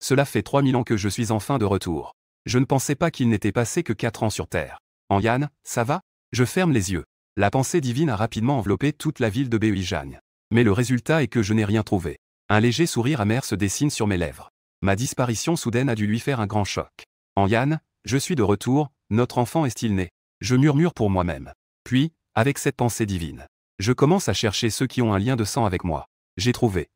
Cela fait 3000 ans que je suis enfin de retour. Je ne pensais pas qu'il n'était passé que 4 ans sur Terre. Yann, ça va? Je ferme les yeux. La pensée divine a rapidement enveloppé toute la ville de Béhuijagne. Mais le résultat est que je n'ai rien trouvé. Un léger sourire amer se dessine sur mes lèvres. Ma disparition soudaine a dû lui faire un grand choc. Yann, je suis de retour, notre enfant est-il né? Je murmure pour moi-même. Puis, avec cette pensée divine, je commence à chercher ceux qui ont un lien de sang avec moi. J'ai trouvé.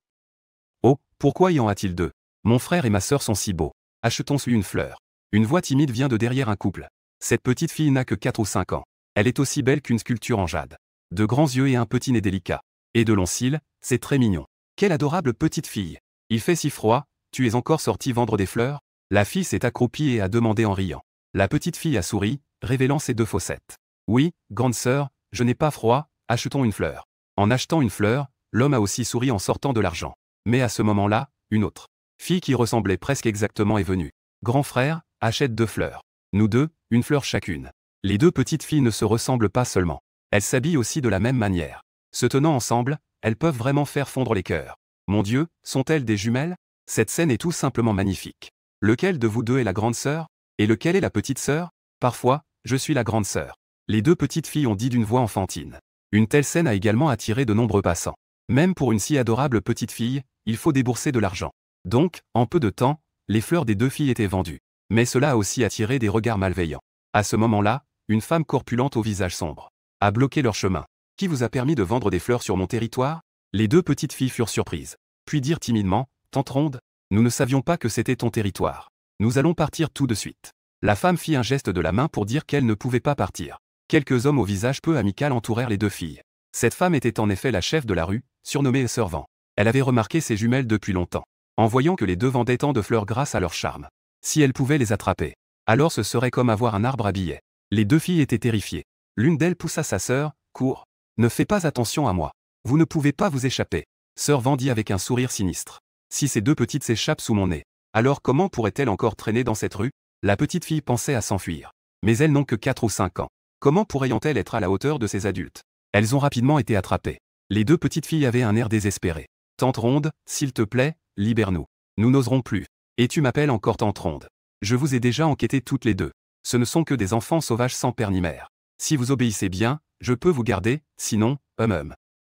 Oh, pourquoi y en a-t-il deux? Mon frère et ma sœur sont si beaux. Achetons-lui une fleur. Une voix timide vient de derrière un couple. Cette petite fille n'a que 4 ou 5 ans. Elle est aussi belle qu'une sculpture en jade. De grands yeux et un petit nez délicat. Et de longs cils, c'est très mignon. Quelle adorable petite fille. Il fait si froid, tu es encore sortie vendre des fleurs? La fille s'est accroupie et a demandé en riant. La petite fille a souri, révélant ses 2 fossettes. Oui, grande sœur, je n'ai pas froid, achetons une fleur. En achetant une fleur, l'homme a aussi souri en sortant de l'argent. Mais à ce moment-là, une autre fille qui ressemblait presque exactement est venue. Grand frère, achète 2 fleurs. Nous deux, une fleur chacune. Les 2 petites filles ne se ressemblent pas seulement. Elles s'habillent aussi de la même manière. Se tenant ensemble, elles peuvent vraiment faire fondre les cœurs. Mon Dieu, sont-elles des jumelles? Cette scène est tout simplement magnifique. Lequel de vous deux est la grande sœur? Et lequel est la petite sœur? Parfois, je suis la grande sœur. Les 2 petites filles ont dit d'une voix enfantine. Une telle scène a également attiré de nombreux passants. Même pour une si adorable petite fille, il faut débourser de l'argent. Donc, en peu de temps, les fleurs des 2 filles étaient vendues. Mais cela a aussi attiré des regards malveillants. À ce moment-là, une femme corpulente au visage sombre a bloqué leur chemin. Qui vous a permis de vendre des fleurs sur mon territoire? Les 2 petites filles furent surprises. Puis dirent timidement, Tante Ronde, nous ne savions pas que c'était ton territoire. Nous allons partir tout de suite. La femme fit un geste de la main pour dire qu'elle ne pouvait pas partir. Quelques hommes au visage peu amical entourèrent les 2 filles. Cette femme était en effet la chef de la rue, surnommée Sœur Vent. Elle avait remarqué ses jumelles depuis longtemps. En voyant que les 2 vendaient tant de fleurs grâce à leur charme. Si elle pouvait les attraper, alors ce serait comme avoir un arbre à billets. Les 2 filles étaient terrifiées. L'une d'elles poussa sa sœur, cours. Ne fais pas attention à moi. Vous ne pouvez pas vous échapper. Sœur Vent dit avec un sourire sinistre. Si ces 2 petites s'échappent sous mon nez, alors comment pourrait-elle encore traîner dans cette rue? La petite fille pensait à s'enfuir. Mais elles n'ont que 4 ou 5 ans. Comment pourraient-elles être à la hauteur de ces adultes? Elles ont rapidement été attrapées. Les 2 petites filles avaient un air désespéré. Tante Ronde, s'il te plaît, libère-nous. Nous n'oserons plus. Et tu m'appelles encore Tante Ronde. Je vous ai déjà enquêté toutes les 2. Ce ne sont que des enfants sauvages sans père ni mère. Si vous obéissez bien, je peux vous garder, sinon,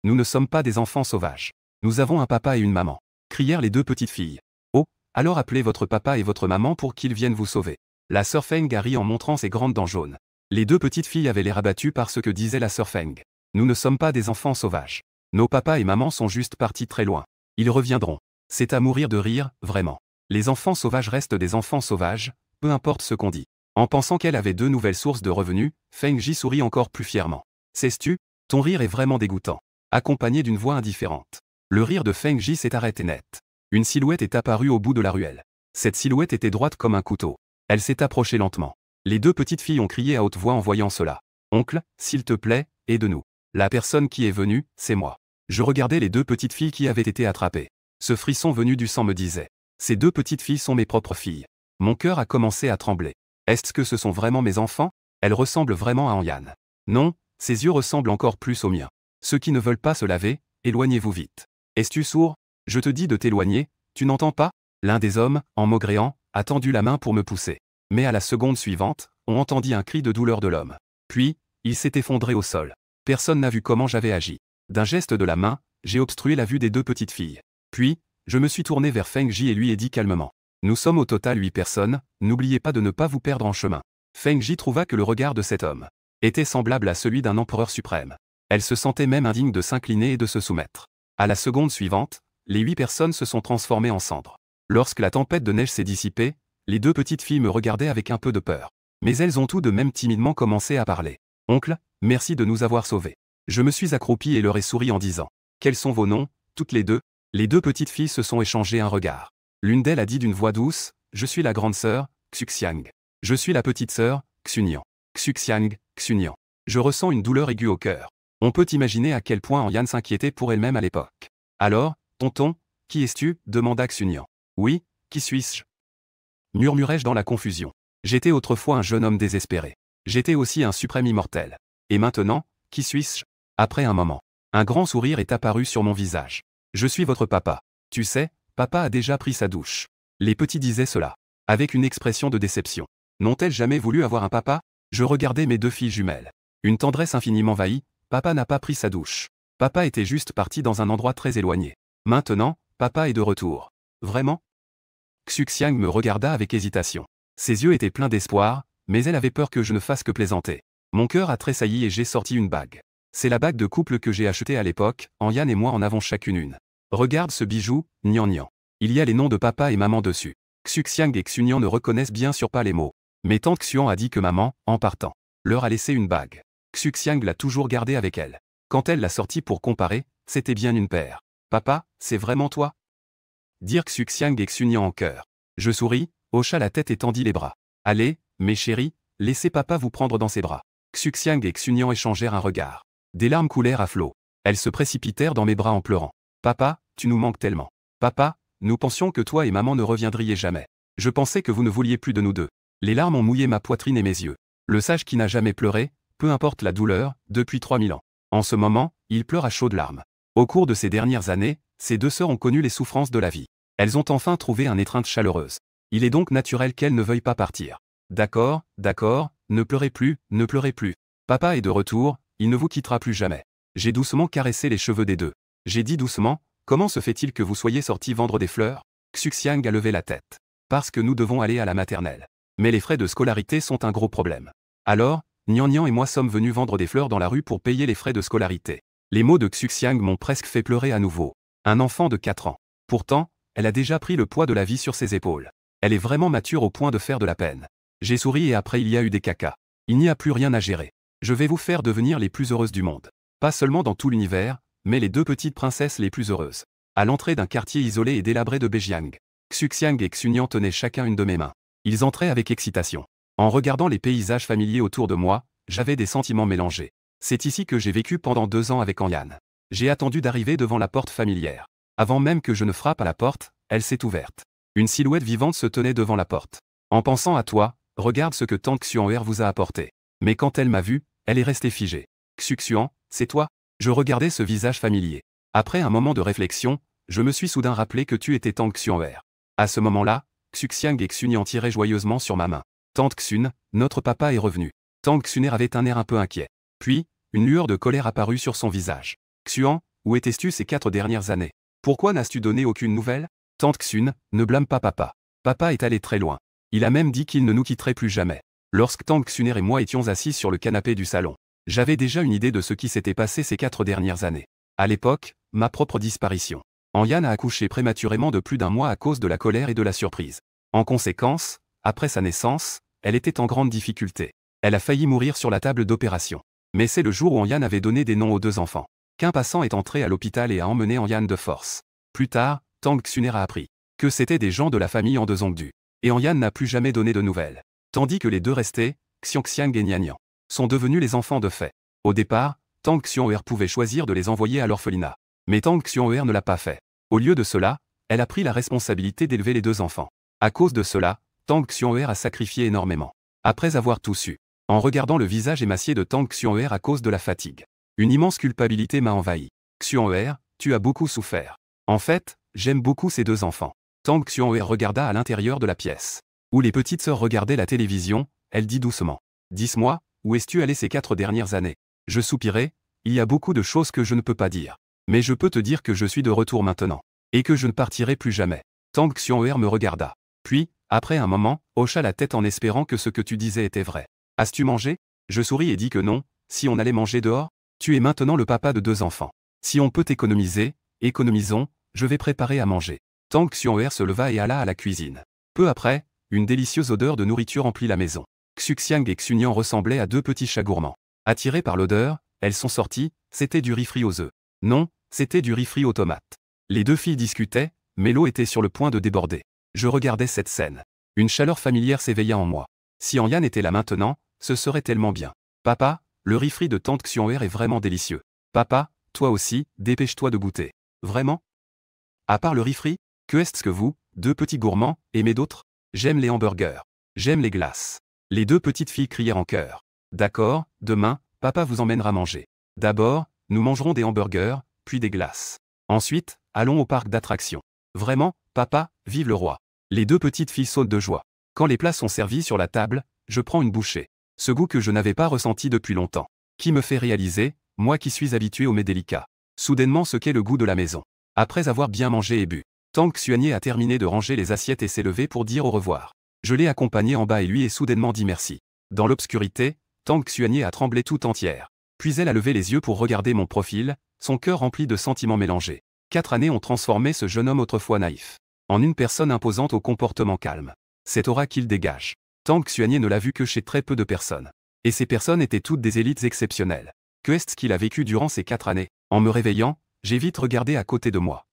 nous ne sommes pas des enfants sauvages. Nous avons un papa et une maman. Crièrent les 2 petites filles. Oh, alors appelez votre papa et votre maman pour qu'ils viennent vous sauver. La sœur Feng a ri en montrant ses grandes dents jaunes. Les 2 petites filles avaient l'air abattues par ce que disait la sœur Feng. Nous ne sommes pas des enfants sauvages. Nos papas et maman sont juste partis très loin. Ils reviendront. C'est à mourir de rire, vraiment. Les enfants sauvages restent des enfants sauvages, peu importe ce qu'on dit. En pensant qu'elle avait 2 nouvelles sources de revenus, Feng Ji sourit encore plus fièrement. Sais-tu, ton rire est vraiment dégoûtant. Accompagné d'une voix indifférente. Le rire de Feng Ji s'est arrêté net. Une silhouette est apparue au bout de la ruelle. Cette silhouette était droite comme un couteau. Elle s'est approchée lentement. Les 2 petites filles ont crié à haute voix en voyant cela. Oncle, s'il te plaît, aide-nous. La personne qui est venue, c'est moi. Je regardais les 2 petites filles qui avaient été attrapées. Ce frisson venu du sang me disait. Ces 2 petites filles sont mes propres filles. Mon cœur a commencé à trembler. Est-ce que ce sont vraiment mes enfants? Elles ressemblent vraiment à Yann. Non, ses yeux ressemblent encore plus aux miens. Ceux qui ne veulent pas se laver, éloignez-vous vite. Es-tu sourd? Je te dis de t'éloigner, tu n'entends pas? L'un des hommes, en maugréant, a tendu la main pour me pousser. Mais à la seconde suivante, on entendit un cri de douleur de l'homme. Puis, il s'est effondré au sol. Personne n'a vu comment j'avais agi. D'un geste de la main, j'ai obstrué la vue des 2 petites filles. Puis, je me suis tourné vers Feng Ji et lui ai dit calmement. Nous sommes au total 8 personnes, n'oubliez pas de ne pas vous perdre en chemin. Feng Ji trouva que le regard de cet homme était semblable à celui d'un empereur suprême. Elle se sentait même indigne de s'incliner et de se soumettre. À la seconde suivante, les 8 personnes se sont transformées en cendres. Lorsque la tempête de neige s'est dissipée, les 2 petites filles me regardaient avec un peu de peur. Mais elles ont tout de même timidement commencé à parler. Oncle, merci de nous avoir sauvés. Je me suis accroupi et leur ai souri en disant. Quels sont vos noms, toutes les 2? Les 2 petites filles se sont échangées un regard. L'une d'elles a dit d'une voix douce, je suis la grande sœur, Xuxiang. Je suis la petite sœur, Xunian. Xuxiang, Xunian. Je ressens une douleur aiguë au cœur. On peut imaginer à quel point Yann s'inquiétait pour elle-même à l'époque. Alors, tonton, qui es-tu? Demanda Xunian. Oui, qui suis-je? Murmurai-je dans la confusion. J'étais autrefois un jeune homme désespéré. J'étais aussi un suprême immortel. Et maintenant, qui suis-je? Après un moment, un grand sourire est apparu sur mon visage. Je suis votre papa. Tu sais, papa a déjà pris sa douche. Les petits disaient cela, avec une expression de déception. N'ont-elles jamais voulu avoir un papa? Je regardais mes deux filles jumelles. Une tendresse infinie m'envahit. Papa n'a pas pris sa douche. Papa était juste parti dans un endroit très éloigné. Maintenant, papa est de retour. Vraiment? Xuxiang me regarda avec hésitation. Ses yeux étaient pleins d'espoir, mais elle avait peur que je ne fasse que plaisanter. Mon cœur a tressailli et j'ai sorti une bague. C'est la bague de couple que j'ai achetée à l'époque, Yan et moi en avons chacune une. Regarde ce bijou, Nian Nian. Il y a les noms de papa et maman dessus. Xuxiang et Xunian ne reconnaissent bien sûr pas les mots. Mais tante Xuan a dit que maman, en partant, leur a laissé une bague. Xuxiang l'a toujours gardée avec elle. Quand elle l'a sortie pour comparer, c'était bien une paire. Papa, c'est vraiment toi? Dirent Xuxiang et Xunian en chœur. Je souris, hocha la tête et tendis les bras. Allez, mes chéris, laissez papa vous prendre dans ses bras. Xuxiang et Xunian échangèrent un regard. Des larmes coulèrent à flots. Elles se précipitèrent dans mes bras en pleurant. Papa, tu nous manques tellement. Papa, nous pensions que toi et maman ne reviendriez jamais. Je pensais que vous ne vouliez plus de nous deux. Les larmes ont mouillé ma poitrine et mes yeux. Le sage qui n'a jamais pleuré, peu importe la douleur, depuis 3000 ans. En ce moment, il pleure à chaudes larmes. Au cours de ces dernières années, ces deux sœurs ont connu les souffrances de la vie. Elles ont enfin trouvé une étreinte chaleureuse. Il est donc naturel qu'elles ne veuillent pas partir. D'accord, d'accord, ne pleurez plus, ne pleurez plus. Papa est de retour, il ne vous quittera plus jamais. J'ai doucement caressé les cheveux des deux. J'ai dit doucement, comment se fait-il que vous soyez sortis vendre des fleurs? Xuxiang a levé la tête. Parce que nous devons aller à la maternelle. Mais les frais de scolarité sont un gros problème. Alors, Nian Nian et moi sommes venus vendre des fleurs dans la rue pour payer les frais de scolarité. Les mots de Xuxiang m'ont presque fait pleurer à nouveau. Un enfant de 4 ans. Pourtant, elle a déjà pris le poids de la vie sur ses épaules. Elle est vraiment mature au point de faire de la peine. J'ai souri et après il y a eu des cacas. Il n'y a plus rien à gérer. Je vais vous faire devenir les plus heureuses du monde. Pas seulement dans tout l'univers, mais les deux petites princesses les plus heureuses. À l'entrée d'un quartier isolé et délabré de Bejiang, Xuxiang et Xunian tenaient chacun une de mes mains. Ils entraient avec excitation. En regardant les paysages familiers autour de moi, j'avais des sentiments mélangés. C'est ici que j'ai vécu pendant 2 ans avec Yan. J'ai attendu d'arriver devant la porte familière. Avant même que je ne frappe à la porte, elle s'est ouverte. Une silhouette vivante se tenait devant la porte. En pensant à toi, regarde ce que tante Xuan vous a apporté. Mais quand elle m'a vu, elle est restée figée. Xuan, c'est toi? Je regardais ce visage familier. Après un moment de réflexion, je me suis soudain rappelé que tu étais tante Xuan. À ce moment-là, Xuxiang et Xunian tiraient joyeusement sur ma main. Tante Xun, notre papa est revenu. Tante Xuner avait un air un peu inquiet. Puis, une lueur de colère apparut sur son visage. Xuan, où étais-tu ces 4 dernières années? Pourquoi n'as-tu donné aucune nouvelle? Tante Xun, ne blâme pas papa. Papa est allé très loin. Il a même dit qu'il ne nous quitterait plus jamais. Lorsque tante Xuner et moi étions assis sur le canapé du salon, j'avais déjà une idée de ce qui s'était passé ces 4 dernières années. À l'époque, ma propre disparition. Yan a accouché prématurément de plus d'1 mois à cause de la colère et de la surprise. En conséquence, après sa naissance, elle était en grande difficulté. Elle a failli mourir sur la table d'opération. Mais c'est le jour où Yan avait donné des noms aux 2 enfants. Qu'un passant est entré à l'hôpital et a emmené Yan de force. Plus tard, tante Xuner a appris que c'était des gens de la famille Andezongdu. Et Yan n'a plus jamais donné de nouvelles. Tandis que les deux restés, Xiangxiang et Nian Nian, sont devenus les enfants de fait. Au départ, tante Xuan pouvait choisir de les envoyer à l'orphelinat. Mais tante Xuan ne l'a pas fait. Au lieu de cela, elle a pris la responsabilité d'élever les 2 enfants. À cause de cela, tante Xuan a sacrifié énormément. Après avoir tout su, en regardant le visage émacié de tante Xuan à cause de la fatigue, une immense culpabilité m'a envahi. Xuan, tu as beaucoup souffert. En fait, j'aime beaucoup ces 2 enfants. Tante Xuan regarda à l'intérieur de la pièce. Où les petites sœurs regardaient la télévision, elle dit doucement. Dis-moi, où es-tu allé ces 4 dernières années? Je soupirai, il y a beaucoup de choses que je ne peux pas dire. Mais je peux te dire que je suis de retour maintenant. Et que je ne partirai plus jamais. Tante Xuan me regarda. Puis, après un moment, hocha la tête en espérant que ce que tu disais était vrai. As-tu mangé? Je souris et dis que non, si on allait manger dehors. Tu es maintenant le papa de 2 enfants. Si on peut économiser, économisons, je vais préparer à manger. Tante Xuan se leva et alla à la cuisine. Peu après, une délicieuse odeur de nourriture emplit la maison. Xuxiang et Xunian ressemblaient à 2 petits chats gourmands. Attirés par l'odeur, elles sont sorties, c'était du riz frit aux œufs. Non, c'était du riz frit aux tomates. Les 2 filles discutaient, mais l'eau était sur le point de déborder. Je regardais cette scène. Une chaleur familière s'éveilla en moi. Si Yan était là maintenant, ce serait tellement bien. Papa, le riz frit de tante Xuan est vraiment délicieux. Papa, toi aussi, dépêche-toi de goûter. Vraiment? À part le riz frit, que est-ce que vous, 2 petits gourmands, aimez d'autres? J'aime les hamburgers. J'aime les glaces. Les 2 petites filles crièrent en chœur. D'accord, demain, papa vous emmènera manger. D'abord, nous mangerons des hamburgers, puis des glaces. Ensuite, allons au parc d'attractions. Vraiment, papa, vive le roi. Les deux petites filles sautent de joie. Quand les plats sont servis sur la table, je prends une bouchée. Ce goût que je n'avais pas ressenti depuis longtemps. Qui me fait réaliser, moi qui suis habitué aux mets délicats, soudainement ce qu'est le goût de la maison. Après avoir bien mangé et bu, Tang Xuanye a terminé de ranger les assiettes et s'est levé pour dire au revoir. Je l'ai accompagné en bas et lui a soudainement dit merci. Dans l'obscurité, Tang Xuanye a tremblé tout entière. Puis elle a levé les yeux pour regarder mon profil, son cœur rempli de sentiments mélangés. 4 années ont transformé ce jeune homme autrefois naïf en une personne imposante au comportement calme. Cette aura qu'il dégage, Tang Xuanye ne l'a vu que chez très peu de personnes. Et ces personnes étaient toutes des élites exceptionnelles. Que est-ce qu'il a vécu durant ces 4 années? En me réveillant, j'ai vite regardé à côté de moi.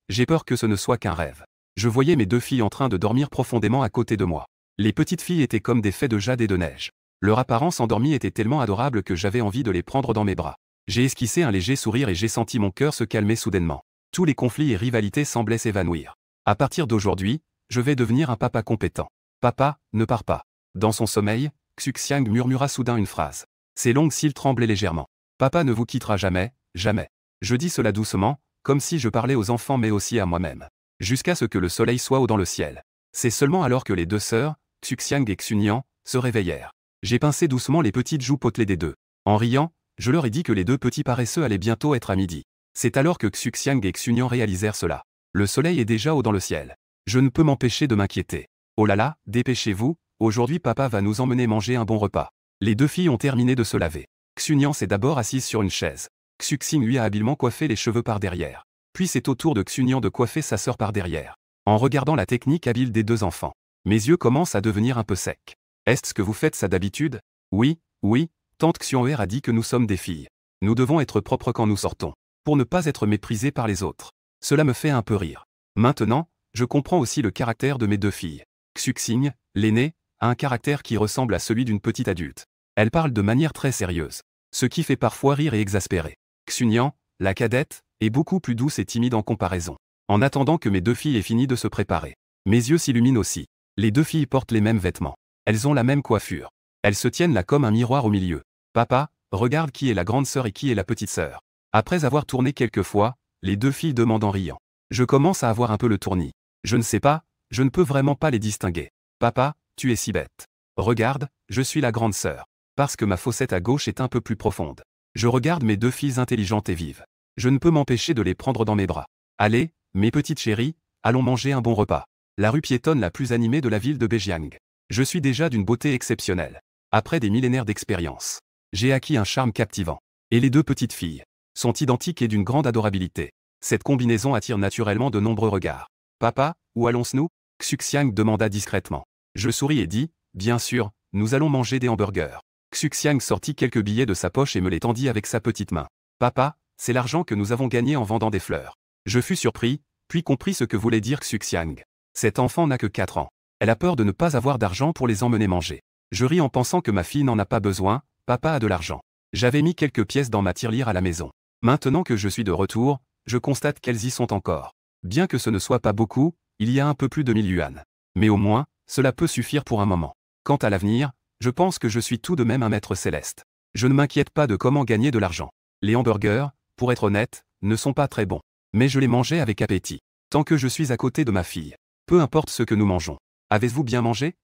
J'ai peur que ce ne soit qu'un rêve. Je voyais mes 2 filles en train de dormir profondément à côté de moi. Les petites filles étaient comme des fées de jade et de neige. Leur apparence endormie était tellement adorable que j'avais envie de les prendre dans mes bras. J'ai esquissé un léger sourire et j'ai senti mon cœur se calmer soudainement. Tous les conflits et rivalités semblaient s'évanouir. À partir d'aujourd'hui, je vais devenir un papa compétent. Papa, ne pars pas. Dans son sommeil, Xuxiang murmura soudain une phrase. Ses longues cils tremblaient légèrement. Papa ne vous quittera jamais, jamais. Je dis cela doucement, comme si je parlais aux enfants mais aussi à moi-même. Jusqu'à ce que le soleil soit haut dans le ciel. C'est seulement alors que les 2 sœurs, Xuxiang et Xunyan, se réveillèrent. J'ai pincé doucement les petites joues potelées des 2. En riant, je leur ai dit que les 2 petits paresseux allaient bientôt être à midi. C'est alors que Xuxiang et Xunyan réalisèrent cela. Le soleil est déjà haut dans le ciel. Je ne peux m'empêcher de m'inquiéter. Oh là là, dépêchez-vous, aujourd'hui papa va nous emmener manger un bon repas. Les 2 filles ont terminé de se laver. Xunyan s'est d'abord assise sur une chaise. Xuxing lui a habilement coiffé les cheveux par derrière. Puis c'est au tour de Xunyan de coiffer sa sœur par derrière. En regardant la technique habile des 2 enfants, mes yeux commencent à devenir un peu secs. Est-ce que vous faites ça d'habitude? Oui, oui, tante Xuan'er a dit que nous sommes des filles. Nous devons être propres quand nous sortons, pour ne pas être méprisés par les autres. Cela me fait un peu rire. Maintenant, je comprends aussi le caractère de mes 2 filles. Xuxing, l'aînée, a un caractère qui ressemble à celui d'une petite adulte. Elle parle de manière très sérieuse, ce qui fait parfois rire et exaspérer. Xunyan, la cadette, est beaucoup plus douce et timide en comparaison. En attendant que mes 2 filles aient fini de se préparer, mes yeux s'illuminent aussi. Les 2 filles portent les mêmes vêtements. Elles ont la même coiffure. Elles se tiennent là comme un miroir au milieu. Papa, regarde qui est la grande sœur et qui est la petite sœur. Après avoir tourné quelques fois, les 2 filles demandent en riant. Je commence à avoir un peu le tournis. Je ne sais pas, je ne peux vraiment pas les distinguer. Papa, tu es si bête. Regarde, je suis la grande sœur. Parce que ma fossette à gauche est un peu plus profonde. Je regarde mes 2 filles intelligentes et vives. Je ne peux m'empêcher de les prendre dans mes bras. Allez, mes petites chéries, allons manger un bon repas. La rue piétonne la plus animée de la ville de Bejiang. Je suis déjà d'une beauté exceptionnelle. Après des millénaires d'expérience, j'ai acquis un charme captivant. Et les 2 petites filles sont identiques et d'une grande adorabilité. Cette combinaison attire naturellement de nombreux regards. Papa, où allons-nous? Xuxiang demanda discrètement. Je souris et dis, bien sûr, nous allons manger des hamburgers. Xuxiang sortit quelques billets de sa poche et me les tendit avec sa petite main. Papa, c'est l'argent que nous avons gagné en vendant des fleurs. Je fus surpris, puis compris ce que voulait dire Xuxiang. Cet enfant n'a que 4 ans. Elle a peur de ne pas avoir d'argent pour les emmener manger. Je ris en pensant que ma fille n'en a pas besoin, papa a de l'argent. J'avais mis quelques pièces dans ma tirelire à la maison. Maintenant que je suis de retour, je constate qu'elles y sont encore. Bien que ce ne soit pas beaucoup, il y a un peu plus de 1000 yuan. Mais au moins, cela peut suffire pour un moment. Quant à l'avenir, je pense que je suis tout de même un maître céleste. Je ne m'inquiète pas de comment gagner de l'argent. Les hamburgers, pour être honnête, ne sont pas très bons. Mais je les mangeais avec appétit. Tant que je suis à côté de ma fille. Peu importe ce que nous mangeons. Avez-vous bien mangé?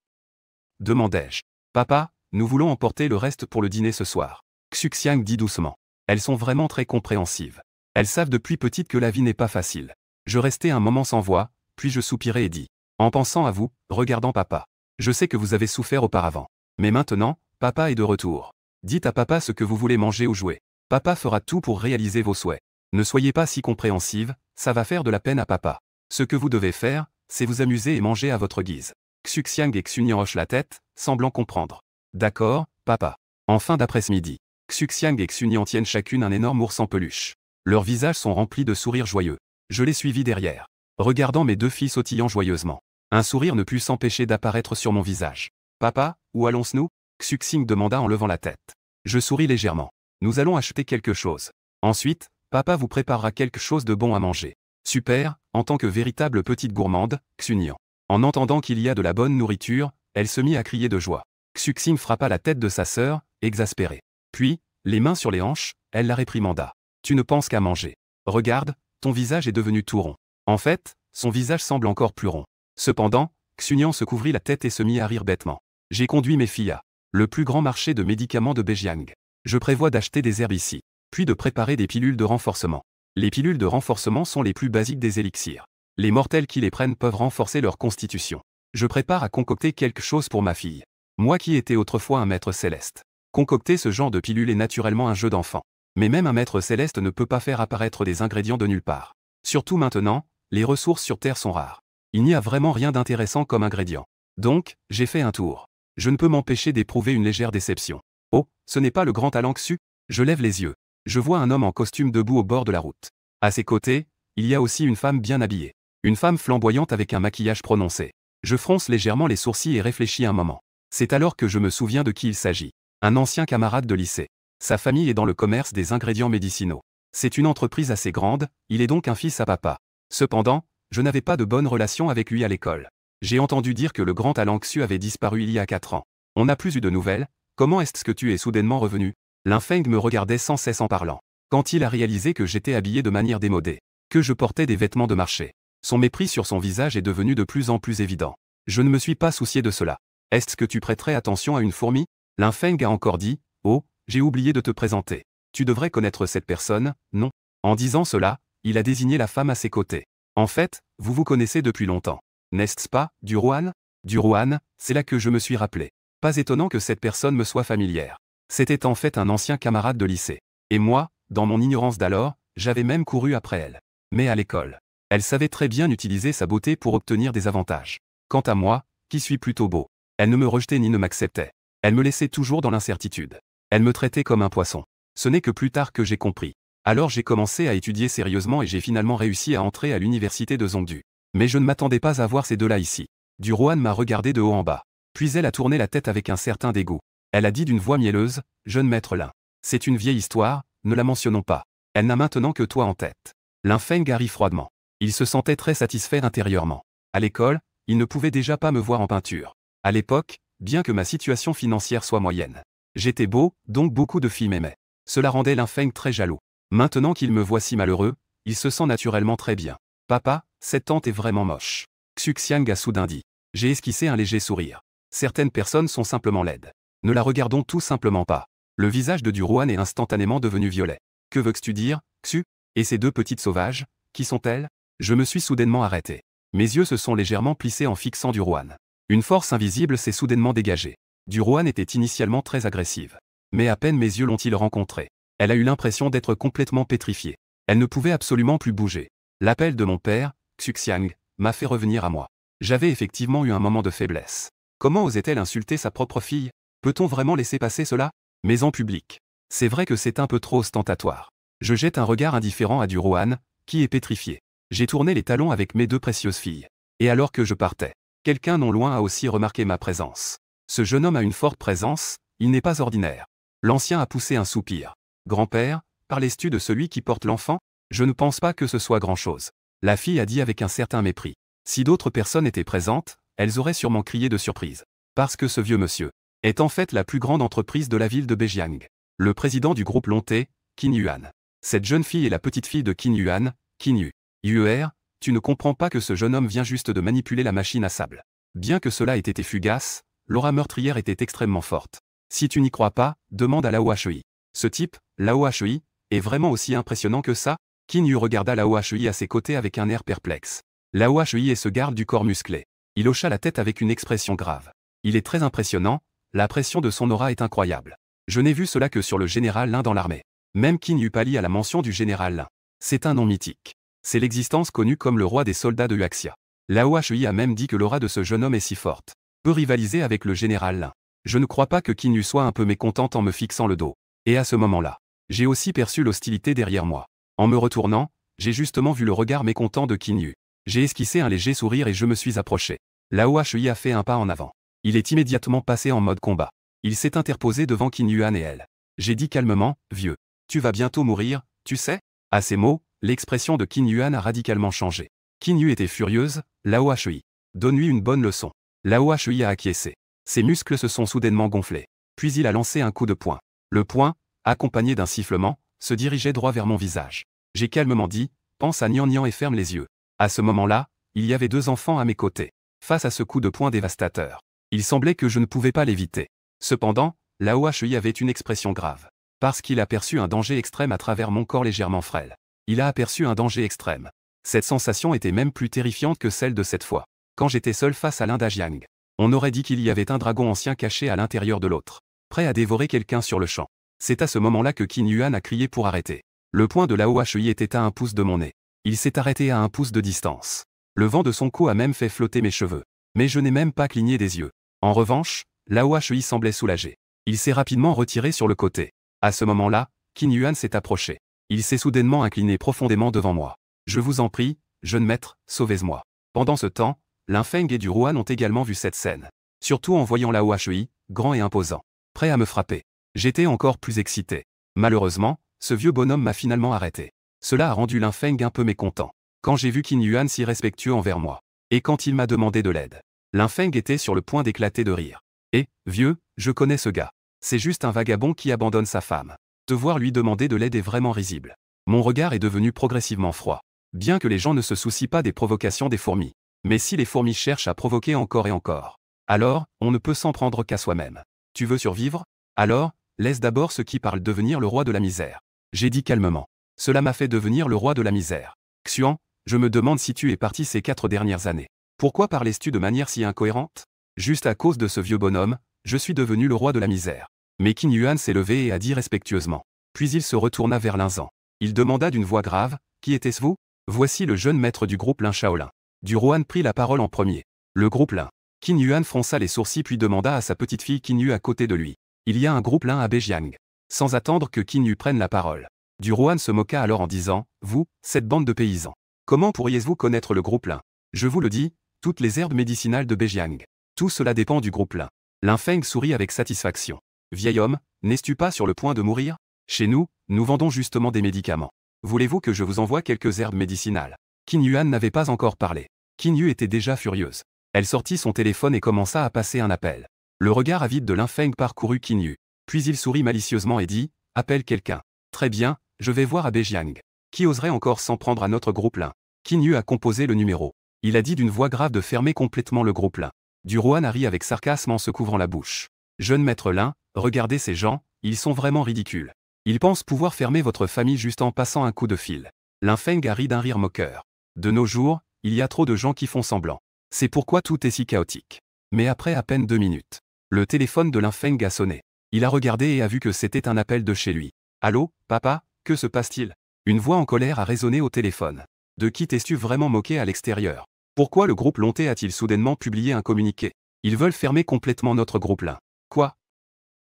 Demandai-je. Papa, nous voulons emporter le reste pour le dîner ce soir. Xuxiang dit doucement. Elles sont vraiment très compréhensives. Elles savent depuis petite que la vie n'est pas facile. Je restai un moment sans voix, puis je soupirai et dis. En pensant à vous, regardant papa. Je sais que vous avez souffert auparavant. Mais maintenant, papa est de retour. Dites à papa ce que vous voulez manger ou jouer. Papa fera tout pour réaliser vos souhaits. Ne soyez pas si compréhensive, ça va faire de la peine à papa. Ce que vous devez faire, c'est vous amuser et manger à votre guise. Xuxiang et Xunyan hochent la tête, semblant comprendre. D'accord, papa. En fin d'après-midi, Xuxiang et Xunyan tiennent chacune un énorme ours en peluche. Leurs visages sont remplis de sourires joyeux. Je les suivis derrière, regardant mes 2 filles sautillant joyeusement. Un sourire ne put s'empêcher d'apparaître sur mon visage. Papa, où allons-nous? Xuxing demanda en levant la tête. Je souris légèrement. Nous allons acheter quelque chose. Ensuite, papa vous préparera quelque chose de bon à manger. Super, en tant que véritable petite gourmande, Xunyan. En entendant qu'il y a de la bonne nourriture, elle se mit à crier de joie. Xuxing frappa la tête de sa sœur, exaspérée. Puis, les mains sur les hanches, elle la réprimanda. Tu ne penses qu'à manger. Regarde, ton visage est devenu tout rond. En fait, son visage semble encore plus rond. Cependant, Xunian se couvrit la tête et se mit à rire bêtement. J'ai conduit mes filles à le plus grand marché de médicaments de Bejiang. Je prévois d'acheter des herbes ici, puis de préparer des pilules de renforcement. Les pilules de renforcement sont les plus basiques des élixirs. Les mortels qui les prennent peuvent renforcer leur constitution. Je prépare à concocter quelque chose pour ma fille. Moi qui étais autrefois un maître céleste. Concocter ce genre de pilule est naturellement un jeu d'enfant. Mais même un maître céleste ne peut pas faire apparaître des ingrédients de nulle part. Surtout maintenant, les ressources sur Terre sont rares. Il n'y a vraiment rien d'intéressant comme ingrédient. Donc, j'ai fait un tour. Je ne peux m'empêcher d'éprouver une légère déception. Oh, ce n'est pas le grand talent Xu. Je lève les yeux. Je vois un homme en costume debout au bord de la route. À ses côtés, il y a aussi une femme bien habillée. Une femme flamboyante avec un maquillage prononcé. Je fronce légèrement les sourcils et réfléchis un moment. C'est alors que je me souviens de qui il s'agit. Un ancien camarade de lycée. Sa famille est dans le commerce des ingrédients médicinaux. C'est une entreprise assez grande, il est donc un fils à papa. Cependant, je n'avais pas de bonne relation avec lui à l'école. J'ai entendu dire que le grand talent Xu avait disparu il y a 4 ans. On n'a plus eu de nouvelles. Comment est-ce que tu es soudainement revenu? Lin Feng me regardait sans cesse en parlant. Quand il a réalisé que j'étais habillé de manière démodée, que je portais des vêtements de marché, son mépris sur son visage est devenu de plus en plus évident. Je ne me suis pas soucié de cela. Est-ce que tu prêterais attention à une fourmi? Lin Feng a encore dit, oh, j'ai oublié de te présenter. Tu devrais connaître cette personne, non? En disant cela, il a désigné la femme à ses côtés. En fait, vous vous connaissez depuis longtemps. N'est-ce pas, Duruan? Duruan, c'est là que je me suis rappelé. Pas étonnant que cette personne me soit familière. C'était en fait un ancien camarade de lycée. Et moi, dans mon ignorance d'alors, j'avais même couru après elle. Mais à l'école, elle savait très bien utiliser sa beauté pour obtenir des avantages. Quant à moi, qui suis plutôt beau, elle ne me rejetait ni ne m'acceptait. Elle me laissait toujours dans l'incertitude. Elle me traitait comme un poisson. Ce n'est que plus tard que j'ai compris. Alors j'ai commencé à étudier sérieusement et j'ai finalement réussi à entrer à l'université de Zhongdu. Mais je ne m'attendais pas à voir ces deux-là ici. Duruan m'a regardé de haut en bas. Puis elle a tourné la tête avec un certain dégoût. Elle a dit d'une voix mielleuse, « Jeune maître Lin. C'est une vieille histoire, ne la mentionnons pas. Elle n'a maintenant que toi en tête. » Lin Feng a ri froidement. Il se sentait très satisfait intérieurement. À l'école, il ne pouvait déjà pas me voir en peinture. À l'époque, bien que ma situation financière soit moyenne, j'étais beau, donc beaucoup de filles m'aimaient. Cela rendait Lin Feng très jaloux. Maintenant qu'il me voit si malheureux, il se sent naturellement très bien. « Papa, cette tante est vraiment moche. » Xu Xiang a soudain dit. J'ai esquissé un léger sourire. Certaines personnes sont simplement laides. Ne la regardons tout simplement pas. Le visage de Duruan est instantanément devenu violet. Que veux-tu dire, Xu? Et ces deux petites sauvages, qui sont-elles? Je me suis soudainement arrêté. Mes yeux se sont légèrement plissés en fixant Duruan. Une force invisible s'est soudainement dégagée. Duruan était initialement très agressive. Mais à peine mes yeux l'ont-ils rencontrée. Elle a eu l'impression d'être complètement pétrifiée. Elle ne pouvait absolument plus bouger. L'appel de mon père, Xu Xiang, m'a fait revenir à moi. J'avais effectivement eu un moment de faiblesse. Comment osait-elle insulter sa propre fille? Peut-on vraiment laisser passer cela? Mais en public. C'est vrai que c'est un peu trop ostentatoire. Je jette un regard indifférent à Duruan, qui est pétrifié. J'ai tourné les talons avec mes deux précieuses filles. Et alors que je partais, quelqu'un non loin a aussi remarqué ma présence. Ce jeune homme a une forte présence, il n'est pas ordinaire. L'ancien a poussé un soupir. Grand-père, parlais-tu de celui qui porte l'enfant? Je ne pense pas que ce soit grand-chose. La fille a dit avec un certain mépris. Si d'autres personnes étaient présentes, elles auraient sûrement crié de surprise. Parce que ce vieux monsieur est en fait la plus grande entreprise de la ville de Bejiang. Le président du groupe Lonté, Qin Yuan. Cette jeune fille est la petite-fille de Qin Yuan, Qin Yu. Yuer, tu ne comprends pas que ce jeune homme vient juste de manipuler la machine à sable. Bien que cela ait été fugace, l'aura meurtrière était extrêmement forte. Si tu n'y crois pas, demande à Lao Hui. Ce type, Lao Hui, est vraiment aussi impressionnant que ça? Qin Yu regarda Lao Hui à ses côtés avec un air perplexe. Lao Hui est ce garde du corps musclé. Il hocha la tête avec une expression grave. Il est très impressionnant, la pression de son aura est incroyable. Je n'ai vu cela que sur le général Lin dans l'armée. Même Qin Yu pâlit à la mention du général Lin. C'est un nom mythique. C'est l'existence connue comme le roi des soldats de Huaxia. Lao Hui a même dit que l'aura de ce jeune homme est si forte. Peut rivaliser avec le général Lin. Je ne crois pas que Qin Yu soit un peu mécontente en me fixant le dos. Et à ce moment-là, j'ai aussi perçu l'hostilité derrière moi. En me retournant, j'ai justement vu le regard mécontent de Qin Yu. J'ai esquissé un léger sourire et je me suis approché. Lao Hui a fait un pas en avant. Il est immédiatement passé en mode combat. Il s'est interposé devant Qin Yuan et elle. J'ai dit calmement, vieux. Tu vas bientôt mourir, tu sais? À ces mots, l'expression de Qin Yuan a radicalement changé. Qin Yu était furieuse, Lao Hui. Donne-lui une bonne leçon. Lao Hui a acquiescé. Ses muscles se sont soudainement gonflés. Puis il a lancé un coup de poing. Le poing, accompagné d'un sifflement, se dirigeait droit vers mon visage. J'ai calmement dit, pense à Nian Nian et ferme les yeux. À ce moment-là, il y avait deux enfants à mes côtés. face à ce coup de poing dévastateur. Il semblait que je ne pouvais pas l'éviter. Cependant, Lao Shui avait une expression grave. Parce qu'il aperçut un danger extrême à travers mon corps légèrement frêle. Il a aperçu un danger extrême. Cette sensation était même plus terrifiante que celle de cette fois. Quand j'étais seul face à l'Inde Jiang. On aurait dit qu'il y avait un dragon ancien caché à l'intérieur de l'autre, prêt à dévorer quelqu'un sur le champ. C'est à ce moment-là que Qin Yuan a crié pour arrêter. Le poing de Lao Shui était à 1 pouce de mon nez. Il s'est arrêté à 1 pouce de distance. Le vent de son cou a même fait flotter mes cheveux. Mais je n'ai même pas cligné des yeux. En revanche, Lao Shui semblait soulagé. Il s'est rapidement retiré sur le côté. À ce moment-là, Qin Yuan s'est approché. Il s'est soudainement incliné profondément devant moi. Je vous en prie, jeune maître, sauvez-moi. Pendant ce temps, Lin Feng et du Ruan ont également vu cette scène. Surtout en voyant Lao Shui, grand et imposant, prêt à me frapper. J'étais encore plus excité. Malheureusement, ce vieux bonhomme m'a finalement arrêté. Cela a rendu Lin Feng un peu mécontent. Quand j'ai vu Qin Yuan si respectueux envers moi. Et quand il m'a demandé de l'aide. Lin Feng était sur le point d'éclater de rire. Et, vieux, je connais ce gars. C'est juste un vagabond qui abandonne sa femme. Devoir lui demander de l'aide est vraiment risible. Mon regard est devenu progressivement froid. Bien que les gens ne se soucient pas des provocations des fourmis. Mais si les fourmis cherchent à provoquer encore et encore, alors, on ne peut s'en prendre qu'à soi-même. Tu veux survivre? Alors, laisse d'abord ceux qui parlent devenir le roi de la misère. J'ai dit calmement. Cela m'a fait devenir le roi de la misère. Xuan, je me demande si tu es parti ces 4 dernières années. Pourquoi parlais-tu de manière si incohérente? Juste à cause de ce vieux bonhomme, je suis devenu le roi de la misère. Mais Qin Yuan s'est levé et a dit respectueusement. Puis il se retourna vers Lin Zhan. Il demanda d'une voix grave, qui était-ce vous? Voici le jeune maître du groupe Lin Shaolin. Du Ruan prit la parole en premier. Le groupe Lin. Qin Yuan fronça les sourcils puis demanda à sa petite fille Qin Yu à côté de lui. Il y a un groupe Lin à Bejiang. Sans attendre que Qin Yu prenne la parole. Du Ruan se moqua alors en disant, vous, cette bande de paysans. Comment pourriez-vous connaître le groupe Lin? Je vous le dis, toutes les herbes médicinales de Bejiang. Tout cela dépend du groupe Lin. Lin Feng sourit avec satisfaction. Vieil homme, n'es-tu pas sur le point de mourir? Chez nous, nous vendons justement des médicaments. Voulez-vous que je vous envoie quelques herbes médicinales? Qin Yuan n'avait pas encore parlé. Qin Yu était déjà furieuse. Elle sortit son téléphone et commença à passer un appel. Le regard avide de Lin Feng parcourut Qin Yu. Puis il sourit malicieusement et dit, appelle quelqu'un. Très bien, je vais voir à Bejiang. Qui oserait encore s'en prendre à notre groupe Lin? Qin Yu a composé le numéro. Il a dit d'une voix grave de fermer complètement le groupe Lin. Du Ruan a ri avec sarcasme en se couvrant la bouche. Jeune maître Lin, regardez ces gens, ils sont vraiment ridicules. Ils pensent pouvoir fermer votre famille juste en passant un coup de fil. Lin Feng a ri d'un rire moqueur. De nos jours, il y a trop de gens qui font semblant. C'est pourquoi tout est si chaotique. Mais après à peine 2 minutes, le téléphone de Lin Feng a sonné. Il a regardé et a vu que c'était un appel de chez lui. Allô, papa, que se passe-t-il? Une voix en colère a résonné au téléphone. De qui t'es-tu vraiment moqué à l'extérieur? Pourquoi le groupe Lonté a-t-il soudainement publié un communiqué? Ils veulent fermer complètement notre groupe Lin. Quoi?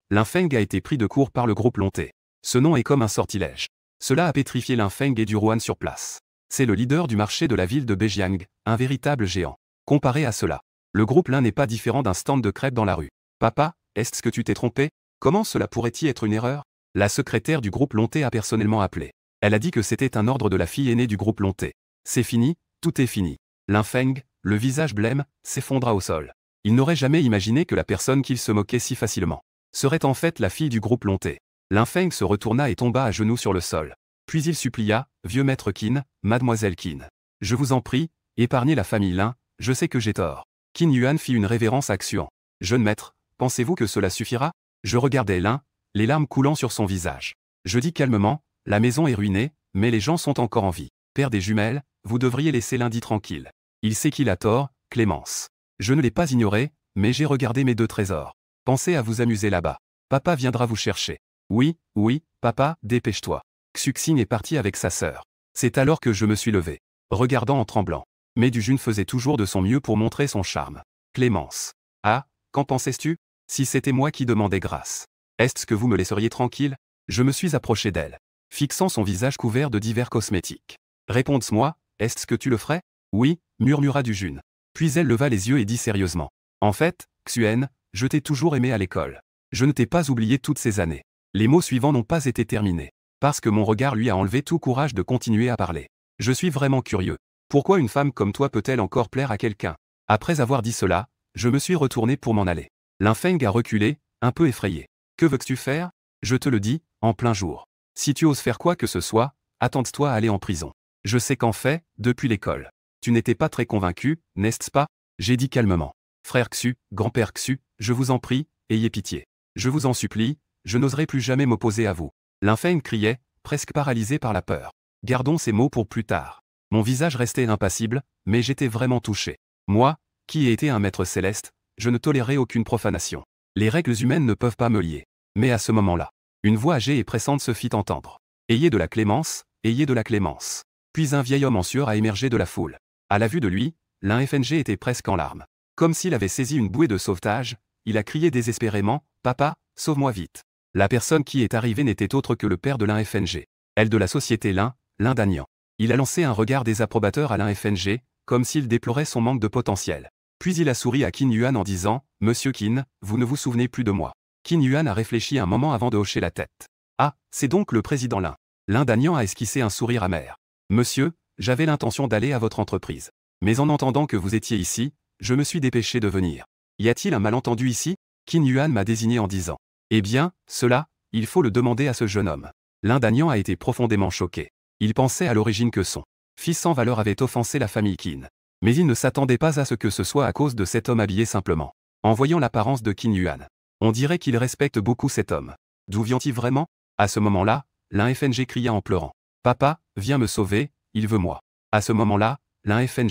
Lin Feng a été pris de court par le groupe Lonté. Ce nom est comme un sortilège. Cela a pétrifié Lin Feng et du Ruan sur place. C'est le leader du marché de la ville de Bejiang, un véritable géant. Comparé à cela, le groupe Lin n'est pas différent d'un stand de crêpes dans la rue. Papa, est-ce que tu t'es trompé? Comment cela pourrait-il être une erreur? La secrétaire du groupe Lonté a personnellement appelé. Elle a dit que c'était un ordre de la fille aînée du groupe Lonté. C'est fini, tout est fini. Lin Feng, le visage blême, s'effondra au sol. Il n'aurait jamais imaginé que la personne qu'il se moquait si facilement serait en fait la fille du groupe Lonté. Lin Feng se retourna et tomba à genoux sur le sol. Puis il supplia, vieux maître Qin, mademoiselle Qin. Je vous en prie, épargnez la famille Lin, je sais que j'ai tort. Qin Yuan fit une révérence à Xuan. Jeune maître, pensez-vous que cela suffira? Je regardais Lin, les larmes coulant sur son visage. Je dis calmement, la maison est ruinée, mais les gens sont encore en vie. Père des jumelles, vous devriez laisser lundi tranquille. Il sait qu'il a tort, Clémence. Je ne l'ai pas ignoré, mais j'ai regardé mes 2 trésors. Pensez à vous amuser là-bas. Papa viendra vous chercher. Oui, oui, papa, dépêche-toi. Xuxing est parti avec sa sœur. C'est alors que je me suis levé, regardant en tremblant. Mais Dujun faisait toujours de son mieux pour montrer son charme. Clémence. Ah, qu'en pensais-tu? Si c'était moi qui demandais grâce. Est-ce que vous me laisseriez tranquille? Je me suis approché d'elle, fixant son visage couvert de divers cosmétiques. Réponds-moi, est-ce que tu le ferais? Oui, murmura Dujun. Puis elle leva les yeux et dit sérieusement. En fait, Xuan, je t'ai toujours aimé à l'école. Je ne t'ai pas oublié toutes ces années. Les mots suivants n'ont pas été terminés. Parce que mon regard lui a enlevé tout courage de continuer à parler. Je suis vraiment curieux. Pourquoi une femme comme toi peut-elle encore plaire à quelqu'un? Après avoir dit cela, je me suis retourné pour m'en aller. Lin Feng a reculé, un peu effrayé. Que veux-tu faire? Je te le dis, en plein jour. Si tu oses faire quoi que ce soit, attends-toi à aller en prison. Je sais qu'en fait, depuis l'école. Tu n'étais pas très convaincu, n'est-ce pas? J'ai dit calmement. Frère Xu, grand-père Xu, je vous en prie, ayez pitié. Je vous en supplie, je n'oserai plus jamais m'opposer à vous. Lin Feng criait, presque paralysé par la peur. Gardons ces mots pour plus tard. Mon visage restait impassible, mais j'étais vraiment touché. Moi, qui ai été un maître céleste, je ne tolérais aucune profanation. Les règles humaines ne peuvent pas me lier. Mais à ce moment-là, une voix âgée et pressante se fit entendre. Ayez de la clémence, ayez de la clémence. Puis un vieil homme en sueur a émergé de la foule. À la vue de lui, Lin Feng était presque en larmes. Comme s'il avait saisi une bouée de sauvetage, il a crié désespérément, « Papa, sauve-moi vite !» La personne qui est arrivée n'était autre que le père de Lin Feng. Elle de la société Lin Danian. Il a lancé un regard désapprobateur à Lin Feng, comme s'il déplorait son manque de potentiel. Puis il a souri à Qin Yuan en disant, « Monsieur Qin, vous ne vous souvenez plus de moi. » Qin Yuan a réfléchi un moment avant de hocher la tête. « Ah, c'est donc le président Lin. » Lin Danian a esquissé un sourire amer. « Monsieur, j'avais l'intention d'aller à votre entreprise. Mais en entendant que vous étiez ici, je me suis dépêché de venir. Y a-t-il un malentendu ici ?» Qin Yuan m'a désigné en disant. « Eh bien, cela, il faut le demander à ce jeune homme. » Lin Danian a été profondément choqué. Il pensait à l'origine que son fils sans valeur avait offensé la famille Qin. Mais il ne s'attendait pas à ce que ce soit à cause de cet homme habillé simplement. En voyant l'apparence de Qin Yuan, on dirait qu'il respecte beaucoup cet homme. D'où vient-il vraiment? À ce moment-là, Lin Feng cria en pleurant. « Papa, viens me sauver, il veut moi. » À ce moment-là, Lin Feng,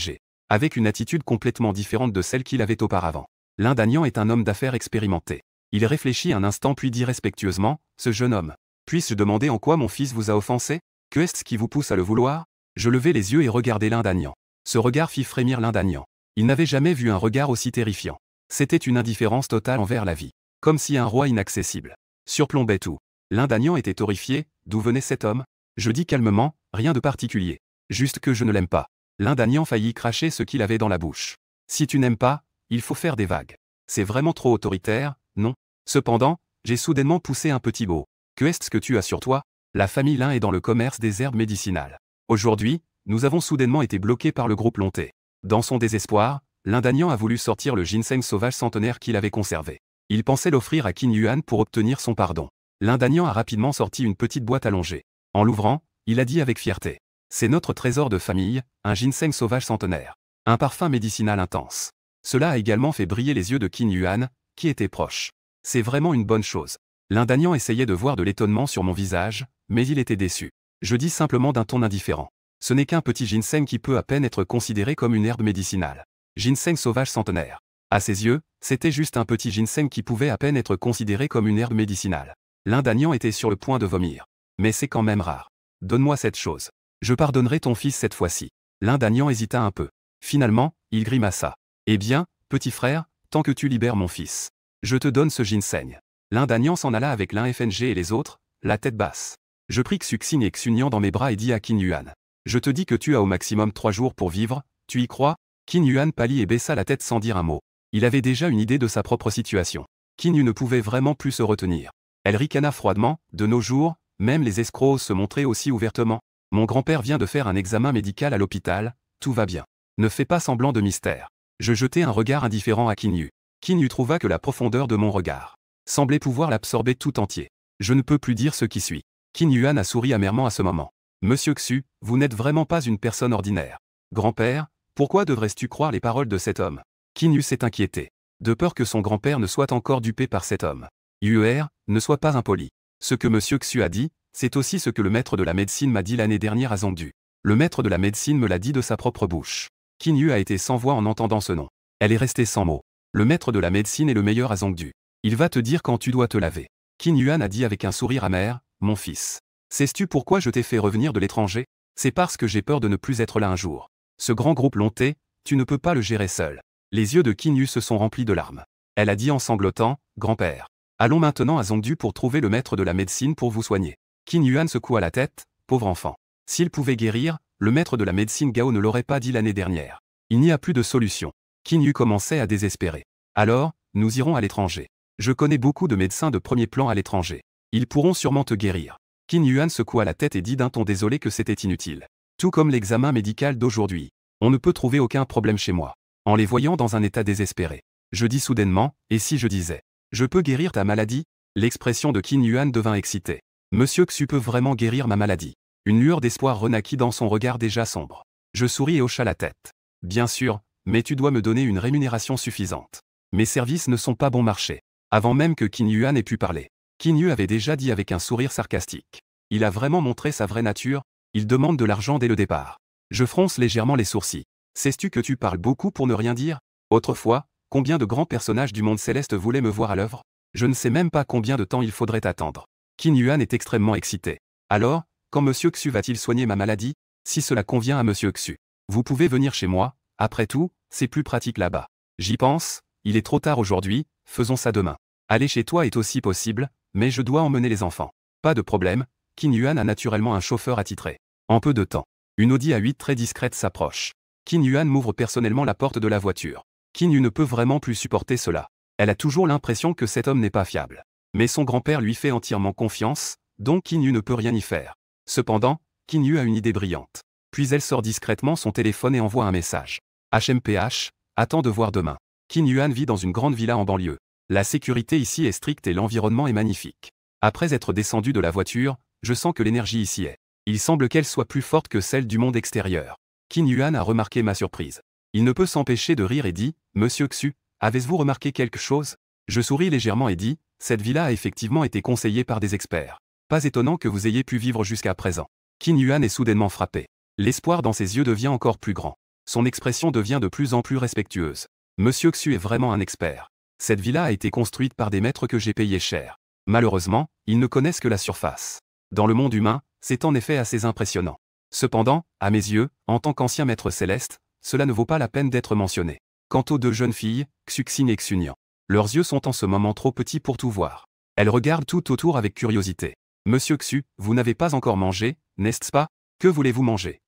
avec une attitude complètement différente de celle qu'il avait auparavant. Lin Danian est un homme d'affaires expérimenté. Il réfléchit un instant puis dit respectueusement, « Ce jeune homme, puis-je demander en quoi mon fils vous a offensé? Que est-ce qui vous pousse à le vouloir ?» Je levai les yeux et regardai Lin Danian. Ce regard fit frémir Lin Danian. Il n'avait jamais vu un regard aussi terrifiant. C'était une indifférence totale envers la vie. Comme si un roi inaccessible surplombait tout. Lin Danian était horrifié. D'où venait cet homme? Je dis calmement, rien de particulier. Juste que je ne l'aime pas. Lin Danian faillit cracher ce qu'il avait dans la bouche. Si tu n'aimes pas, il faut faire des vagues. C'est vraiment trop autoritaire, non? Cependant, j'ai soudainement poussé un petit mot. Que est-ce que tu as sur toi? La famille Lin est dans le commerce des herbes médicinales. Aujourd'hui, nous avons soudainement été bloqués par le groupe Lonté. Dans son désespoir, Lin Danian a voulu sortir le ginseng sauvage centenaire qu'il avait conservé. Il pensait l'offrir à Qin Yuan pour obtenir son pardon. Lin Danian a rapidement sorti une petite boîte allongée. En l'ouvrant, il a dit avec fierté. C'est notre trésor de famille, un ginseng sauvage centenaire. Un parfum médicinal intense. Cela a également fait briller les yeux de Qin Yuan, qui était proche. C'est vraiment une bonne chose. Lin Danian essayait de voir de l'étonnement sur mon visage, mais il était déçu. Je dis simplement d'un ton indifférent. Ce n'est qu'un petit ginseng qui peut à peine être considéré comme une herbe médicinale. Ginseng sauvage centenaire. À ses yeux, c'était juste un petit ginseng qui pouvait à peine être considéré comme une herbe médicinale. Lin Danian était sur le point de vomir. Mais c'est quand même rare. Donne-moi cette chose. Je pardonnerai ton fils cette fois-ci. Lin Danian hésita un peu. Finalement, il grimaça. Eh bien, petit frère, tant que tu libères mon fils, je te donne ce ginseng. Lin Danian s'en alla avec Lin Feng et les autres, la tête basse. Je pris Xuxing et Xunian dans mes bras et dis à Qin Yuan. Je te dis que tu as au maximum 3 jours pour vivre, tu y crois? Qin Yuan pâlit et baissa la tête sans dire un mot. Il avait déjà une idée de sa propre situation. Qin Yu ne pouvait vraiment plus se retenir. Elle ricana froidement, de nos jours, même les escrocs se montraient aussi ouvertement. Mon grand-père vient de faire un examen médical à l'hôpital, tout va bien. Ne fais pas semblant de mystère. Je jetai un regard indifférent à Qin Yu. Qin Yu trouva que la profondeur de mon regard semblait pouvoir l'absorber tout entier. Je ne peux plus dire ce qui suit. Qin Yuan a souri amèrement à ce moment. Monsieur Xu, vous n'êtes vraiment pas une personne ordinaire. Grand-père, pourquoi devrais-tu croire les paroles de cet homme? Qin Yu s'est inquiété. De peur que son grand-père ne soit encore dupé par cet homme. Yuer, ne sois pas impoli. Ce que Monsieur Xu a dit, c'est aussi ce que le maître de la médecine m'a dit l'année dernière à Zhongdu. Le maître de la médecine me l'a dit de sa propre bouche. Qin Yu a été sans voix en entendant ce nom. Elle est restée sans mots. Le maître de la médecine est le meilleur à Zhongdu. Il va te dire quand tu dois te laver. Qin Yuan a dit avec un sourire amer, mon fils. Sais-tu pourquoi je t'ai fait revenir de l'étranger? C'est parce que j'ai peur de ne plus être là un jour. Ce grand groupe Lonté, tu ne peux pas le gérer seul. Les yeux de Qin Yu se sont remplis de larmes. Elle a dit en sanglotant, grand-père. Allons maintenant à Zhongdu pour trouver le maître de la médecine pour vous soigner. Qin Yuan secoua la tête, pauvre enfant. S'il pouvait guérir, le maître de la médecine Gao ne l'aurait pas dit l'année dernière. Il n'y a plus de solution. Qin Yu commençait à désespérer. Alors, nous irons à l'étranger. Je connais beaucoup de médecins de premier plan à l'étranger. Ils pourront sûrement te guérir. Qin Yuan secoua la tête et dit d'un ton désolé que c'était inutile. Tout comme l'examen médical d'aujourd'hui. On ne peut trouver aucun problème chez moi. En les voyant dans un état désespéré. Je dis soudainement, et si je disais, je peux guérir ta maladie? L'expression de Qin Yuan devint excitée. Monsieur Xu peut vraiment guérir ma maladie. Une lueur d'espoir renaquit dans son regard déjà sombre. Je souris et hocha la tête. Bien sûr, Mais tu dois me donner une rémunération suffisante. Mes services ne sont pas bon marché. Avant même que Qin Yuan ait pu parler, Qin Yu avait déjà dit avec un sourire sarcastique. Il a vraiment montré sa vraie nature, il demande de l'argent dès le départ. Je fronce légèrement les sourcils. Sais-tu que tu parles beaucoup pour ne rien dire? Autrefois, combien de grands personnages du monde céleste voulaient me voir à l'œuvre? Je ne sais même pas combien de temps il faudrait attendre. Qin Yuan est extrêmement excité. Alors, quand Monsieur Xu va-t-il soigner ma maladie? Si cela convient à Monsieur Xu, vous pouvez venir chez moi, après tout, c'est plus pratique là-bas. J'y pense, il est trop tard aujourd'hui, faisons ça demain. Aller chez toi est aussi possible, mais je dois emmener les enfants. Pas de problème, Qin Yuan a naturellement un chauffeur attitré. En peu de temps, une Audi A8 très discrète s'approche. Qin Yuan m'ouvre personnellement la porte de la voiture. Qin Yu ne peut vraiment plus supporter cela. Elle a toujours l'impression que cet homme n'est pas fiable. Mais son grand-père lui fait entièrement confiance, donc Qin Yu ne peut rien y faire. Cependant, Qin Yu a une idée brillante. Puis elle sort discrètement son téléphone et envoie un message. HMPH, attends de voir demain. Qin Yuan vit dans une grande villa en banlieue. La sécurité ici est stricte et l'environnement est magnifique. Après être descendu de la voiture, je sens que l'énergie ici est. Il semble qu'elle soit plus forte que celle du monde extérieur. Qin Yuan a remarqué ma surprise. Il ne peut s'empêcher de rire et dit, Monsieur Xu, avez-vous remarqué quelque chose? Je souris légèrement et dis, cette villa a effectivement été conseillée par des experts. Pas étonnant que vous ayez pu vivre jusqu'à présent. Qin Yuan est soudainement frappé. L'espoir dans ses yeux devient encore plus grand. Son expression devient de plus en plus respectueuse. Monsieur Xu est vraiment un expert. Cette villa a été construite par des maîtres que j'ai payés cher. Malheureusement, ils ne connaissent que la surface. Dans le monde humain, c'est en effet assez impressionnant. Cependant, à mes yeux, en tant qu'ancien maître céleste, cela ne vaut pas la peine d'être mentionné. Quant aux deux jeunes filles, Xuxin et Xunian, leurs yeux sont en ce moment trop petits pour tout voir. Elles regardent tout autour avec curiosité. Monsieur Xu, vous n'avez pas encore mangé, n'est-ce pas? Que voulez-vous manger?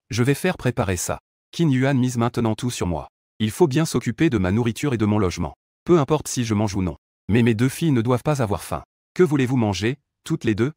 Je vais faire préparer ça. Qin Yuan mise maintenant tout sur moi. Il faut bien s'occuper de ma nourriture et de mon logement. Peu importe si je mange ou non. Mais mes deux filles ne doivent pas avoir faim. Que voulez-vous manger, toutes les deux?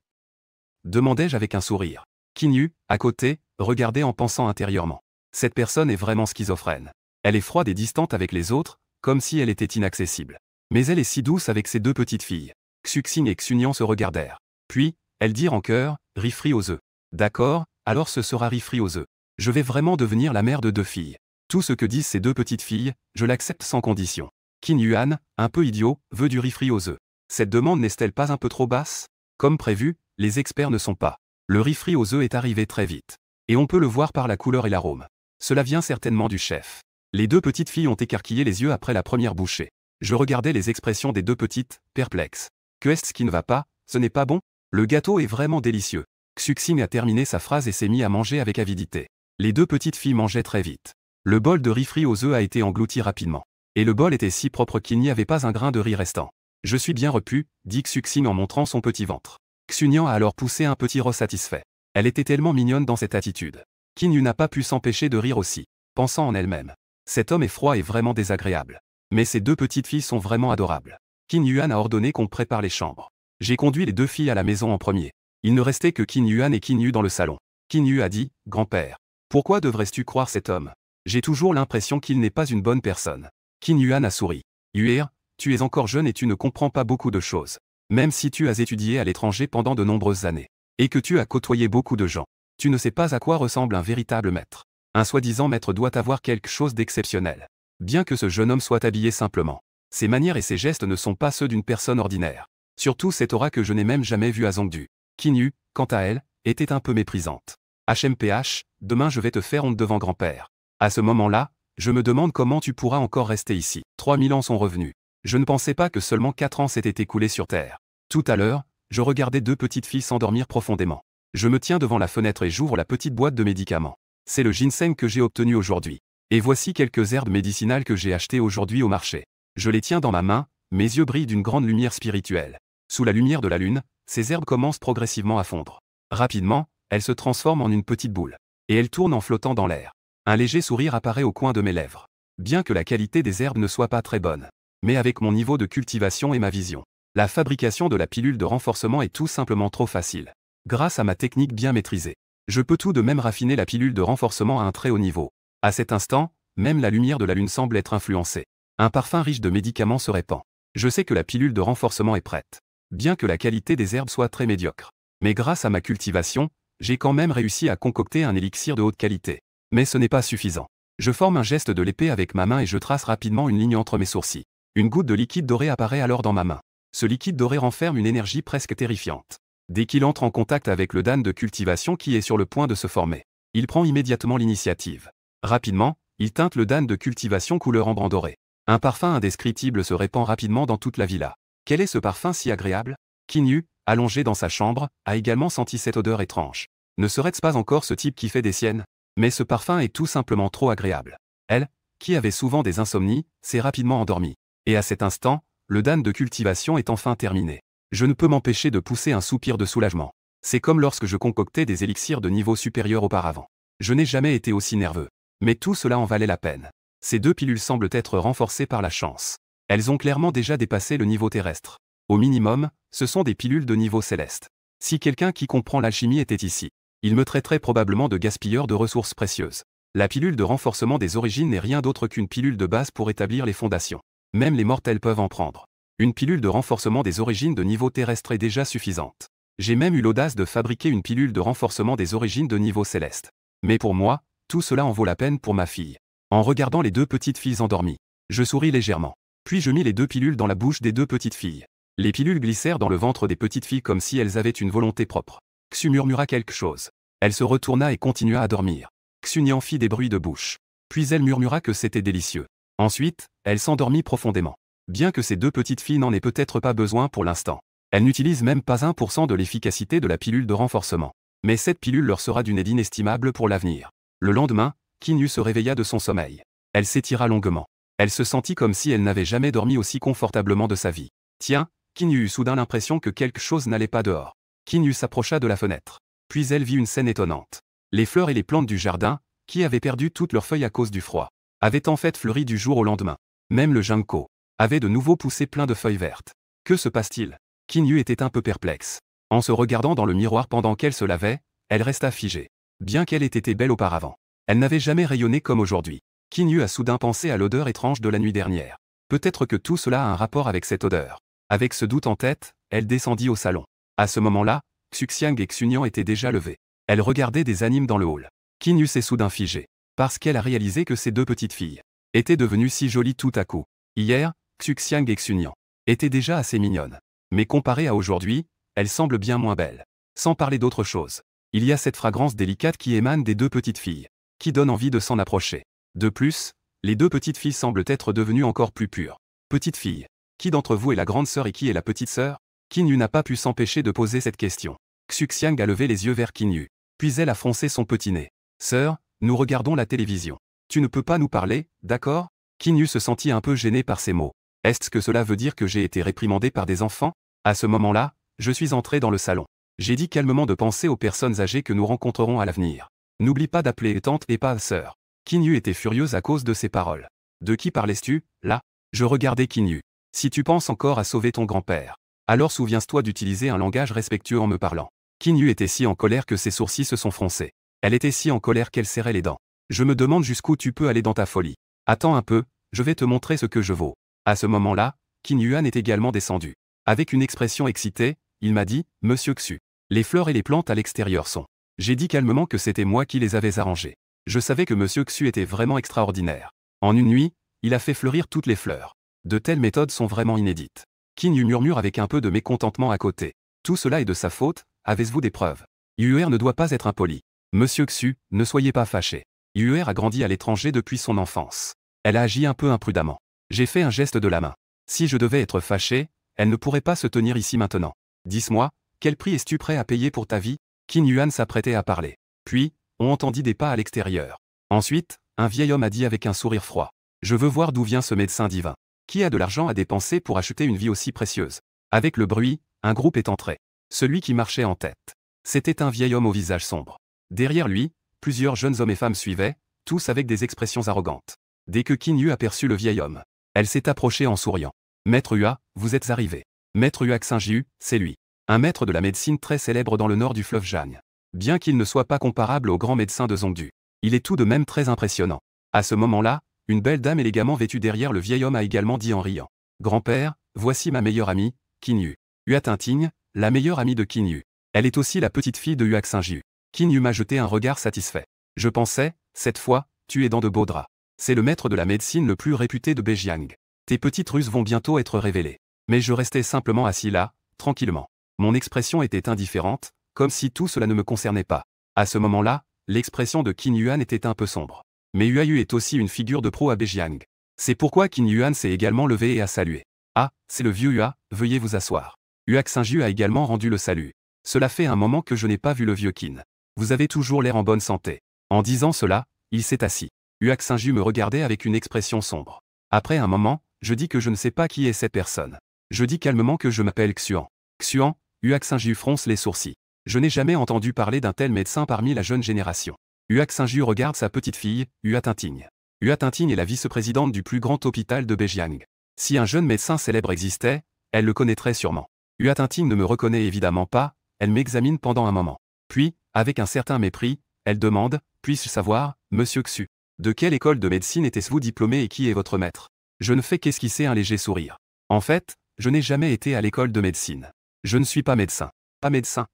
Demandai-je avec un sourire. Qin Yu, à côté, regardait en pensant intérieurement. Cette personne est vraiment schizophrène. Elle est froide et distante avec les autres, comme si elle était inaccessible. Mais elle est si douce avec ses deux petites filles. Xuxin et Xunian se regardèrent. Puis, elles dirent en chœur, riz-frit aux œufs. D'accord, alors ce sera riz-frit aux œufs. Je vais vraiment devenir la mère de deux filles. Tout ce que disent ces deux petites filles, je l'accepte sans condition. Qin Yuan, un peu idiot, veut du riz-frit aux œufs. Cette demande n'est-elle pas un peu trop basse? Comme prévu, les experts ne sont pas. Le riz-frit aux œufs est arrivé très vite. Et on peut le voir par la couleur et l'arôme. Cela vient certainement du chef. Les deux petites filles ont écarquillé les yeux après la première bouchée. Je regardais les expressions des deux petites, perplexes. Que est-ce qui ne va pas? Ce n'est pas bon? Le gâteau est vraiment délicieux. Xuxin a terminé sa phrase et s'est mis à manger avec avidité. Les deux petites filles mangeaient très vite. Le bol de riz frit aux œufs a été englouti rapidement. Et le bol était si propre qu'il n'y avait pas un grain de riz restant. Je suis bien repu, dit Xuxin en montrant son petit ventre. Xunian a alors poussé un petit rot satisfait. Elle était tellement mignonne dans cette attitude. Qin Yu n'a pas pu s'empêcher de rire aussi, pensant en elle-même. Cet homme est froid et vraiment désagréable. Mais ces deux petites filles sont vraiment adorables. Qin Yuan a ordonné qu'on prépare les chambres. J'ai conduit les deux filles à la maison en premier. Il ne restait que Qin Yuan et Qin Yu dans le salon. Qin Yu a dit, « Grand-père, pourquoi devrais-tu croire cet homme? J'ai toujours l'impression qu'il n'est pas une bonne personne. » Qin Yuan a souri. « Yuer, tu es encore jeune et tu ne comprends pas beaucoup de choses. Même si tu as étudié à l'étranger pendant de nombreuses années. Et que tu as côtoyé beaucoup de gens. Tu ne sais pas à quoi ressemble un véritable maître. Un soi-disant maître doit avoir quelque chose d'exceptionnel. Bien que ce jeune homme soit habillé simplement. Ses manières et ses gestes ne sont pas ceux d'une personne ordinaire. Surtout cette aura que je n'ai même jamais vue à Zhongdu. Qin Yu, quant à elle, était un peu méprisante. HMPH, demain je vais te faire honte devant grand-père. À ce moment-là, je me demande comment tu pourras encore rester ici. 3000 ans sont revenus. Je ne pensais pas que seulement 4 ans s'étaient écoulés sur Terre. Tout à l'heure, je regardais deux petites filles s'endormir profondément. Je me tiens devant la fenêtre et j'ouvre la petite boîte de médicaments. C'est le ginseng que j'ai obtenu aujourd'hui. Et voici quelques herbes médicinales que j'ai achetées aujourd'hui au marché. Je les tiens dans ma main, mes yeux brillent d'une grande lumière spirituelle. Sous la lumière de la lune, ces herbes commencent progressivement à fondre. Rapidement, elles se transforment en une petite boule. Et elles tournent en flottant dans l'air. Un léger sourire apparaît au coin de mes lèvres. Bien que la qualité des herbes ne soit pas très bonne. Mais avec mon niveau de cultivation et ma vision, la fabrication de la pilule de renforcement est tout simplement trop facile. Grâce à ma technique bien maîtrisée, je peux tout de même raffiner la pilule de renforcement à un très haut niveau. À cet instant, même la lumière de la lune semble être influencée. Un parfum riche de médicaments se répand. Je sais que la pilule de renforcement est prête. Bien que la qualité des herbes soit très médiocre. Mais grâce à ma cultivation, j'ai quand même réussi à concocter un élixir de haute qualité. Mais ce n'est pas suffisant. Je forme un geste de l'épée avec ma main et je trace rapidement une ligne entre mes sourcils. Une goutte de liquide doré apparaît alors dans ma main. Ce liquide doré renferme une énergie presque terrifiante. Dès qu'il entre en contact avec le dan de cultivation qui est sur le point de se former, il prend immédiatement l'initiative. Rapidement, il teinte le dan de cultivation couleur ambre doré. Un parfum indescriptible se répand rapidement dans toute la villa. Quel est ce parfum si agréable? Kinyu, allongé dans sa chambre, a également senti cette odeur étrange. Ne serait-ce pas encore ce type qui fait des siennes? Mais ce parfum est tout simplement trop agréable. Elle, qui avait souvent des insomnies, s'est rapidement endormie. Et à cet instant, le dan de cultivation est enfin terminé. Je ne peux m'empêcher de pousser un soupir de soulagement. C'est comme lorsque je concoctais des élixirs de niveau supérieur auparavant. Je n'ai jamais été aussi nerveux. Mais tout cela en valait la peine. Ces 2 pilules semblent être renforcées par la chance. Elles ont clairement déjà dépassé le niveau terrestre. Au minimum, ce sont des pilules de niveau céleste. Si quelqu'un qui comprend l'alchimie était ici, il me traiterait probablement de gaspilleur de ressources précieuses. La pilule de renforcement des origines n'est rien d'autre qu'une pilule de base pour établir les fondations. Même les mortels peuvent en prendre. Une pilule de renforcement des origines de niveau terrestre est déjà suffisante. J'ai même eu l'audace de fabriquer une pilule de renforcement des origines de niveau céleste. Mais pour moi, tout cela en vaut la peine pour ma fille. En regardant les 2 petites filles endormies, je souris légèrement. Puis je mis les 2 pilules dans la bouche des 2 petites filles. Les pilules glissèrent dans le ventre des petites filles comme si elles avaient une volonté propre. Xu murmura quelque chose. Elle se retourna et continua à dormir. Xunian fit des bruits de bouche. Puis elle murmura que c'était délicieux. Ensuite, elle s'endormit profondément. Bien que ces 2 petites filles n'en aient peut-être pas besoin pour l'instant. Elles n'utilisent même pas 1% de l'efficacité de la pilule de renforcement. Mais cette pilule leur sera d'une aide inestimable pour l'avenir. Le lendemain, Kinyu se réveilla de son sommeil. Elle s'étira longuement. Elle se sentit comme si elle n'avait jamais dormi aussi confortablement de sa vie. Tiens, Kinyu eut soudain l'impression que quelque chose n'allait pas dehors. Kinyu s'approcha de la fenêtre. Puis elle vit une scène étonnante. Les fleurs et les plantes du jardin, qui avaient perdu toutes leurs feuilles à cause du froid, avaient en fait fleuri du jour au lendemain. Même le ginkgo avait de nouveau poussé plein de feuilles vertes. Que se passe-t-il? Kinyu était un peu perplexe. En se regardant dans le miroir pendant qu'elle se lavait, elle resta figée. Bien qu'elle ait été belle auparavant, elle n'avait jamais rayonné comme aujourd'hui. Kinyu a soudain pensé à l'odeur étrange de la nuit dernière. Peut-être que tout cela a un rapport avec cette odeur. Avec ce doute en tête, elle descendit au salon. À ce moment-là, Xuxiang et Xunian étaient déjà levés. Elle regardait des animes dans le hall. Kinyu s'est soudain figée. Parce qu'elle a réalisé que ces 2 petites filles étaient devenues si jolies tout à coup. Hier, Xuxiang et Xunian étaient déjà assez mignonnes. Mais comparées à aujourd'hui, elles semblent bien moins belles. Sans parler d'autre chose. Il y a cette fragrance délicate qui émane des 2 petites filles, qui donne envie de s'en approcher. De plus, les 2 petites filles semblent être devenues encore plus pures. Petite fille, qui d'entre vous est la grande sœur et qui est la petite sœur? Kinyu n'a pas pu s'empêcher de poser cette question. Xuxiang a levé les yeux vers Kinyu. Puis elle a froncé son petit nez. Sœur, nous regardons la télévision. Tu ne peux pas nous parler, d'accord? Kinyu se sentit un peu gêné par ces mots. Est-ce que cela veut dire que j'ai été réprimandé par des enfants? À ce moment-là, je suis entré dans le salon. J'ai dit calmement de penser aux personnes âgées que nous rencontrerons à l'avenir. N'oublie pas d'appeler tante et pas sœur. Kinyu était furieuse à cause de ces paroles. De qui parlais-tu, là? Je regardais Kinyu. Si tu penses encore à sauver ton grand-père, alors souviens-toi d'utiliser un langage respectueux en me parlant. Kinyu était si en colère que ses sourcils se sont froncés. Elle était si en colère qu'elle serrait les dents. Je me demande jusqu'où tu peux aller dans ta folie. Attends un peu, je vais te montrer ce que je vaux. À ce moment-là, Kinyu-han est également descendu. Avec une expression excitée, il m'a dit, Monsieur Xu, les fleurs et les plantes à l'extérieur sont. J'ai dit calmement que c'était moi qui les avais arrangées. Je savais que Monsieur Xu était vraiment extraordinaire. En une nuit, il a fait fleurir toutes les fleurs. De telles méthodes sont vraiment inédites. Kinyu murmure avec un peu de mécontentement à côté. Tout cela est de sa faute, avez-vous des preuves? Yuer ne doit pas être impoli. Monsieur Xu, ne soyez pas fâché. Yuer a grandi à l'étranger depuis son enfance. Elle a agi un peu imprudemment. J'ai fait un geste de la main. Si je devais être fâché, elle ne pourrait pas se tenir ici maintenant. Dis-moi, quel prix es-tu prêt à payer pour ta vie? Kinyu-han s'apprêtait à parler. Puis, on entendit des pas à l'extérieur. Ensuite, un vieil homme a dit avec un sourire froid. Je veux voir d'où vient ce médecin divin. Qui a de l'argent à dépenser pour acheter une vie aussi précieuse? Avec le bruit, un groupe est entré. Celui qui marchait en tête. C'était un vieil homme au visage sombre. Derrière lui, plusieurs jeunes hommes et femmes suivaient, tous avec des expressions arrogantes. Dès que Kinyu aperçut le vieil homme, elle s'est approchée en souriant. Maître Hua, vous êtes arrivé. Maître Hua Xingjiu, c'est lui. Un maître de la médecine très célèbre dans le nord du fleuve Jang. Bien qu'il ne soit pas comparable au grand médecin de Zhongdu, il est tout de même très impressionnant. À ce moment-là, une belle dame élégamment vêtue derrière le vieil homme a également dit en riant. Grand-père, voici ma meilleure amie, Kinyu. Hua Tinting, la meilleure amie de Kinyu. Elle est aussi la petite fille de Hua Xingjiu. Kinyu m'a jeté un regard satisfait. Je pensais, cette fois, tu es dans de beaux draps. C'est le maître de la médecine le plus réputé de Bejiang. Tes petites ruses vont bientôt être révélées. Mais je restais simplement assis là, tranquillement. Mon expression était indifférente, comme si tout cela ne me concernait pas. À ce moment-là, l'expression de Qin Yuan était un peu sombre. Mais Huayu est aussi une figure de pro à Bejiang. C'est pourquoi Qin Yuan s'est également levé et a salué. Ah, c'est le vieux Hua, veuillez vous asseoir. Hua Xingju a également rendu le salut. Cela fait un moment que je n'ai pas vu le vieux Qin. Vous avez toujours l'air en bonne santé. En disant cela, il s'est assis. Hua Xingju me regardait avec une expression sombre. Après un moment, je dis que je ne sais pas qui est cette personne. Je dis calmement que je m'appelle Xuan. Xuan, Hua Xingju fronce les sourcils. Je n'ai jamais entendu parler d'un tel médecin parmi la jeune génération. Hua Xingju regarde sa petite fille, Hua Tinting. Hua Tinting est la vice-présidente du plus grand hôpital de Bejiang. Si un jeune médecin célèbre existait, elle le connaîtrait sûrement. Hua Tinting ne me reconnaît évidemment pas, elle m'examine pendant un moment. Puis, avec un certain mépris, elle demande, puis-je savoir, monsieur Xu, de quelle école de médecine était-vous diplômé et qui est votre maître? Je ne fais qu'esquisser un léger sourire. En fait, je n'ai jamais été à l'école de médecine. Je ne suis pas médecin. Pas médecin.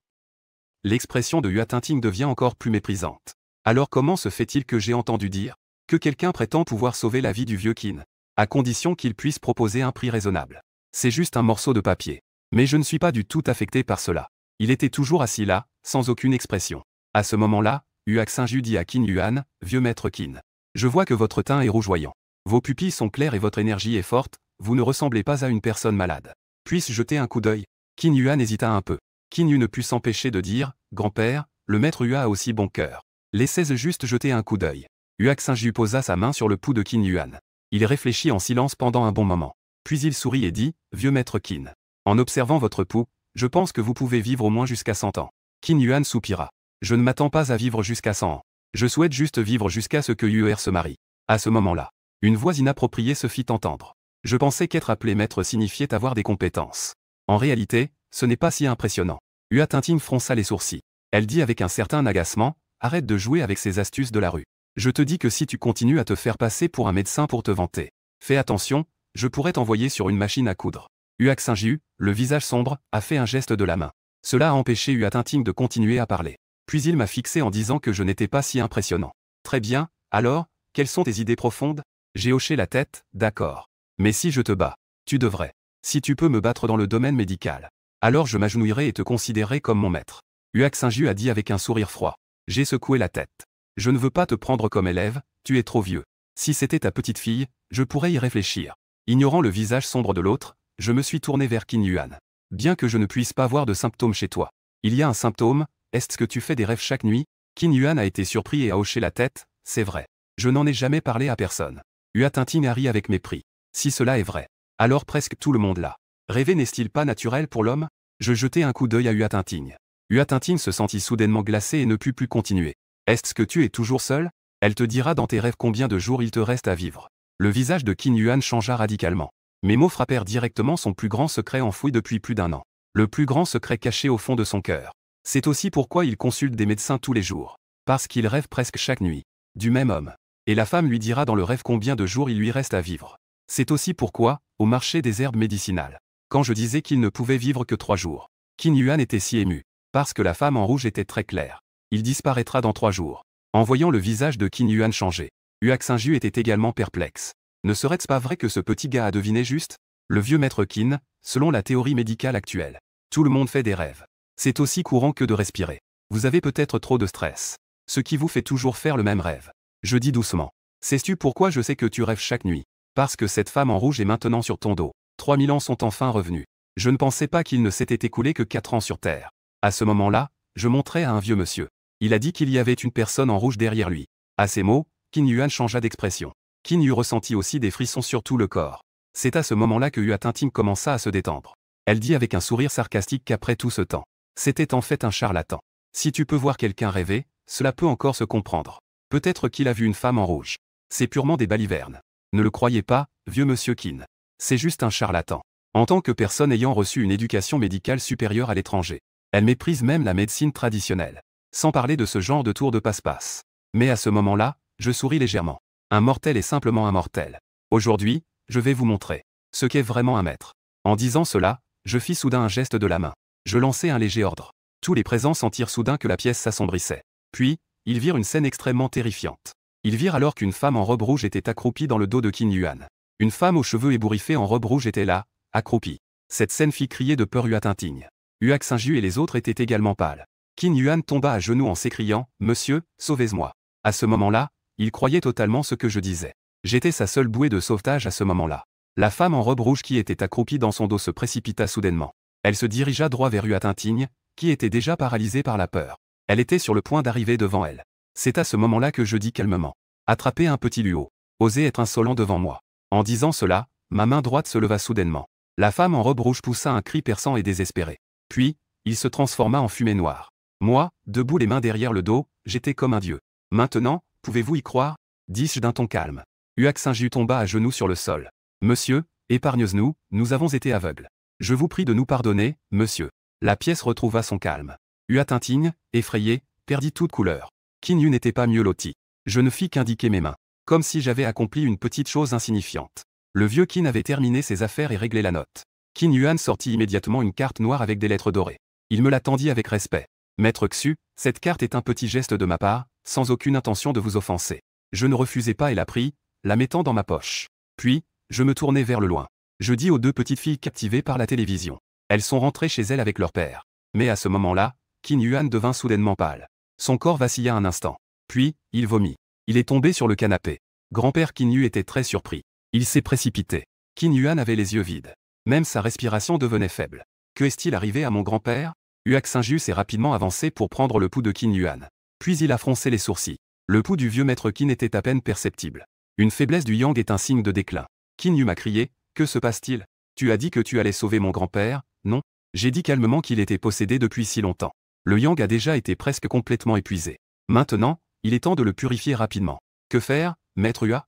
L'expression de Hua Tinting devient encore plus méprisante. Alors comment se fait-il que j'ai entendu dire que quelqu'un prétend pouvoir sauver la vie du vieux Qin, à condition qu'il puisse proposer un prix raisonnable? C'est juste un morceau de papier. Mais je ne suis pas du tout affecté par cela. Il était toujours assis là, sans aucune expression. À ce moment-là, Hua Xingju dit à Qin Yuan, vieux maître Qin. Je vois que votre teint est rougeoyant. Vos pupilles sont claires et votre énergie est forte, vous ne ressemblez pas à une personne malade. Puis-je jeter un coup d'œil? Qin Yuan hésita un peu. Qin Yu ne put s'empêcher de dire, grand-père, le maître Hua a aussi bon cœur. Laissez-le juste jeter un coup d'œil. Hua Xingju posa sa main sur le pouls de Qin Yuan. Il réfléchit en silence pendant un bon moment. Puis il sourit et dit, vieux maître Qin. En observant votre pouls, je pense que vous pouvez vivre au moins jusqu'à 100 ans. Qin Yuan soupira. Je ne m'attends pas à vivre jusqu'à 100 ans. Je souhaite juste vivre jusqu'à ce que Yuer se marie. À ce moment-là, une voix inappropriée se fit entendre. Je pensais qu'être appelé maître signifiait avoir des compétences. En réalité, ce n'est pas si impressionnant. Hua Tinting fronça les sourcils. Elle dit avec un certain agacement, arrête de jouer avec ces astuces de la rue. Je te dis que si tu continues à te faire passer pour un médecin pour te vanter, fais attention, je pourrais t'envoyer sur une machine à coudre. Hua Xingju, le visage sombre, a fait un geste de la main. Cela a empêché Hua Tinting de continuer à parler. Puis il m'a fixé en disant que je n'étais pas si impressionnant. Très bien, alors, quelles sont tes idées profondes? J'ai hoché la tête, d'accord. Mais si je te bats, tu devrais. Si tu peux me battre dans le domaine médical, alors je m'agenouillerai et te considérerai comme mon maître. Hua Xingju a dit avec un sourire froid. J'ai secoué la tête. Je ne veux pas te prendre comme élève, tu es trop vieux. Si c'était ta petite fille, je pourrais y réfléchir. Ignorant le visage sombre de l'autre, je me suis tourné vers Qin Yuan. Bien que je ne puisse pas voir de symptômes chez toi. Il y a un symptôme, est-ce que tu fais des rêves chaque nuit? Qin Yuan a été surpris et a hoché la tête, c'est vrai. Je n'en ai jamais parlé à personne. Hua Tinting a ri avec mépris. Si cela est vrai, alors presque tout le monde l'a. Rêver n'est-il pas naturel pour l'homme? Je jetai un coup d'œil à Hua Tinting. Hua Tinting se sentit soudainement glacé et ne put plus continuer. Est-ce que tu es toujours seul? Elle te dira dans tes rêves combien de jours il te reste à vivre. Le visage de Qin Yuan changea radicalement. Mes mots frappèrent directement son plus grand secret enfoui depuis plus d'un an. Le plus grand secret caché au fond de son cœur. C'est aussi pourquoi il consulte des médecins tous les jours. Parce qu'il rêve presque chaque nuit. Du même homme. Et la femme lui dira dans le rêve combien de jours il lui reste à vivre. C'est aussi pourquoi, au marché des herbes médicinales, quand je disais qu'il ne pouvait vivre que 3 jours, Qin Yuan était si ému. Parce que la femme en rouge était très claire. Il disparaîtra dans 3 jours. En voyant le visage de Qin Yuan changer, Hua Xingju était également perplexe. Ne serait-ce pas vrai que ce petit gars a deviné juste? Le vieux maître Qin, selon la théorie médicale actuelle. Tout le monde fait des rêves. C'est aussi courant que de respirer. Vous avez peut-être trop de stress. Ce qui vous fait toujours faire le même rêve. Je dis doucement. Sais-tu pourquoi je sais que tu rêves chaque nuit? Parce que cette femme en rouge est maintenant sur ton dos. 3000 ans sont enfin revenus. Je ne pensais pas qu'il ne s'était écoulé que 4 ans sur Terre. À ce moment-là, je montrai à un vieux monsieur. Il a dit qu'il y avait une personne en rouge derrière lui. À ces mots, Qin Yuan changea d'expression. Qin Yu ressentit aussi des frissons sur tout le corps. C'est à ce moment-là que Hua Tinting commença à se détendre. Elle dit avec un sourire sarcastique qu'après tout ce temps, c'était en fait un charlatan. Si tu peux voir quelqu'un rêver, cela peut encore se comprendre. Peut-être qu'il a vu une femme en rouge. C'est purement des balivernes. Ne le croyez pas, vieux monsieur Qin. C'est juste un charlatan. En tant que personne ayant reçu une éducation médicale supérieure à l'étranger, elle méprise même la médecine traditionnelle. Sans parler de ce genre de tour de passe-passe. Mais à ce moment-là, je souris légèrement. Un mortel est simplement un mortel. Aujourd'hui, je vais vous montrer ce qu'est vraiment un maître. En disant cela, je fis soudain un geste de la main. Je lançai un léger ordre. Tous les présents sentirent soudain que la pièce s'assombrissait. Puis, ils virent une scène extrêmement terrifiante. Ils virent alors qu'une femme en robe rouge était accroupie dans le dos de Qin Yuan. Une femme aux cheveux ébouriffés en robe rouge était là, accroupie. Cette scène fit crier de peur Huatinting. Huac Saint-Ju et les autres étaient également pâles. Qin Yuan tomba à genoux en s'écriant « Monsieur, sauvez-moi ». À ce moment-là, il croyait totalement ce que je disais. J'étais sa seule bouée de sauvetage à ce moment-là. La femme en robe rouge qui était accroupie dans son dos se précipita soudainement. Elle se dirigea droit vers Huatinting, qui était déjà paralysé par la peur. Elle était sur le point d'arriver devant elle. C'est à ce moment-là que je dis calmement. Attrapez un petit Luo. Osez être insolent devant moi. En disant cela, ma main droite se leva soudainement. La femme en robe rouge poussa un cri perçant et désespéré. Puis, il se transforma en fumée noire. Moi, debout les mains derrière le dos, j'étais comme un dieu. Maintenant, pouvez-vous y croire? Dis-je d'un ton calme. Huac Saint-Ju tomba à genoux sur le sol. Monsieur, épargne-nous, nous avons été aveugles. Je vous prie de nous pardonner, monsieur. La pièce retrouva son calme. Huatinting, effrayé, perdit toute couleur. Qin Yu n'était pas mieux loti. Je ne fis qu'indiquer mes mains. Comme si j'avais accompli une petite chose insignifiante. Le vieux Qin avait terminé ses affaires et réglé la note. Qin Yuan sortit immédiatement une carte noire avec des lettres dorées. Il me la tendit avec respect. Maître Xu, cette carte est un petit geste de ma part, sans aucune intention de vous offenser. Je ne refusai pas et la pris, la mettant dans ma poche. Puis, je me tournai vers le loin. Je dis aux deux petites filles captivées par la télévision. Elles sont rentrées chez elles avec leur père. Mais à ce moment-là, Qin Yuan devint soudainement pâle. Son corps vacilla un instant. Puis, il vomit. Il est tombé sur le canapé. Grand-père Qin Yu était très surpris. Il s'est précipité. Qin Yuan avait les yeux vides. Même sa respiration devenait faible. Que est-il arrivé à mon grand-père? Huac Saint-Ju s'est rapidement avancé pour prendre le pouls de Qin Yuan. Puis il a froncé les sourcils. Le pouls du vieux maître Qin était à peine perceptible. Une faiblesse du yang est un signe de déclin. Qin Yu m'a crié, « Que se passe-t-il? Tu as dit que tu allais sauver mon grand-père, non? » J'ai dit calmement qu'il était possédé depuis si longtemps. Le yang a déjà été presque complètement épuisé. Maintenant, il est temps de le purifier rapidement. Que faire, maître Hua?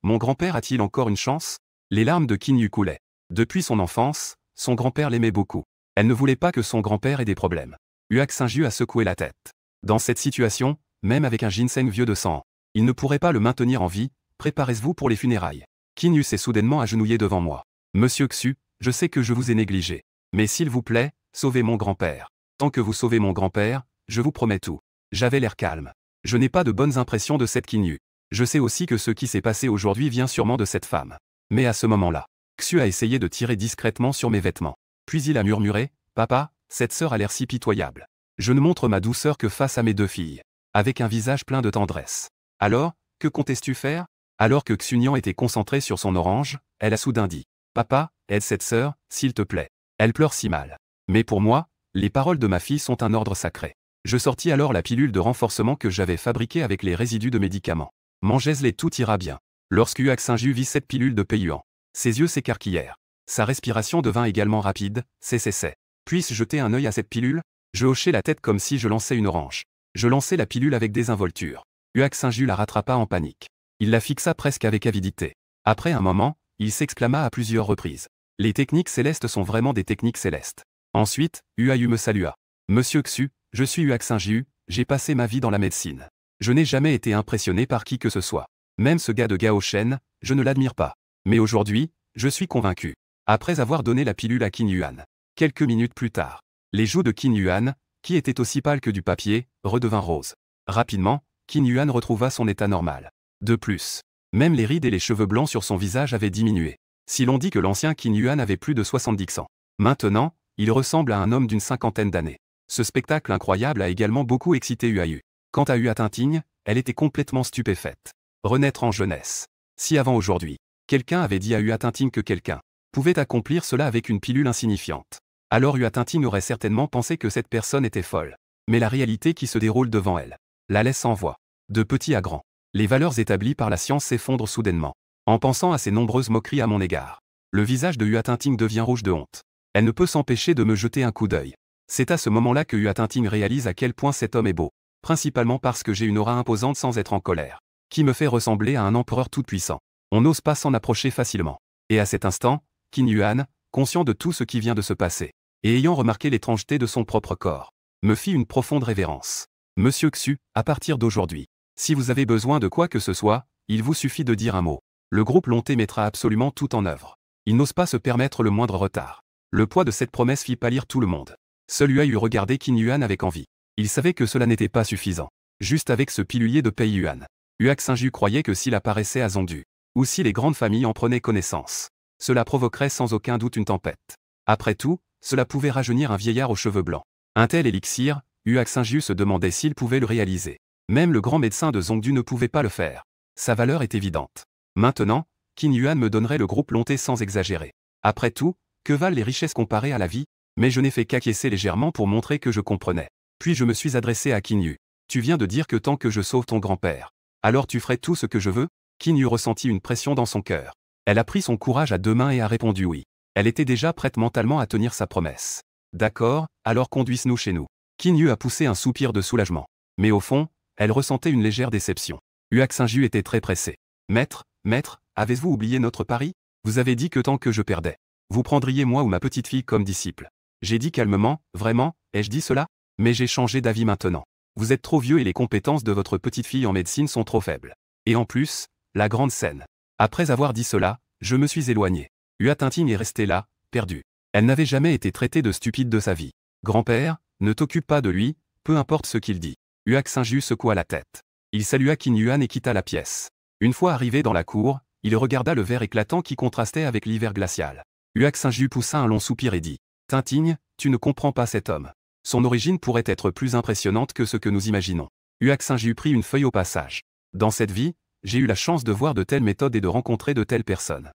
Mon grand-père a-t-il encore une chance? Les larmes de Qin Yu coulaient. Depuis son enfance, son grand-père l'aimait beaucoup. Elle ne voulait pas que son grand-père ait des problèmes. Huac Saint-Ju a secoué la tête. Dans cette situation, même avec un ginseng vieux de 100 ans, il ne pourrait pas le maintenir en vie, préparez-vous pour les funérailles. Qin Yu s'est soudainement agenouillé devant moi. Monsieur Xu, je sais que je vous ai négligé. Mais s'il vous plaît, sauvez mon grand-père. Tant que vous sauvez mon grand-père, je vous promets tout. J'avais l'air calme. Je n'ai pas de bonnes impressions de cette Qin Yu. Je sais aussi que ce qui s'est passé aujourd'hui vient sûrement de cette femme. Mais à ce moment-là, Xu a essayé de tirer discrètement sur mes vêtements. Puis il a murmuré, « Papa, cette sœur a l'air si pitoyable. Je ne montre ma douceur que face à mes deux filles. » Avec un visage plein de tendresse. « Alors, que comptais-tu faire ?» Alors que Xunian était concentré sur son orange, elle a soudain dit, « Papa, aide cette sœur, s'il te plaît. Elle pleure si mal. » Mais pour moi, les paroles de ma fille sont un ordre sacré. Je sortis alors la pilule de renforcement que j'avais fabriquée avec les résidus de médicaments. Mangez-les, tout ira bien. Lorsque Huac Saint-Ju vit cette pilule de Peiyuan, ses yeux s'écarquillèrent. Sa respiration devint également rapide, c'est. Puis-je jeter un œil à cette pilule? Je hochai la tête comme si je lançais une orange. Je lançai la pilule avec désinvolture. Huac Saint-Ju la rattrapa en panique. Il la fixa presque avec avidité. Après un moment, il s'exclama à plusieurs reprises. Les techniques célestes sont vraiment des techniques célestes. Ensuite, Huayu me salua. Monsieur Xu, je suis Huac Saint-Ju, j'ai passé ma vie dans la médecine. Je n'ai jamais été impressionné par qui que ce soit. Même ce gars de Gao Shen, je ne l'admire pas. Mais aujourd'hui, je suis convaincu. Après avoir donné la pilule à Qin Yuan. Quelques minutes plus tard, les joues de Qin Yuan, qui étaient aussi pâles que du papier, redevinrent roses. Rapidement, Qin Yuan retrouva son état normal. De plus, même les rides et les cheveux blancs sur son visage avaient diminué. Si l'on dit que l'ancien Qin Yuan avait plus de 70 ans. Maintenant, il ressemble à un homme d'une cinquantaine d'années. Ce spectacle incroyable a également beaucoup excité Huayu. Quant à Huatinting, elle était complètement stupéfaite. Renaître en jeunesse. Si avant aujourd'hui, quelqu'un avait dit à Huatinting que quelqu'un pouvait accomplir cela avec une pilule insignifiante, alors Huatinting aurait certainement pensé que cette personne était folle. Mais la réalité qui se déroule devant elle la laisse en voie. De petit à grand, les valeurs établies par la science s'effondrent soudainement. En pensant à ces nombreuses moqueries à mon égard, le visage de Huatinting devient rouge de honte. Elle ne peut s'empêcher de me jeter un coup d'œil. C'est à ce moment-là que Huatinting réalise à quel point cet homme est beau. Principalement parce que j'ai une aura imposante sans être en colère, qui me fait ressembler à un empereur tout-puissant. On n'ose pas s'en approcher facilement. Et à cet instant, Qin Yuan, conscient de tout ce qui vient de se passer, et ayant remarqué l'étrangeté de son propre corps, me fit une profonde révérence. Monsieur Xu, à partir d'aujourd'hui, si vous avez besoin de quoi que ce soit, il vous suffit de dire un mot. Le groupe Lonté mettra absolument tout en œuvre. Il n'ose pas se permettre le moindre retard. Le poids de cette promesse fit pâlir tout le monde. Seul Huayu regardait Qin Yuan avec envie. Il savait que cela n'était pas suffisant. Juste avec ce pilulier de Peiyuan, Uak Saint-Ju croyait que s'il apparaissait à Zondu, ou si les grandes familles en prenaient connaissance, cela provoquerait sans aucun doute une tempête. Après tout, cela pouvait rajeunir un vieillard aux cheveux blancs. Un tel élixir, Uak Saint-Ju se demandait s'il pouvait le réaliser. Même le grand médecin de Zongdu ne pouvait pas le faire. Sa valeur est évidente. Maintenant, Qin Yuan me donnerait le groupe Lonté sans exagérer. Après tout, que valent les richesses comparées à la vie? Mais je n'ai fait qu'acquiescer légèrement pour montrer que je comprenais. Puis je me suis adressé à Qin Yu. Tu viens de dire que tant que je sauve ton grand-père, alors tu ferais tout ce que je veux? Qin Yu ressentit une pression dans son cœur. Elle a pris son courage à deux mains et a répondu oui. Elle était déjà prête mentalement à tenir sa promesse. D'accord, alors conduise-nous chez nous. Qin Yu a poussé un soupir de soulagement. Mais au fond, elle ressentait une légère déception. Uak Saint-Ju était très pressé. Maître, avez-vous oublié notre pari? Vous avez dit que tant que je perdais, vous prendriez moi ou ma petite fille comme disciple. J'ai dit calmement, vraiment, ai-je dit cela? Mais j'ai changé d'avis maintenant. Vous êtes trop vieux et les compétences de votre petite fille en médecine sont trop faibles. Et en plus, la grande scène. Après avoir dit cela, je me suis éloigné. Ua Tinting est restée là, perdue. Elle n'avait jamais été traitée de stupide de sa vie. Grand-père, ne t'occupe pas de lui, peu importe ce qu'il dit. Uak Saint-Ju secoua la tête. Il salua Qin Yuan et quitta la pièce. Une fois arrivé dans la cour, il regarda le vert éclatant qui contrastait avec l'hiver glacial. Uak Saint-Ju poussa un long soupir et dit « Tinting, tu ne comprends pas cet homme. Son origine pourrait être plus impressionnante que ce que nous imaginons. » Uak Saint-Ju prit une feuille au passage. « Dans cette vie, j'ai eu la chance de voir de telles méthodes et de rencontrer de telles personnes.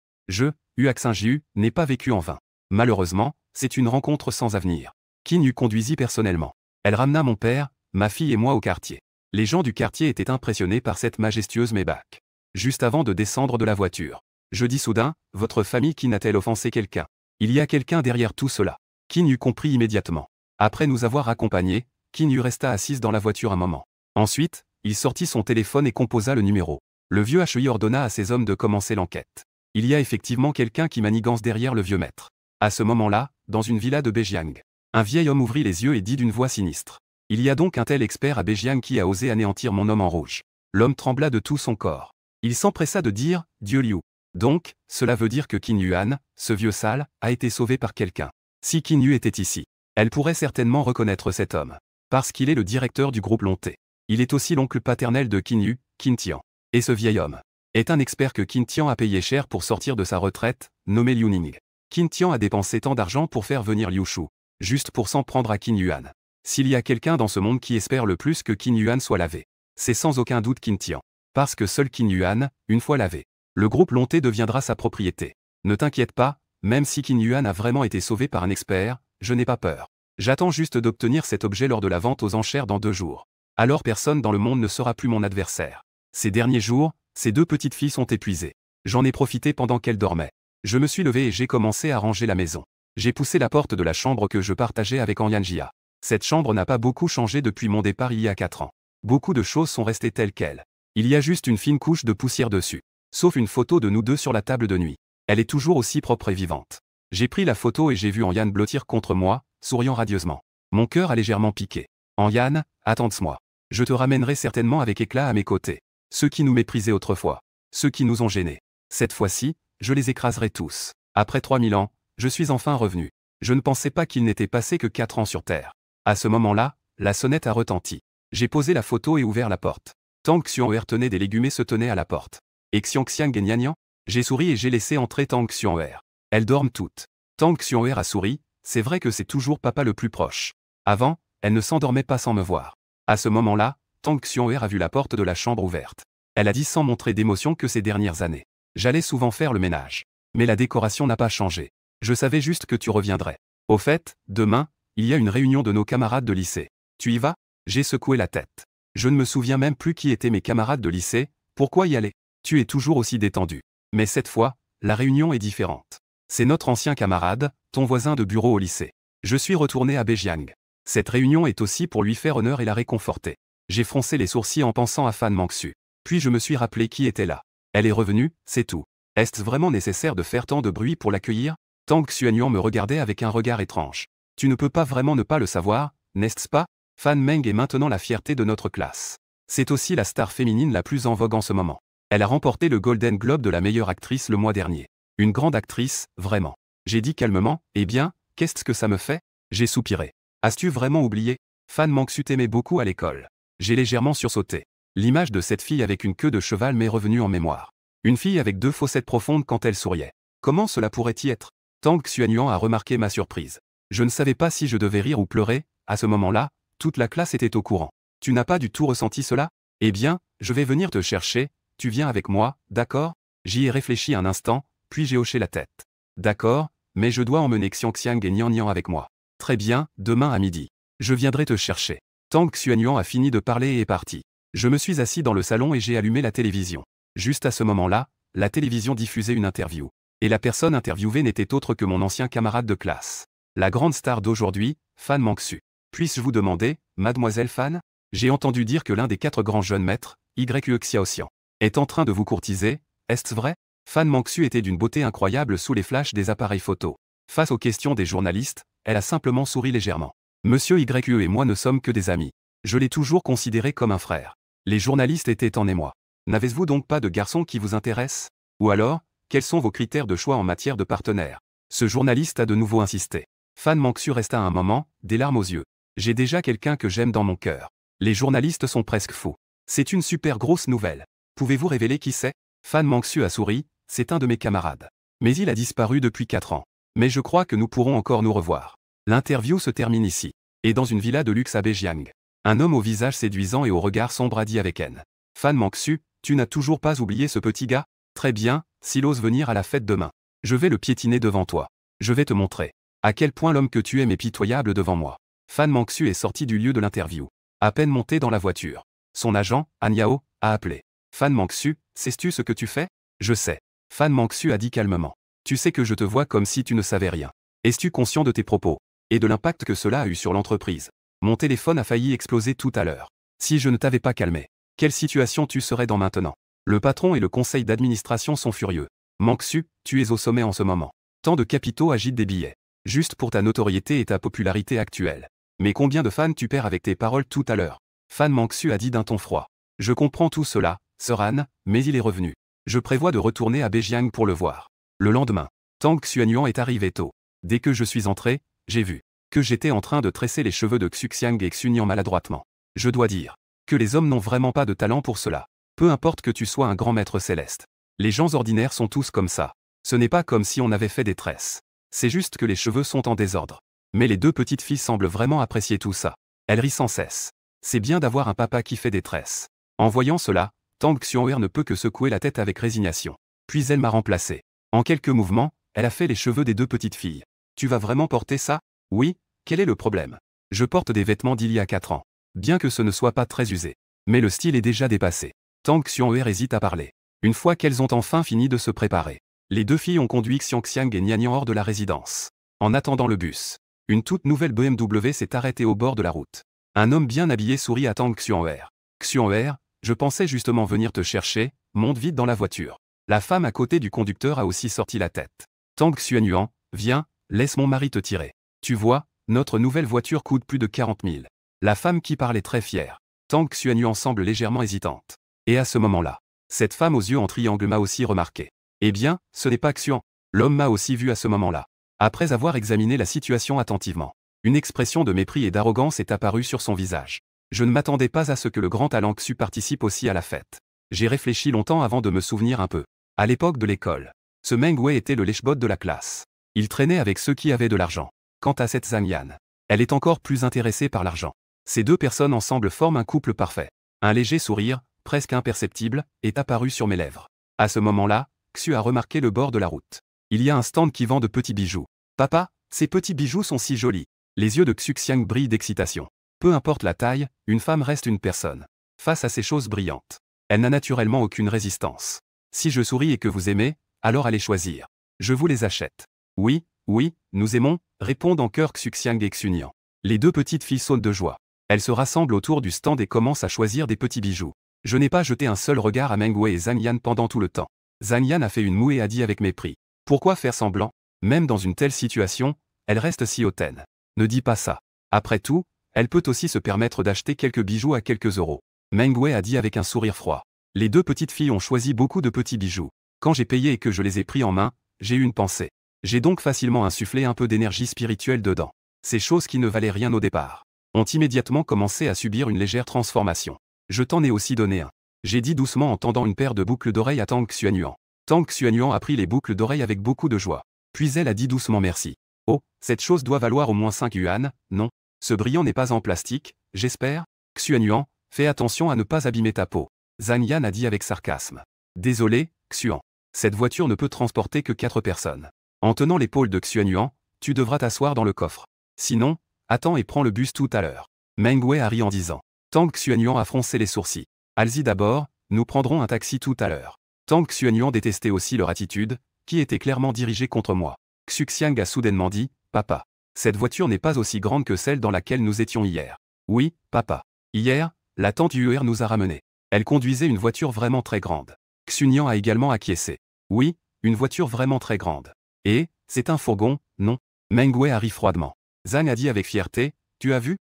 Uak Saint-Ju, n'ai pas vécu en vain. Malheureusement, c'est une rencontre sans avenir. » Qin Yu conduisit personnellement. Elle ramena mon père, ma fille et moi au quartier. Les gens du quartier étaient impressionnés par cette majestueuse Maybach. Juste avant de descendre de la voiture, je dis soudain, votre famille Qin a-t-elle offensé quelqu'un? Il y a quelqu'un derrière tout cela. Qin Yu comprit immédiatement. Après nous avoir accompagnés, Qin Yu resta assise dans la voiture un moment. Ensuite, il sortit son téléphone et composa le numéro. Le vieux HEI ordonna à ses hommes de commencer l'enquête. Il y a effectivement quelqu'un qui manigance derrière le vieux maître. À ce moment-là, dans une villa de Bejiang, un vieil homme ouvrit les yeux et dit d'une voix sinistre. Il y a donc un tel expert à Bejiang qui a osé anéantir mon homme en rouge. L'homme trembla de tout son corps. Il s'empressa de dire, Dieu Liu. Donc, cela veut dire que Qin Yuan, ce vieux sale, a été sauvé par quelqu'un. Si Qin Yu était ici, elle pourrait certainement reconnaître cet homme. Parce qu'il est le directeur du groupe Lonté. Il est aussi l'oncle paternel de Qin Yu, Qin Tian. Et ce vieil homme est un expert que Qin Tian a payé cher pour sortir de sa retraite, nommé Liu Ning. Qin Tian a dépensé tant d'argent pour faire venir Liu Shu, juste pour s'en prendre à Qin Yuan. S'il y a quelqu'un dans ce monde qui espère le plus que Qin Yuan soit lavé, c'est sans aucun doute Qin Tian. Parce que seul Qin Yuan, une fois lavé, le groupe Lonté deviendra sa propriété. Ne t'inquiète pas, même si Qin Yuan a vraiment été sauvé par un expert, je n'ai pas peur. J'attends juste d'obtenir cet objet lors de la vente aux enchères dans 2 jours. Alors personne dans le monde ne sera plus mon adversaire. Ces derniers jours, ces 2 petites filles sont épuisées. J'en ai profité pendant qu'elles dormaient. Je me suis levé et j'ai commencé à ranger la maison. J'ai poussé la porte de la chambre que je partageais avec Anyanjia. Cette chambre n'a pas beaucoup changé depuis mon départ il y a 4 ans. Beaucoup de choses sont restées telles quelles. Il y a juste une fine couche de poussière dessus. Sauf une photo de nous 2 sur la table de nuit. Elle est toujours aussi propre et vivante. J'ai pris la photo et j'ai vu Anyan blottir contre moi, souriant radieusement. Mon cœur a légèrement piqué. Anyan, attends-moi. Je te ramènerai certainement avec éclat à mes côtés. Ceux qui nous méprisaient autrefois. Ceux qui nous ont gênés. Cette fois-ci, je les écraserai tous. Après 3000 ans, je suis enfin revenu. Je ne pensais pas qu'il n'était passé que 4 ans sur Terre. À ce moment-là, la sonnette a retenti. J'ai posé la photo et ouvert la porte. Tang Xuan'er tenait des légumes et se tenait à la porte. Et Xiangxiang et Nianyan? J'ai souri et j'ai laissé entrer Tang Xuan'er. Elles dorment toutes. Tang Xuan'er a souri, c'est vrai que c'est toujours papa le plus proche. Avant, elle ne s'endormait pas sans me voir. À ce moment-là, Tang Xuan'er a vu la porte de la chambre ouverte. Elle a dit sans montrer d'émotion que ces dernières années, j'allais souvent faire le ménage. Mais la décoration n'a pas changé. Je savais juste que tu reviendrais. Au fait, demain, il y a une réunion de nos camarades de lycée. Tu y vas? J'ai secoué la tête. Je ne me souviens même plus qui étaient mes camarades de lycée, pourquoi y aller? Tu es toujours aussi détendu. Mais cette fois, la réunion est différente. C'est notre ancien camarade, ton voisin de bureau au lycée. Je suis retourné à Bejiang. Cette réunion est aussi pour lui faire honneur et la réconforter. J'ai froncé les sourcils en pensant à Fan Mangsu. Puis je me suis rappelé qui était là. Elle est revenue, c'est tout. Est-ce vraiment nécessaire de faire tant de bruit pour l'accueillir? Tang Xuanyuan me regardait avec un regard étrange. Tu ne peux pas vraiment ne pas le savoir, n'est-ce pas? Fan Meng est maintenant la fierté de notre classe. C'est aussi la star féminine la plus en vogue en ce moment. Elle a remporté le Golden Globe de la meilleure actrice le mois dernier. Une grande actrice, vraiment. J'ai dit calmement, eh bien, qu'est-ce que ça me fait? J'ai soupiré. As-tu vraiment oublié? Fan Mangsu t'aimait beaucoup à l'école. J'ai légèrement sursauté. L'image de cette fille avec une queue de cheval m'est revenue en mémoire. Une fille avec 2 fossettes profondes quand elle souriait. Comment cela pourrait-y être? Tang Xuanyuan a remarqué ma surprise. Je ne savais pas si je devais rire ou pleurer. À ce moment-là, toute la classe était au courant. Tu n'as pas du tout ressenti cela? Eh bien, je vais venir te chercher, tu viens avec moi, d'accord? J'y ai réfléchi un instant, puis j'ai hoché la tête. D'accord, mais je dois emmener Xiangxiang et Nian Nian avec moi. Très bien, demain à midi. Je viendrai te chercher. Tang Xuanyuan a fini de parler et est parti. Je me suis assis dans le salon et j'ai allumé la télévision. Juste à ce moment-là, la télévision diffusait une interview. Et la personne interviewée n'était autre que mon ancien camarade de classe. La grande star d'aujourd'hui, Fan Mangsu. Puis-je vous demander, mademoiselle Fan? J'ai entendu dire que l'un des 4 grands jeunes maîtres, Yue Xiaoxian, est en train de vous courtiser, est-ce vrai? Fan Mangsu était d'une beauté incroyable sous les flashs des appareils photo. Face aux questions des journalistes, elle a simplement souri légèrement. Monsieur Yue et moi ne sommes que des amis. Je l'ai toujours considéré comme un frère. Les journalistes étaient en émoi. N'avez-vous donc pas de garçon qui vous intéresse? Ou alors, quels sont vos critères de choix en matière de partenaire? Ce journaliste a de nouveau insisté. Fan Mangsu resta un moment, des larmes aux yeux. J'ai déjà quelqu'un que j'aime dans mon cœur. Les journalistes sont presque fous. C'est une super grosse nouvelle. Pouvez-vous révéler qui c'est? Fan Mangsu a souri, c'est un de mes camarades. Mais il a disparu depuis 4 ans. Mais je crois que nous pourrons encore nous revoir. L'interview se termine ici. Et dans une villa de luxe à Bejiang. Un homme au visage séduisant et au regard sombre a dit avec haine. Fan Mangsu, tu n'as toujours pas oublié ce petit gars? Très bien, s'il ose venir à la fête demain. Je vais le piétiner devant toi. Je vais te montrer à quel point l'homme que tu aimes est pitoyable devant moi. Fan Mangsu est sorti du lieu de l'interview. À peine monté dans la voiture. Son agent, Han Yao, a appelé. Fan Mangsu, sais-tu ce que tu fais? Je sais. Fan Mangsu a dit calmement. Tu sais que je te vois comme si tu ne savais rien. Es-tu conscient de tes propos? Et de l'impact que cela a eu sur l'entreprise? Mon téléphone a failli exploser tout à l'heure. Si je ne t'avais pas calmé, quelle situation tu serais dans maintenant? Le patron et le conseil d'administration sont furieux. Mangsu, tu es au sommet en ce moment. Tant de capitaux agitent des billets. Juste pour ta notoriété et ta popularité actuelle. Mais combien de fans tu perds avec tes paroles tout à l'heure? Fan Mangsu a dit d'un ton froid. Je comprends tout cela, Sir Han, mais il est revenu. Je prévois de retourner à Bejiang pour le voir. Le lendemain, Tang Xuanyuan est arrivé tôt. Dès que je suis entré, j'ai vu que j'étais en train de tresser les cheveux de Xuxiang et Xunian maladroitement. Je dois dire que les hommes n'ont vraiment pas de talent pour cela. Peu importe que tu sois un grand maître céleste. Les gens ordinaires sont tous comme ça. Ce n'est pas comme si on avait fait des tresses. C'est juste que les cheveux sont en désordre. Mais les 2 petites filles semblent vraiment apprécier tout ça. Elles rient sans cesse. C'est bien d'avoir un papa qui fait des tresses. En voyant cela, Tang Xuan'er ne peut que secouer la tête avec résignation. Puis elle m'a remplacé. En quelques mouvements, elle a fait les cheveux des 2 petites filles. Tu vas vraiment porter ça? Oui, quel est le problème? Je porte des vêtements d'il y a 4 ans. Bien que ce ne soit pas très usé. Mais le style est déjà dépassé. Tang Xuan'er hésite à parler. Une fois qu'elles ont enfin fini de se préparer, les 2 filles ont conduit Xiangxiang et Nian Nian hors de la résidence. En attendant le bus, une toute nouvelle BMW s'est arrêtée au bord de la route. Un homme bien habillé sourit à Tang Xuan'er. Xuan'er, je pensais justement venir te chercher, monte vite dans la voiture. La femme à côté du conducteur a aussi sorti la tête. Tang Xuanyuan, viens, laisse mon mari te tirer. Tu vois, notre nouvelle voiture coûte plus de 40 000. La femme qui parle est très fière. Tang Xuanyuan semble légèrement hésitante. Et à ce moment-là, cette femme aux yeux en triangle m'a aussi remarqué. Eh bien, ce n'est pas Xuan. L'homme m'a aussi vu à ce moment-là. Après avoir examiné la situation attentivement, une expression de mépris et d'arrogance est apparue sur son visage. Je ne m'attendais pas à ce que le grand talent Xu participe aussi à la fête. J'ai réfléchi longtemps avant de me souvenir un peu. À l'époque de l'école, ce Meng Wei était le lèche-botte de la classe. Il traînait avec ceux qui avaient de l'argent. Quant à cette Zhang Yan, elle est encore plus intéressée par l'argent. Ces 2 personnes ensemble forment un couple parfait. Un léger sourire, presque imperceptible, est apparu sur mes lèvres. À ce moment-là, Xu a remarqué le bord de la route. Il y a un stand qui vend de petits bijoux. Papa, ces petits bijoux sont si jolis. Les yeux de Xuxiang brillent d'excitation. Peu importe la taille, une femme reste une personne. Face à ces choses brillantes, elle n'a naturellement aucune résistance. Si je souris et que vous aimez, alors allez choisir. Je vous les achète. Oui, oui, nous aimons, répondent en chœur Xuxiang et Xunian. Les 2 petites filles sautent de joie. Elles se rassemblent autour du stand et commencent à choisir des petits bijoux. Je n'ai pas jeté un seul regard à Meng Wei et Zhang Yan pendant tout le temps. Zhang Yan a fait une moue et a dit avec mépris. Pourquoi faire semblant? Même dans une telle situation, elle reste si hautaine. Ne dis pas ça. Après tout, elle peut aussi se permettre d'acheter quelques bijoux à quelques euros. Meng Wei a dit avec un sourire froid. Les 2 petites filles ont choisi beaucoup de petits bijoux. Quand j'ai payé et que je les ai pris en main, j'ai eu une pensée. J'ai donc facilement insufflé un peu d'énergie spirituelle dedans. Ces choses qui ne valaient rien au départ ont immédiatement commencé à subir une légère transformation. Je t'en ai aussi donné un. J'ai dit doucement en tendant une paire de boucles d'oreilles à Tang Xuanyuan. Tang Xuanyuan a pris les boucles d'oreilles avec beaucoup de joie. Puis elle a dit doucement merci. Oh, cette chose doit valoir au moins 5 yuan, non? Ce brillant n'est pas en plastique, j'espère? Xuanyuan, fais attention à ne pas abîmer ta peau. Zhang Yan a dit avec sarcasme. Désolé, Xuan. Cette voiture ne peut transporter que 4 personnes. En tenant l'épaule de Xuanyuan, tu devras t'asseoir dans le coffre. Sinon, attends et prends le bus tout à l'heure. Meng Wei a ri en disant. Tang Xuanyuan a froncé les sourcils. Allez-y d'abord, nous prendrons un taxi tout à l'heure. Tang Xuanyuan détestait aussi leur attitude, qui était clairement dirigée contre moi. Xuxiang a soudainement dit, papa. Cette voiture n'est pas aussi grande que celle dans laquelle nous étions hier. Oui, papa. Hier, la tante Yuer nous a ramenés. Elle conduisait une voiture vraiment très grande. Xunyan a également acquiescé. Oui, une voiture vraiment très grande. Et, c'est un fourgon, non? Meng Wei a ri froidement. Zhang a dit avec fierté, tu as vu?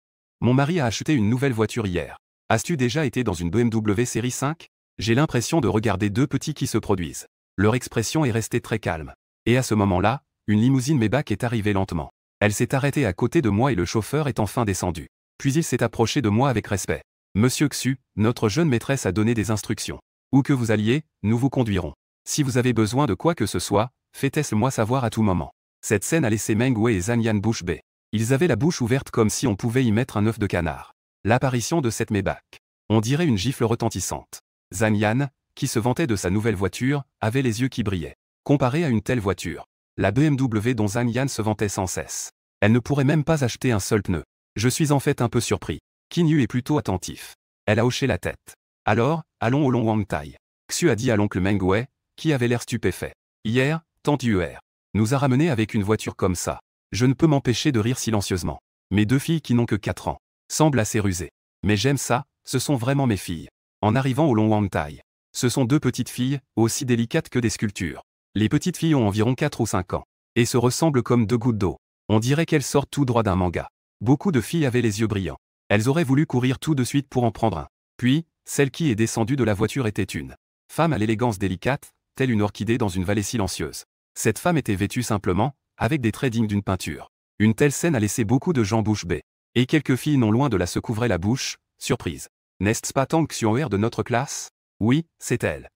Mon mari a acheté une nouvelle voiture hier. As-tu déjà été dans une BMW série 5? J'ai l'impression de regarder deux petits qui se produisent. Leur expression est restée très calme. Et à ce moment-là, une limousine Maybach est arrivée lentement. Elle s'est arrêtée à côté de moi et le chauffeur est enfin descendu. Puis il s'est approché de moi avec respect. Monsieur Xu, notre jeune maîtresse a donné des instructions. Où que vous alliez, nous vous conduirons. Si vous avez besoin de quoi que ce soit, faites-le-moi savoir à tout moment. Cette scène a laissé Meng Wei et Zhang Yan bouche bée. Ils avaient la bouche ouverte comme si on pouvait y mettre un œuf de canard. L'apparition de cette Maybach. On dirait une gifle retentissante. Zhang Yan, qui se vantait de sa nouvelle voiture, avait les yeux qui brillaient. Comparé à une telle voiture, la BMW dont Zhang Yan se vantait sans cesse. Elle ne pourrait même pas acheter un seul pneu. Je suis en fait un peu surpris. Qin Yu est plutôt attentif. Elle a hoché la tête. Alors, allons au Long Wang Tai. Xu a dit à l'oncle Meng Wei, qui avait l'air stupéfait. Hier, tante Yuer nous a ramenés avec une voiture comme ça. Je ne peux m'empêcher de rire silencieusement. Mes deux filles qui n'ont que 4 ans semblent assez rusées. Mais j'aime ça, ce sont vraiment mes filles. En arrivant au Long Wang Tai, ce sont deux petites filles, aussi délicates que des sculptures. Les petites filles ont environ 4 ou 5 ans. Et se ressemblent comme deux gouttes d'eau. On dirait qu'elles sortent tout droit d'un manga. Beaucoup de filles avaient les yeux brillants. Elles auraient voulu courir tout de suite pour en prendre un. Puis, celle qui est descendue de la voiture était une femme à l'élégance délicate, telle une orchidée dans une vallée silencieuse. Cette femme était vêtue simplement, avec des traits dignes d'une peinture. Une telle scène a laissé beaucoup de gens bouche bée. Et quelques filles non loin de là se couvraient la bouche, surprise. N'est-ce pas Tang Xuan'er de notre classe? Oui, c'est elle.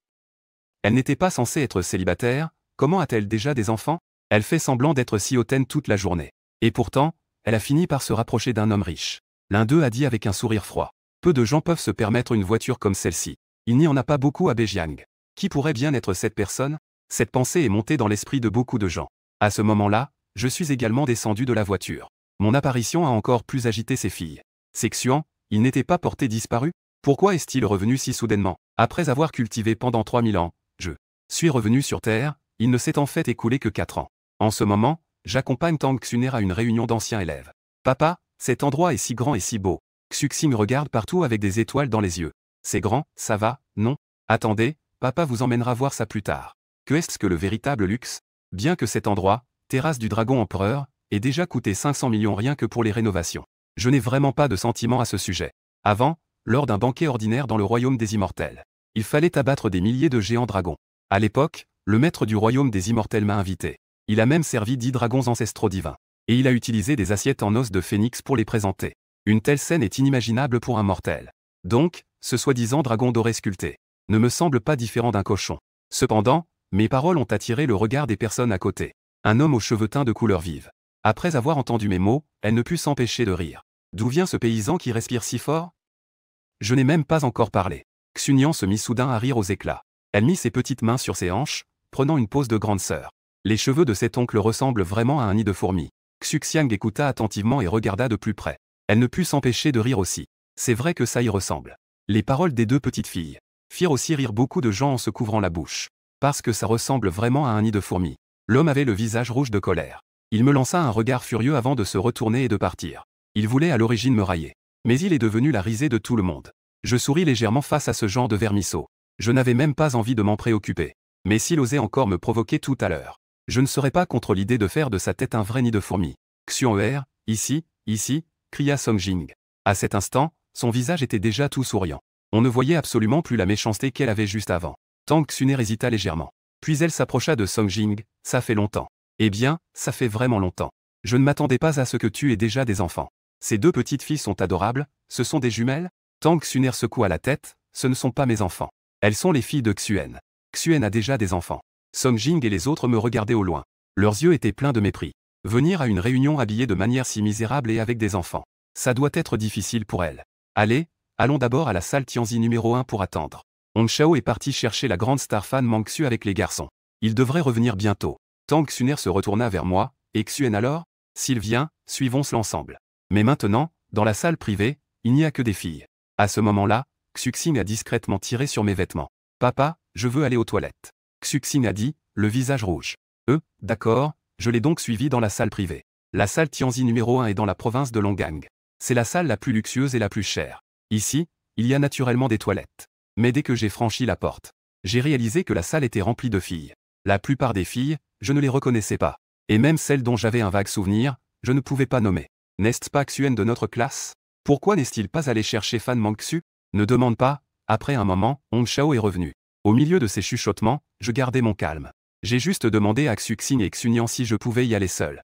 Elle n'était pas censée être célibataire, comment a-t-elle déjà des enfants? Elle fait semblant d'être si hautaine toute la journée. Et pourtant, elle a fini par se rapprocher d'un homme riche. L'un d'eux a dit avec un sourire froid. Peu de gens peuvent se permettre une voiture comme celle-ci. Il n'y en a pas beaucoup à Bejiang. Qui pourrait bien être cette personne? Cette pensée est montée dans l'esprit de beaucoup de gens. À ce moment-là, je suis également descendu de la voiture. Mon apparition a encore plus agité ses filles. C'est Xuan, il n'était pas porté disparu? Pourquoi est-il revenu si soudainement? Après avoir cultivé pendant 3000 ans, je suis revenu sur Terre, il ne s'est en fait écoulé que 4 ans. En ce moment, j'accompagne Tang Xuner à une réunion d'anciens élèves. Papa, cet endroit est si grand et si beau. Xuxing regarde partout avec des étoiles dans les yeux. C'est grand, ça va, non? Attendez, papa vous emmènera voir ça plus tard. Que est-ce que le véritable luxe? Bien que cet endroit, terrasse du Dragon Empereur, ait déjà coûté 500 millions rien que pour les rénovations. Je n'ai vraiment pas de sentiment à ce sujet. Avant, lors d'un banquet ordinaire dans le royaume des immortels, il fallait abattre des milliers de géants dragons. À l'époque, le maître du royaume des immortels m'a invité. Il a même servi 10 dragons ancestraux divins. Et il a utilisé des assiettes en os de phénix pour les présenter. Une telle scène est inimaginable pour un mortel. Donc, ce soi-disant dragon doré sculpté ne me semble pas différent d'un cochon. Cependant, mes paroles ont attiré le regard des personnes à côté. Un homme aux cheveux teints de couleur vive. Après avoir entendu mes mots, elle ne put s'empêcher de rire. D'où vient ce paysan qui respire si fort? Je n'ai même pas encore parlé. Xunyan se mit soudain à rire aux éclats. Elle mit ses petites mains sur ses hanches, prenant une pose de grande sœur. Les cheveux de cet oncle ressemblent vraiment à un nid de fourmis. Xuxiang écouta attentivement et regarda de plus près. Elle ne put s'empêcher de rire aussi. C'est vrai que ça y ressemble. Les paroles des deux petites filles firent aussi rire beaucoup de gens en se couvrant la bouche. Parce que ça ressemble vraiment à un nid de fourmis. L'homme avait le visage rouge de colère. Il me lança un regard furieux avant de se retourner et de partir. Il voulait à l'origine me railler. Mais il est devenu la risée de tout le monde. Je souris légèrement face à ce genre de vermisseau. Je n'avais même pas envie de m'en préoccuper. Mais s'il osait encore me provoquer tout à l'heure, je ne serais pas contre l'idée de faire de sa tête un vrai nid de fourmis. Xuan'er, ici, cria Song Jing. À cet instant, son visage était déjà tout souriant. On ne voyait absolument plus la méchanceté qu'elle avait juste avant. Tang Xuner hésita légèrement. Puis elle s'approcha de Song Jing, ça fait longtemps. Eh bien, ça fait vraiment longtemps. Je ne m'attendais pas à ce que tu aies déjà des enfants. Ces deux petites filles sont adorables, ce sont des jumelles? Tang Xuner secoua la tête, ce ne sont pas mes enfants. Elles sont les filles de Xuen. Xuen a déjà des enfants. Song Jing et les autres me regardaient au loin. Leurs yeux étaient pleins de mépris. Venir à une réunion habillée de manière si misérable et avec des enfants. Ça doit être difficile pour elles. Allez, allons d'abord à la salle Tianzi numéro 1 pour attendre. Hong Shao est parti chercher la grande star Fan Mangxu avec les garçons. Il devrait revenir bientôt. Tang Xuner se retourna vers moi, et Xuen alors? S'il vient, suivons-le ensemble. Mais maintenant, dans la salle privée, il n'y a que des filles. À ce moment-là, Xuxing a discrètement tiré sur mes vêtements. Papa, je veux aller aux toilettes. Xuxing a dit, le visage rouge. D'accord, je l'ai donc suivi dans la salle privée. La salle Tianzi numéro 1 est dans la province de Longgang. C'est la salle la plus luxueuse et la plus chère. Ici, il y a naturellement des toilettes. Mais dès que j'ai franchi la porte, j'ai réalisé que la salle était remplie de filles. La plupart des filles, je ne les reconnaissais pas. Et même celles dont j'avais un vague souvenir, je ne pouvais pas nommer. N'est-ce pas Xuen de notre classe? Pourquoi n'est-il pas allé chercher Fan Mangxu? Ne demande pas. Après un moment, Hong Shao est revenu. Au milieu de ces chuchotements, je gardais mon calme. J'ai juste demandé à Xuxing et Xunian si je pouvais y aller seul.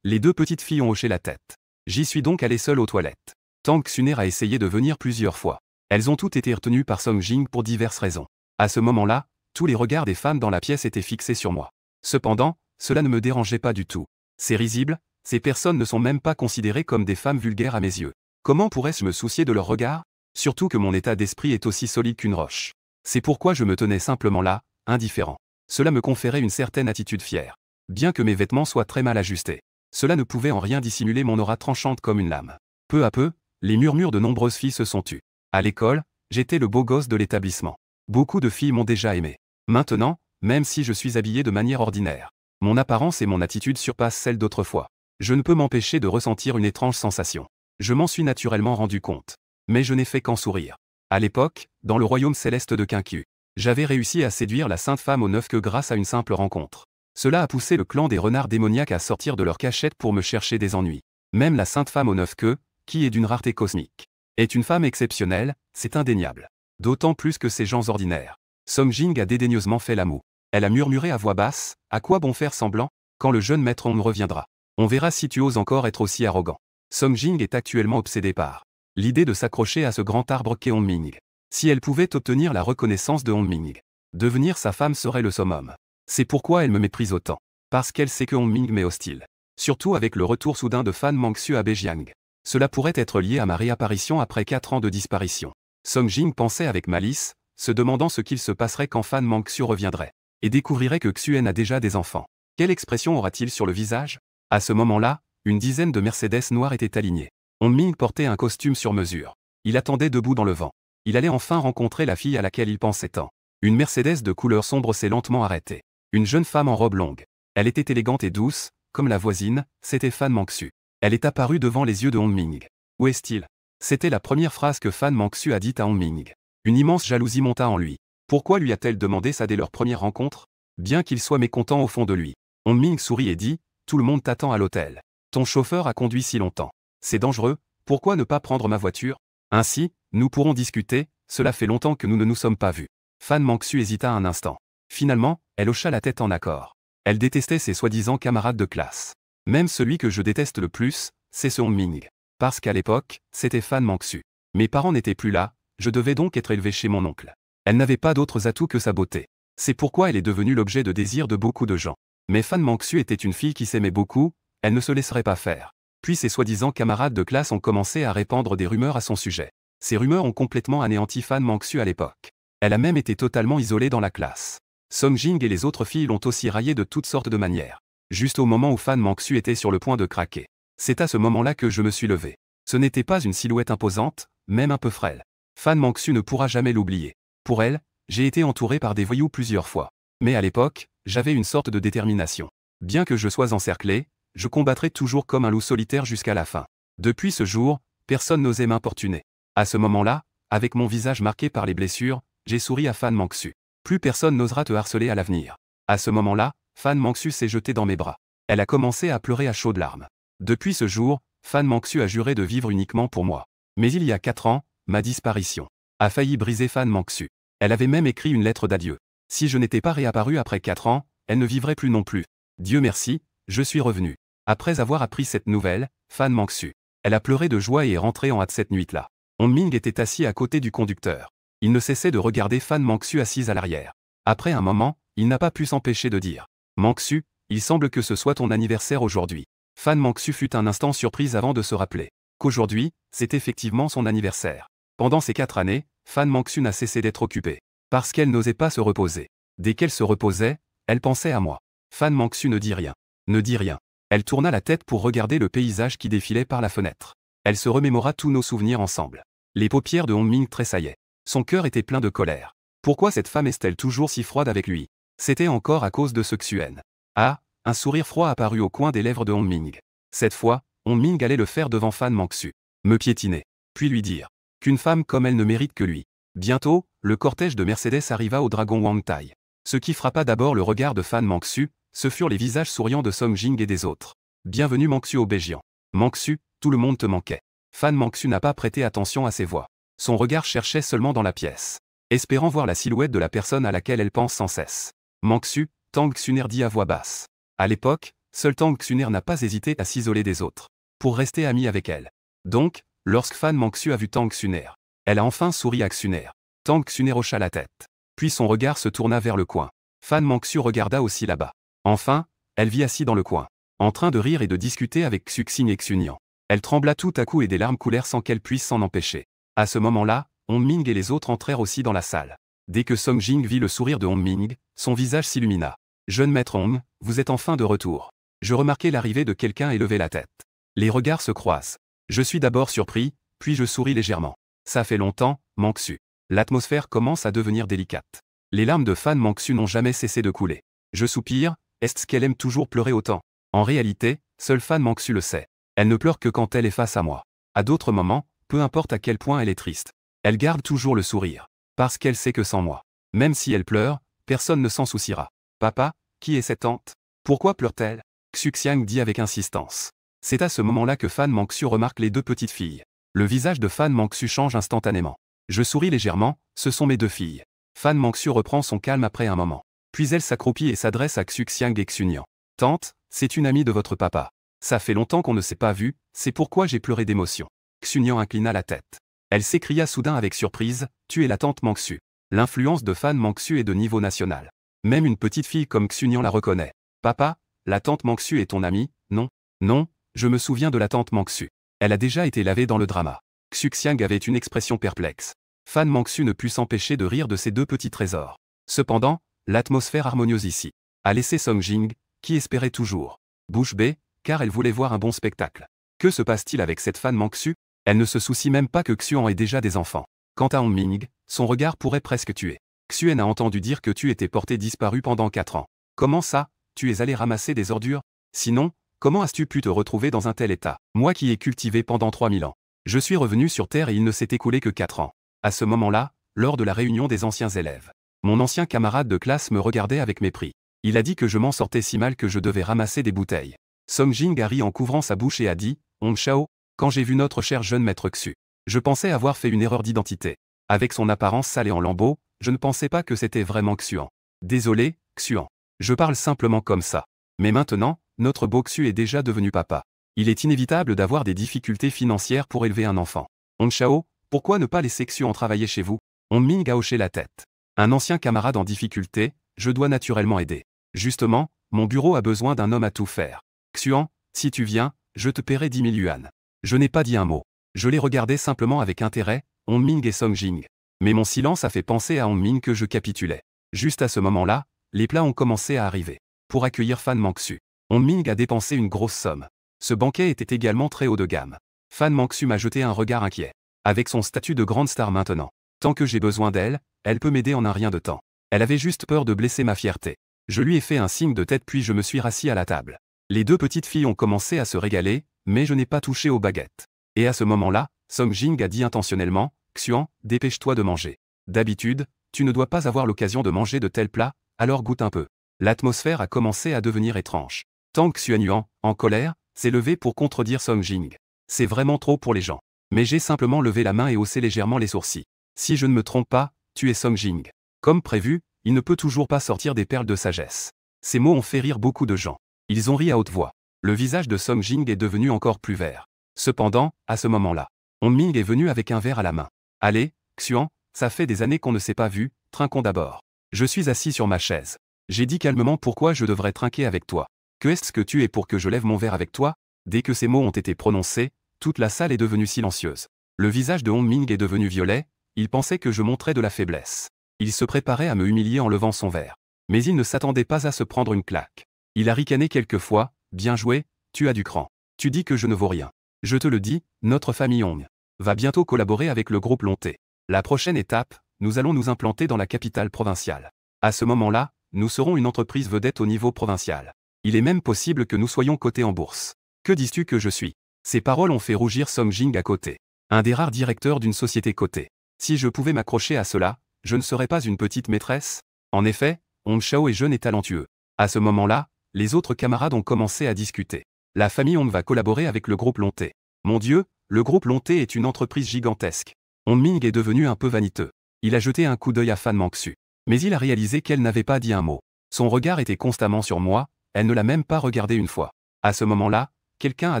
Les deux petites filles ont hoché la tête. J'y suis donc allé seul aux toilettes. Tang Xuner a essayé de venir plusieurs fois. Elles ont toutes été retenues par Song Jing pour diverses raisons. À ce moment-là, tous les regards des femmes dans la pièce étaient fixés sur moi. Cependant, cela ne me dérangeait pas du tout. C'est risible, ces personnes ne sont même pas considérées comme des femmes vulgaires à mes yeux. Comment pourrais-je me soucier de leur regard? Surtout que mon état d'esprit est aussi solide qu'une roche. C'est pourquoi je me tenais simplement là, indifférent. Cela me conférait une certaine attitude fière. Bien que mes vêtements soient très mal ajustés, cela ne pouvait en rien dissimuler mon aura tranchante comme une lame. Peu à peu, les murmures de nombreuses filles se sont tus. À l'école, j'étais le beau gosse de l'établissement. Beaucoup de filles m'ont déjà aimé. Maintenant, même si je suis habillé de manière ordinaire, mon apparence et mon attitude surpassent celles d'autrefois. Je ne peux m'empêcher de ressentir une étrange sensation. Je m'en suis naturellement rendu compte. Mais je n'ai fait qu'en sourire. À l'époque, dans le royaume céleste de Qingqiu, j'avais réussi à séduire la sainte femme aux 9 queues grâce à une simple rencontre. Cela a poussé le clan des renards démoniaques à sortir de leur cachette pour me chercher des ennuis. Même la sainte femme aux 9 queues, qui est d'une rareté cosmique, est une femme exceptionnelle, c'est indéniable. D'autant plus que ces gens ordinaires. Song Jing a dédaigneusement fait la moue. Elle a murmuré à voix basse, à quoi bon faire semblant? Quand le jeune maître Hong reviendra, on verra si tu oses encore être aussi arrogant. Song Jing est actuellement obsédée par l'idée de s'accrocher à ce grand arbre qu'est Hong Ming. Si elle pouvait obtenir la reconnaissance de Hong Ming, devenir sa femme serait le summum. C'est pourquoi elle me méprise autant. Parce qu'elle sait que Hong Ming m'est hostile. Surtout avec le retour soudain de Fan Mangxu à Beijiang. Cela pourrait être lié à ma réapparition après 4 ans de disparition. Song Jing pensait avec malice, se demandant ce qu'il se passerait quand Fan Mangxu reviendrait, et découvrirait que Xuen a déjà des enfants. Quelle expression aura-t-il sur le visage? À ce moment-là, une dizaine de Mercedes noires étaient alignées. Hong Ming portait un costume sur mesure. Il attendait debout dans le vent. Il allait enfin rencontrer la fille à laquelle il pensait tant. Une Mercedes de couleur sombre s'est lentement arrêtée. Une jeune femme en robe longue. Elle était élégante et douce, comme la voisine, c'était Fan Mangxu. Elle est apparue devant les yeux de Hong Ming. Où est-il? C'était la première phrase que Fan Mangxu a dite à Hong Ming. Une immense jalousie monta en lui. Pourquoi lui a-t-elle demandé ça dès leur première rencontre? Bien qu'il soit mécontent au fond de lui. Hong Ming sourit et dit, tout le monde t'attend à l'hôtel. Ton chauffeur a conduit si longtemps. C'est dangereux, pourquoi ne pas prendre ma voiture? Ainsi, nous pourrons discuter, cela fait longtemps que nous ne nous sommes pas vus. Fan Mangxu hésita un instant. Finalement, elle hocha la tête en accord. Elle détestait ses soi-disant camarades de classe. Même celui que je déteste le plus, c'est ce Hong Ming. Parce qu'à l'époque, c'était Fan Mangxu. Mes parents n'étaient plus là, je devais donc être élevé chez mon oncle. Elle n'avait pas d'autres atouts que sa beauté. C'est pourquoi elle est devenue l'objet de désir de beaucoup de gens. Mais Fan Mangxu était une fille qui s'aimait beaucoup, elle ne se laisserait pas faire. Puis ses soi-disant camarades de classe ont commencé à répandre des rumeurs à son sujet. Ces rumeurs ont complètement anéanti Fan Mangxu à l'époque. Elle a même été totalement isolée dans la classe. Song Jing et les autres filles l'ont aussi raillée de toutes sortes de manières. Juste au moment où Fan Mangxu était sur le point de craquer. C'est à ce moment-là que je me suis levé. Ce n'était pas une silhouette imposante, même un peu frêle. Fan Mangxu ne pourra jamais l'oublier. Pour elle, j'ai été entouré par des voyous plusieurs fois. Mais à l'époque, j'avais une sorte de détermination. Bien que je sois encerclé, je combattrai toujours comme un loup solitaire jusqu'à la fin. Depuis ce jour, personne n'osait m'importuner. À ce moment-là, avec mon visage marqué par les blessures, j'ai souri à Fan Mangxu. Plus personne n'osera te harceler à l'avenir. À ce moment-là, Fan Mangxu s'est jetée dans mes bras. Elle a commencé à pleurer à chaudes larmes. Depuis ce jour, Fan Mangxu a juré de vivre uniquement pour moi. Mais il y a 4 ans, ma disparition a failli briser Fan Mangxu. Elle avait même écrit une lettre d'adieu. Si je n'étais pas réapparu après 4 ans, elle ne vivrait plus non plus. Dieu merci, je suis revenu. Après avoir appris cette nouvelle, Fan Mangxu, elle a pleuré de joie et est rentrée en hâte cette nuit-là. Ming était assis à côté du conducteur. Il ne cessait de regarder Fan Mangsu assise à l'arrière. Après un moment, il n'a pas pu s'empêcher de dire. Mangsu, il semble que ce soit ton anniversaire aujourd'hui. Fan Mangsu fut un instant surprise avant de se rappeler qu'aujourd'hui, c'est effectivement son anniversaire. Pendant ces 4 années, Fan Mangsu n'a cessé d'être occupée. Parce qu'elle n'osait pas se reposer. Dès qu'elle se reposait, elle pensait à moi. Fan Mangsu ne dit rien. Ne dit rien. Elle tourna la tête pour regarder le paysage qui défilait par la fenêtre. Elle se remémora tous nos souvenirs ensemble. Les paupières de Ming tressaillaient. Son cœur était plein de colère. Pourquoi cette femme est-elle toujours si froide avec lui? C'était encore à cause de ce Xuen. Ah, un sourire froid apparut au coin des lèvres de Ming. Cette fois, Ming allait le faire devant Fan Mangsu. Me piétiner. Puis lui dire qu'une femme comme elle ne mérite que lui. Bientôt, le cortège de Mercedes arriva au Dragon Wangtai. Ce qui frappa d'abord le regard de Fan Mangsu, ce furent les visages souriants de Song Jing et des autres. Bienvenue Mangsu au Béjian. Mangsu, tout le monde te manquait. Fan Mangsu n'a pas prêté attention à ses voix. Son regard cherchait seulement dans la pièce, espérant voir la silhouette de la personne à laquelle elle pense sans cesse. Mangsu, Tang Xuner dit à voix basse. À l'époque, seul Tang Xuner n'a pas hésité à s'isoler des autres, pour rester ami avec elle. Donc, lorsque Fan Mangsu a vu Tang Xuner, elle a enfin souri à Xuner. Tang Xuner hocha la tête. Puis son regard se tourna vers le coin. Fan Mangsu regarda aussi là-bas. Enfin, elle vit assis dans le coin, en train de rire et de discuter avec Xuxing et Xunian. Elle trembla tout à coup et des larmes coulèrent sans qu'elle puisse s'en empêcher. À ce moment-là, Ming et les autres entrèrent aussi dans la salle. Dès que Song Jing vit le sourire de Ming, son visage s'illumina. Jeune maître Hong, vous êtes enfin de retour. Je remarquai l'arrivée de quelqu'un et levai la tête. Les regards se croisent. Je suis d'abord surpris, puis je souris légèrement. Ça fait longtemps, Mangsu. L'atmosphère commence à devenir délicate. Les larmes de Fan Mangsu n'ont jamais cessé de couler. Je soupire, est-ce qu'elle aime toujours pleurer autant? En réalité, seule Fan Mangsu le sait. Elle ne pleure que quand elle est face à moi. À d'autres moments, peu importe à quel point elle est triste, elle garde toujours le sourire. Parce qu'elle sait que sans moi, même si elle pleure, personne ne s'en souciera. Papa, qui est cette tante? Pourquoi pleure-t-elle? Xuxiang dit avec insistance. C'est à ce moment-là que Fan Mangsu remarque les 2 petites filles. Le visage de Fan Mangsu change instantanément. Je souris légèrement, ce sont mes 2 filles. Fan Mangsu reprend son calme après un moment. Puis elle s'accroupit et s'adresse à Xuxiang et Xunian. Tante, c'est une amie de votre papa. Ça fait longtemps qu'on ne s'est pas vu, c'est pourquoi j'ai pleuré d'émotion. Xunian inclina la tête. Elle s'écria soudain avec surprise, tu es la tante Mangsu. L'influence de Fan Mangsu est de niveau national. Même une petite fille comme Xunian la reconnaît. Papa, la tante Mangsu est ton amie, non? Non, je me souviens de la tante Mangsu. Elle a déjà été lavée dans le drama. Xuxiang avait une expression perplexe. Fan Mangsu ne put s'empêcher de rire de ces 2 petits trésors. Cependant, l'atmosphère harmonieuse ici a laissé Song Jing, qui espérait toujours, bouche bée, car elle voulait voir un bon spectacle. Que se passe-t-il avec cette Fan Mangsu? Elle ne se soucie même pas que Xuan ait déjà des enfants. Quant à Ming, son regard pourrait presque tuer. Xuen a entendu dire que tu étais porté disparu pendant 4 ans. Comment ça? Tu es allé ramasser des ordures? Sinon, comment as-tu pu te retrouver dans un tel état? Moi qui ai cultivé pendant 3000 ans. Je suis revenu sur Terre et il ne s'est écoulé que 4 ans. À ce moment-là, lors de la réunion des anciens élèves, mon ancien camarade de classe me regardait avec mépris. Il a dit que je m'en sortais si mal que je devais ramasser des bouteilles. Song Jing a ri en couvrant sa bouche et a dit, Hong Shao, quand j'ai vu notre cher jeune maître Xu, je pensais avoir fait une erreur d'identité. Avec son apparence sale et en lambeaux, je ne pensais pas que c'était vraiment Xuan. Désolé, Xuan. Je parle simplement comme ça. Mais maintenant, notre beau Xu est déjà devenu papa. Il est inévitable d'avoir des difficultés financières pour élever un enfant. Hong Shao, pourquoi ne pas laisser Xuan travailler chez vous? Ming a hoché la tête. Un ancien camarade en difficulté, je dois naturellement aider. Justement, mon bureau a besoin d'un homme à tout faire. Xuan, si tu viens, je te paierai 10 000 yuan. Je n'ai pas dit un mot. Je les regardais simplement avec intérêt, Ming et Song Jing. Mais mon silence a fait penser à Ming que je capitulais. Juste à ce moment-là, les plats ont commencé à arriver. Pour accueillir Fan Mangsu, Ming a dépensé une grosse somme. Ce banquet était également très haut de gamme. Fan Mangsu m'a jeté un regard inquiet. Avec son statut de grande star maintenant, tant que j'ai besoin d'elle, elle peut m'aider en un rien de temps. Elle avait juste peur de blesser ma fierté. Je lui ai fait un signe de tête puis je me suis rassis à la table. Les 2 petites filles ont commencé à se régaler, mais je n'ai pas touché aux baguettes. Et à ce moment-là, Song Jing a dit intentionnellement, Xuan, dépêche-toi de manger. D'habitude, tu ne dois pas avoir l'occasion de manger de tels plats, alors goûte un peu. L'atmosphère a commencé à devenir étrange. Tang Xuanyuan, en colère, s'est levé pour contredire Song Jing. C'est vraiment trop pour les gens. Mais j'ai simplement levé la main et haussé légèrement les sourcils. Si je ne me trompe pas, tu es Song Jing. Comme prévu, il ne peut toujours pas sortir des perles de sagesse. Ces mots ont fait rire beaucoup de gens. Ils ont ri à haute voix. Le visage de Song Jing est devenu encore plus vert. Cependant, à ce moment-là, Ming est venu avec un verre à la main. Allez, Xuan, ça fait des années qu'on ne s'est pas vu, trinquons d'abord. Je suis assis sur ma chaise. J'ai dit calmement pourquoi je devrais trinquer avec toi. Que est-ce que tu es pour que je lève mon verre avec toi? Dès que ces mots ont été prononcés, toute la salle est devenue silencieuse. Le visage de Ming est devenu violet, il pensait que je montrais de la faiblesse. Il se préparait à me humilier en levant son verre. Mais il ne s'attendait pas à se prendre une claque. Il a ricané quelques fois, bien joué, tu as du cran. Tu dis que je ne vaux rien. Je te le dis, notre famille Hong va bientôt collaborer avec le groupe Lonté. La prochaine étape, nous allons nous implanter dans la capitale provinciale. À ce moment-là, nous serons une entreprise vedette au niveau provincial. Il est même possible que nous soyons cotés en bourse. Que dis-tu que je suis? Ces paroles ont fait rougir Song Jing à côté. Un des rares directeurs d'une société cotée. Si je pouvais m'accrocher à cela, je ne serais pas une petite maîtresse? En effet, Hong Shao est jeune et talentueux. À ce moment-là, les autres camarades ont commencé à discuter. La famille Hong va collaborer avec le groupe Lonté. Mon Dieu, le groupe Lonté est une entreprise gigantesque. Hong Ming est devenu un peu vaniteux. Il a jeté un coup d'œil à Fan Mangsu. Mais il a réalisé qu'elle n'avait pas dit un mot. Son regard était constamment sur moi, elle ne l'a même pas regardé une fois. À ce moment-là, quelqu'un a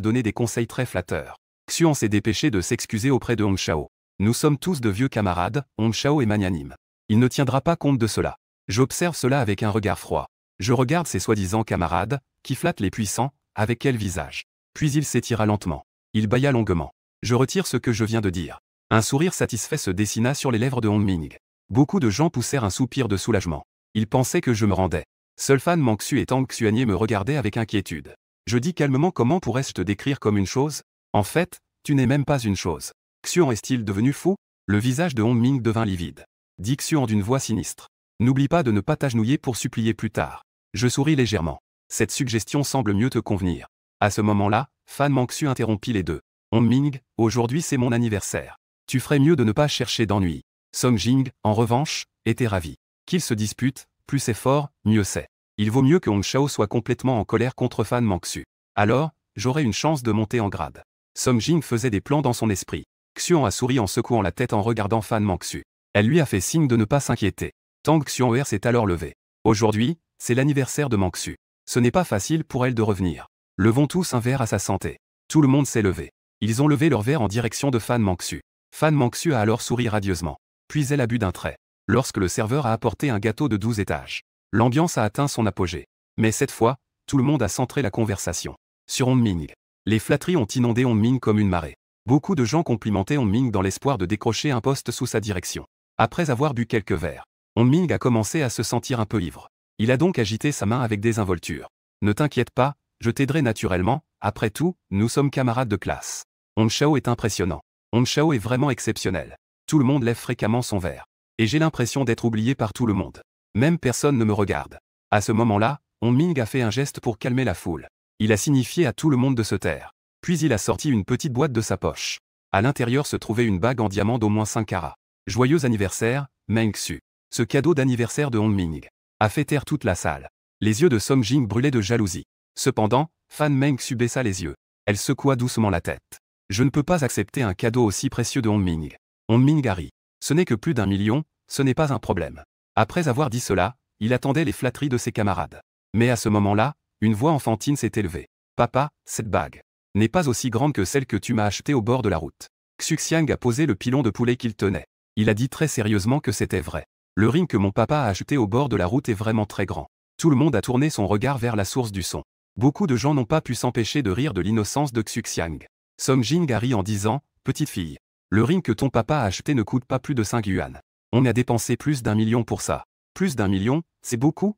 donné des conseils très flatteurs. Xuan s'est dépêché de s'excuser auprès de Hong Shao. Nous sommes tous de vieux camarades, Hong Shao est magnanime. Il ne tiendra pas compte de cela. J'observe cela avec un regard froid. Je regarde ces soi-disant camarades, qui flattent les puissants, avec quel visage. Puis il s'étira lentement. Il bâilla longuement. Je retire ce que je viens de dire. Un sourire satisfait se dessina sur les lèvres de Hong Ming. Beaucoup de gens poussèrent un soupir de soulagement. Ils pensaient que je me rendais. Seul Fan Mangsu et Tang Xuanye me regardaient avec inquiétude. Je dis calmement comment pourrais-je te décrire comme une chose? En fait, tu n'es même pas une chose. Xuan est-il devenu fou? Le visage de Hong Ming devint livide. Dit Xuan d'une voix sinistre. N'oublie pas de ne pas t'agenouiller pour supplier plus tard. Je souris légèrement. Cette suggestion semble mieux te convenir. À ce moment-là, Fan Mangsu interrompit les deux. Hong Ming, aujourd'hui c'est mon anniversaire. Tu ferais mieux de ne pas chercher d'ennui. Song Jing, en revanche, était ravi. Qu'ils se disputent, plus c'est fort, mieux c'est. Il vaut mieux que Hong Shao soit complètement en colère contre Fan Mangsu. Alors, j'aurai une chance de monter en grade. Song Jing faisait des plans dans son esprit. Xuan a souri en secouant la tête en regardant Fan Mangsu. Elle lui a fait signe de ne pas s'inquiéter. Tang Xuan'er s'est alors levé. Aujourd'hui, c'est l'anniversaire de Mangsu. Ce n'est pas facile pour elle de revenir. Levons tous un verre à sa santé. Tout le monde s'est levé. Ils ont levé leur verre en direction de Fan Mangsu. Fan Mangsu a alors souri radieusement. Puis elle a bu d'un trait. Lorsque le serveur a apporté un gâteau de 12 étages. L'ambiance a atteint son apogée. Mais cette fois, tout le monde a centré la conversation sur Hong Ming. Les flatteries ont inondé Hong Ming comme une marée. Beaucoup de gens complimentaient Hong Ming dans l'espoir de décrocher un poste sous sa direction. Après avoir bu quelques verres, Hong Ming a commencé à se sentir un peu ivre. Il a donc agité sa main avec désinvolture. Ne t'inquiète pas, je t'aiderai naturellement, après tout, nous sommes camarades de classe. Hong Shao est impressionnant. Hong Shao est vraiment exceptionnel. Tout le monde lève fréquemment son verre. Et j'ai l'impression d'être oublié par tout le monde. Même personne ne me regarde. À ce moment-là, Hong Ming a fait un geste pour calmer la foule. Il a signifié à tout le monde de se taire. Puis il a sorti une petite boîte de sa poche. À l'intérieur se trouvait une bague en diamant d'au moins 5 carats. Joyeux anniversaire, Mengsu. Ce cadeau d'anniversaire de Hong Ming a fait taire toute la salle. Les yeux de Song Jing brûlaient de jalousie. Cependant, Fan Mengsu baissa les yeux. Elle secoua doucement la tête. Je ne peux pas accepter un cadeau aussi précieux de Hong Ming. Hong Ming a ri. Ce n'est que plus d'1 million, ce n'est pas un problème. Après avoir dit cela, il attendait les flatteries de ses camarades. Mais à ce moment-là, une voix enfantine s'est élevée. Papa, cette bague n'est pas aussi grande que celle que tu m'as achetée au bord de la route. Xuxiang a posé le pilon de poulet qu'il tenait. Il a dit très sérieusement que c'était vrai. Le ring que mon papa a acheté au bord de la route est vraiment très grand. Tout le monde a tourné son regard vers la source du son. Beaucoup de gens n'ont pas pu s'empêcher de rire de l'innocence de Xuxiang. Song Jing a ri en disant, petite fille, le ring que ton papa a acheté ne coûte pas plus de 5 yuan. On a dépensé plus d'1 million pour ça. Plus d'1 million, c'est beaucoup?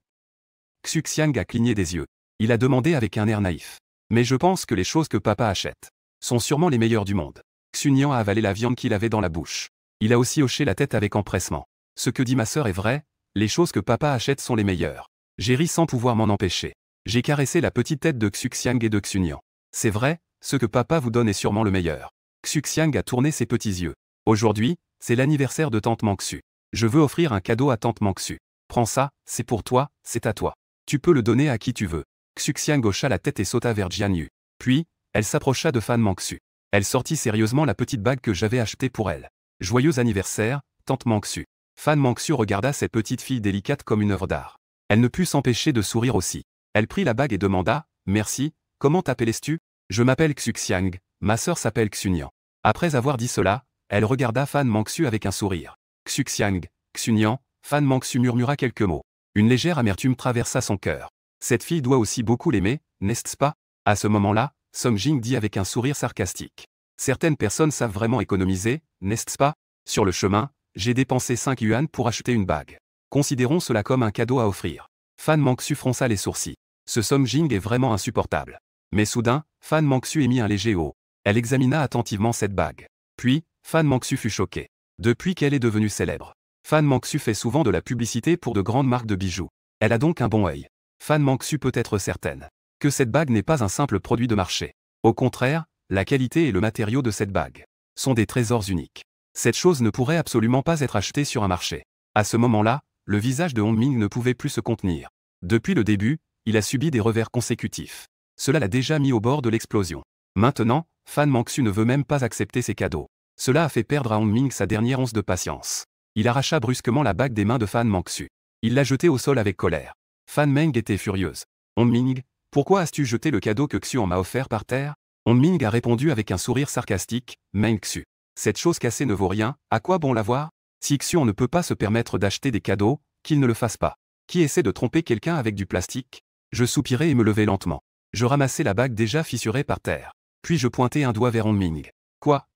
Xuxiang a cligné des yeux. Il a demandé avec un air naïf. Mais je pense que les choses que papa achète sont sûrement les meilleures du monde. Xunian a avalé la viande qu'il avait dans la bouche. Il a aussi hoché la tête avec empressement. Ce que dit ma sœur est vrai, les choses que papa achète sont les meilleures. J'ai ri sans pouvoir m'en empêcher. J'ai caressé la petite tête de Xuxiang et de Xunian. C'est vrai, ce que papa vous donne est sûrement le meilleur. Xuxiang a tourné ses petits yeux. Aujourd'hui, c'est l'anniversaire de tante Mangsu. Je veux offrir un cadeau à tante Mangsu. Prends ça, c'est pour toi, c'est à toi. Tu peux le donner à qui tu veux. Xuxiang hocha la tête et sauta vers Jian Yu. Puis, elle s'approcha de Fan Mangsu. Elle sortit sérieusement la petite bague que j'avais achetée pour elle. Joyeux anniversaire, tante Mangsu. Fan Mangsu regarda cette petite fille délicate comme une œuvre d'art. Elle ne put s'empêcher de sourire aussi. Elle prit la bague et demanda, merci, comment t'appelles-tu? Je m'appelle Xuxiang, ma sœur s'appelle Xunian. Après avoir dit cela, elle regarda Fan Mangsu avec un sourire. Xuxiang, Xunian, Fan Mangsu murmura quelques mots. Une légère amertume traversa son cœur. Cette fille doit aussi beaucoup l'aimer, n'est-ce pas? À ce moment-là, Song Jing dit avec un sourire sarcastique. Certaines personnes savent vraiment économiser, n'est-ce pas? Sur le chemin, j'ai dépensé 5 yuan pour acheter une bague. Considérons cela comme un cadeau à offrir. Fan Mangsu fronça les sourcils. Ce Song Jing est vraiment insupportable. Mais soudain, Fan Mangsu émit un léger haut. Elle examina attentivement cette bague. Puis, Fan Mangsu fut choquée. Depuis qu'elle est devenue célèbre, Fan Mangsu fait souvent de la publicité pour de grandes marques de bijoux. Elle a donc un bon œil. Fan Mangsu peut être certaine que cette bague n'est pas un simple produit de marché. Au contraire, la qualité et le matériau de cette bague sont des trésors uniques. Cette chose ne pourrait absolument pas être achetée sur un marché. À ce moment-là, le visage de Hong Ming ne pouvait plus se contenir. Depuis le début, il a subi des revers consécutifs. Cela l'a déjà mis au bord de l'explosion. Maintenant, Fan Mangsu ne veut même pas accepter ses cadeaux. Cela a fait perdre à Hong Ming sa dernière once de patience. Il arracha brusquement la bague des mains de Fan Mangsu. Il l'a jetée au sol avec colère. Fan Meng était furieuse. Hong Ming, pourquoi as-tu jeté le cadeau que Xuan m'a offert par terre? Hong Ming a répondu avec un sourire sarcastique. Meng Xu. Cette chose cassée ne vaut rien, à quoi bon l'avoir? Si Xuan ne peut pas se permettre d'acheter des cadeaux, qu'il ne le fasse pas. Qui essaie de tromper quelqu'un avec du plastique? Je soupirai et me levai lentement. Je ramassai la bague déjà fissurée par terre. Puis je pointai un doigt vers Hong Ming. Quoi?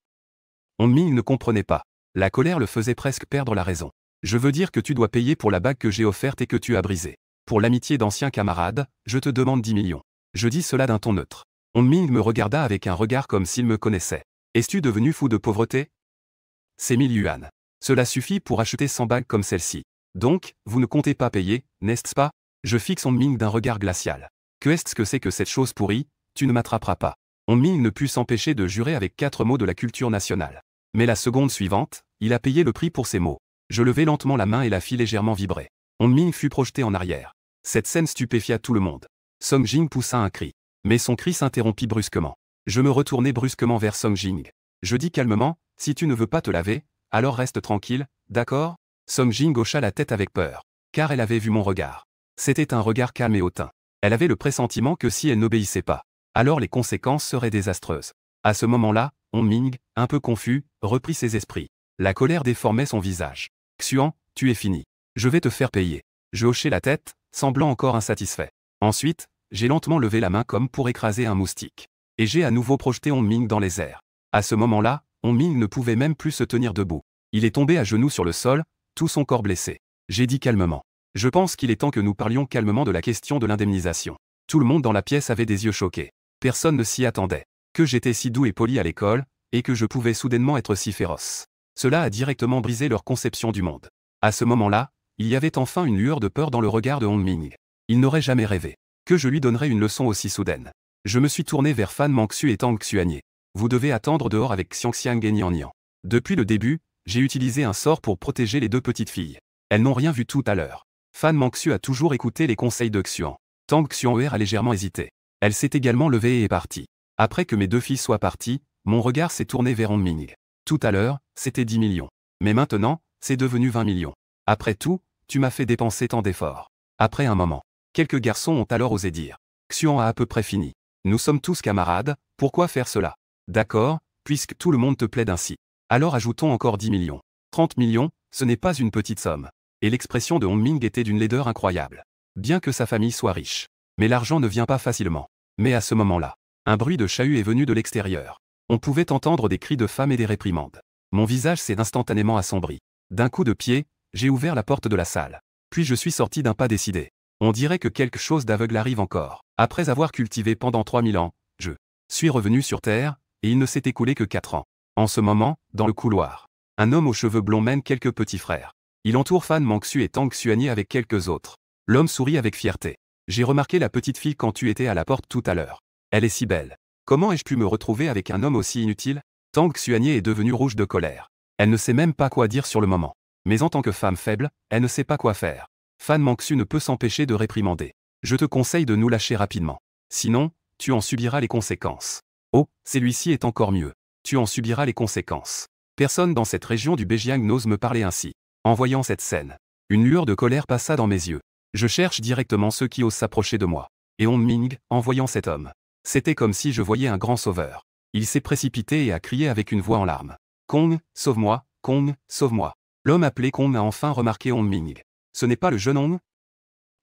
Hong Ming ne comprenait pas. La colère le faisait presque perdre la raison. Je veux dire que tu dois payer pour la bague que j'ai offerte et que tu as brisée. Pour l'amitié d'anciens camarades, je te demande 10 millions. Je dis cela d'un ton neutre. Hong Ming me regarda avec un regard comme s'il me connaissait. Es-tu devenu fou de pauvreté? C'est 1000 yuan. Cela suffit pour acheter 100 bagues comme celle-ci. Donc, vous ne comptez pas payer, n'est-ce pas? Je fixe Hong Ming d'un regard glacial. Que est-ce que c'est que cette chose pourrie? Tu ne m'attraperas pas. Hong Ming ne put s'empêcher de jurer avec 4 mots de la culture nationale. Mais la seconde suivante, il a payé le prix pour ces mots. Je levai lentement la main et la fis légèrement vibrer. Hong Ming fut projeté en arrière. Cette scène stupéfia tout le monde. Song Jing poussa un cri. Mais son cri s'interrompit brusquement. Je me retournai brusquement vers Song Jing. Je dis calmement, si tu ne veux pas te laver, alors reste tranquille, d'accord? Song Jing hocha la tête avec peur. Car elle avait vu mon regard. C'était un regard calme et hautain. Elle avait le pressentiment que si elle n'obéissait pas, alors les conséquences seraient désastreuses. À ce moment-là, Hong Ming, un peu confus, reprit ses esprits. La colère déformait son visage. Xuan, tu es fini. Je vais te faire payer. Je hochai la tête, semblant encore insatisfait. Ensuite, j'ai lentement levé la main comme pour écraser un moustique. Et j'ai à nouveau projeté Hong Ming dans les airs. À ce moment-là, Hong Ming ne pouvait même plus se tenir debout. Il est tombé à genoux sur le sol, tout son corps blessé. J'ai dit calmement. Je pense qu'il est temps que nous parlions calmement de la question de l'indemnisation. Tout le monde dans la pièce avait des yeux choqués. Personne ne s'y attendait. Que j'étais si doux et poli à l'école, et que je pouvais soudainement être si féroce. Cela a directement brisé leur conception du monde. À ce moment-là, il y avait enfin une lueur de peur dans le regard de Hong Ming. Il n'aurait jamais rêvé que je lui donnerais une leçon aussi soudaine. Je me suis tourné vers Fan Mangsu et Tang Xuanye. Vous devez attendre dehors avec Xiangxiang et Nian Nian. Depuis le début, j'ai utilisé un sort pour protéger les deux petites filles. Elles n'ont rien vu tout à l'heure. Fan Mangsu a toujours écouté les conseils de Xuan. Tang Xuan'er a légèrement hésité. Elle s'est également levée et est partie. Après que mes deux filles soient parties, mon regard s'est tourné vers Hong Ming. Tout à l'heure, c'était 10 millions. Mais maintenant, c'est devenu 20 millions. Après tout, tu m'as fait dépenser tant d'efforts. Après un moment, quelques garçons ont alors osé dire. Xuan a à peu près fini. Nous sommes tous camarades, pourquoi faire cela? D'accord, puisque tout le monde te plaide ainsi. Alors ajoutons encore 10 millions. 30 millions, ce n'est pas une petite somme. Et l'expression de Hong Ming était d'une laideur incroyable. Bien que sa famille soit riche. Mais l'argent ne vient pas facilement. Mais à ce moment-là, un bruit de chahut est venu de l'extérieur. On pouvait entendre des cris de femmes et des réprimandes. Mon visage s'est instantanément assombri. D'un coup de pied, j'ai ouvert la porte de la salle. Puis je suis sorti d'un pas décidé. On dirait que quelque chose d'aveugle arrive encore. Après avoir cultivé pendant 3000 ans, je suis revenu sur Terre, et il ne s'est écoulé que 4 ans. En ce moment, dans le couloir, un homme aux cheveux blonds mène quelques petits frères. Il entoure Fan Mangsu et Tang Xuanye avec quelques autres. L'homme sourit avec fierté. J'ai remarqué la petite fille quand tu étais à la porte tout à l'heure. Elle est si belle. Comment ai-je pu me retrouver avec un homme aussi inutile? Tang Xuanye est devenue rouge de colère. Elle ne sait même pas quoi dire sur le moment. Mais en tant que femme faible, elle ne sait pas quoi faire. Fan Mangsu ne peut s'empêcher de réprimander. Je te conseille de nous lâcher rapidement. Sinon, tu en subiras les conséquences. Oh, celui-ci est encore mieux. Tu en subiras les conséquences. Personne dans cette région du Bejiang n'ose me parler ainsi. En voyant cette scène, une lueur de colère passa dans mes yeux. Je cherche directement ceux qui osent s'approcher de moi. Et Hong Ming, en voyant cet homme. C'était comme si je voyais un grand sauveur. Il s'est précipité et a crié avec une voix en larmes. Kong, sauve-moi, Kong, sauve-moi. L'homme appelé Kong a enfin remarqué Hong Ming. Ce n'est pas le jeune Hong?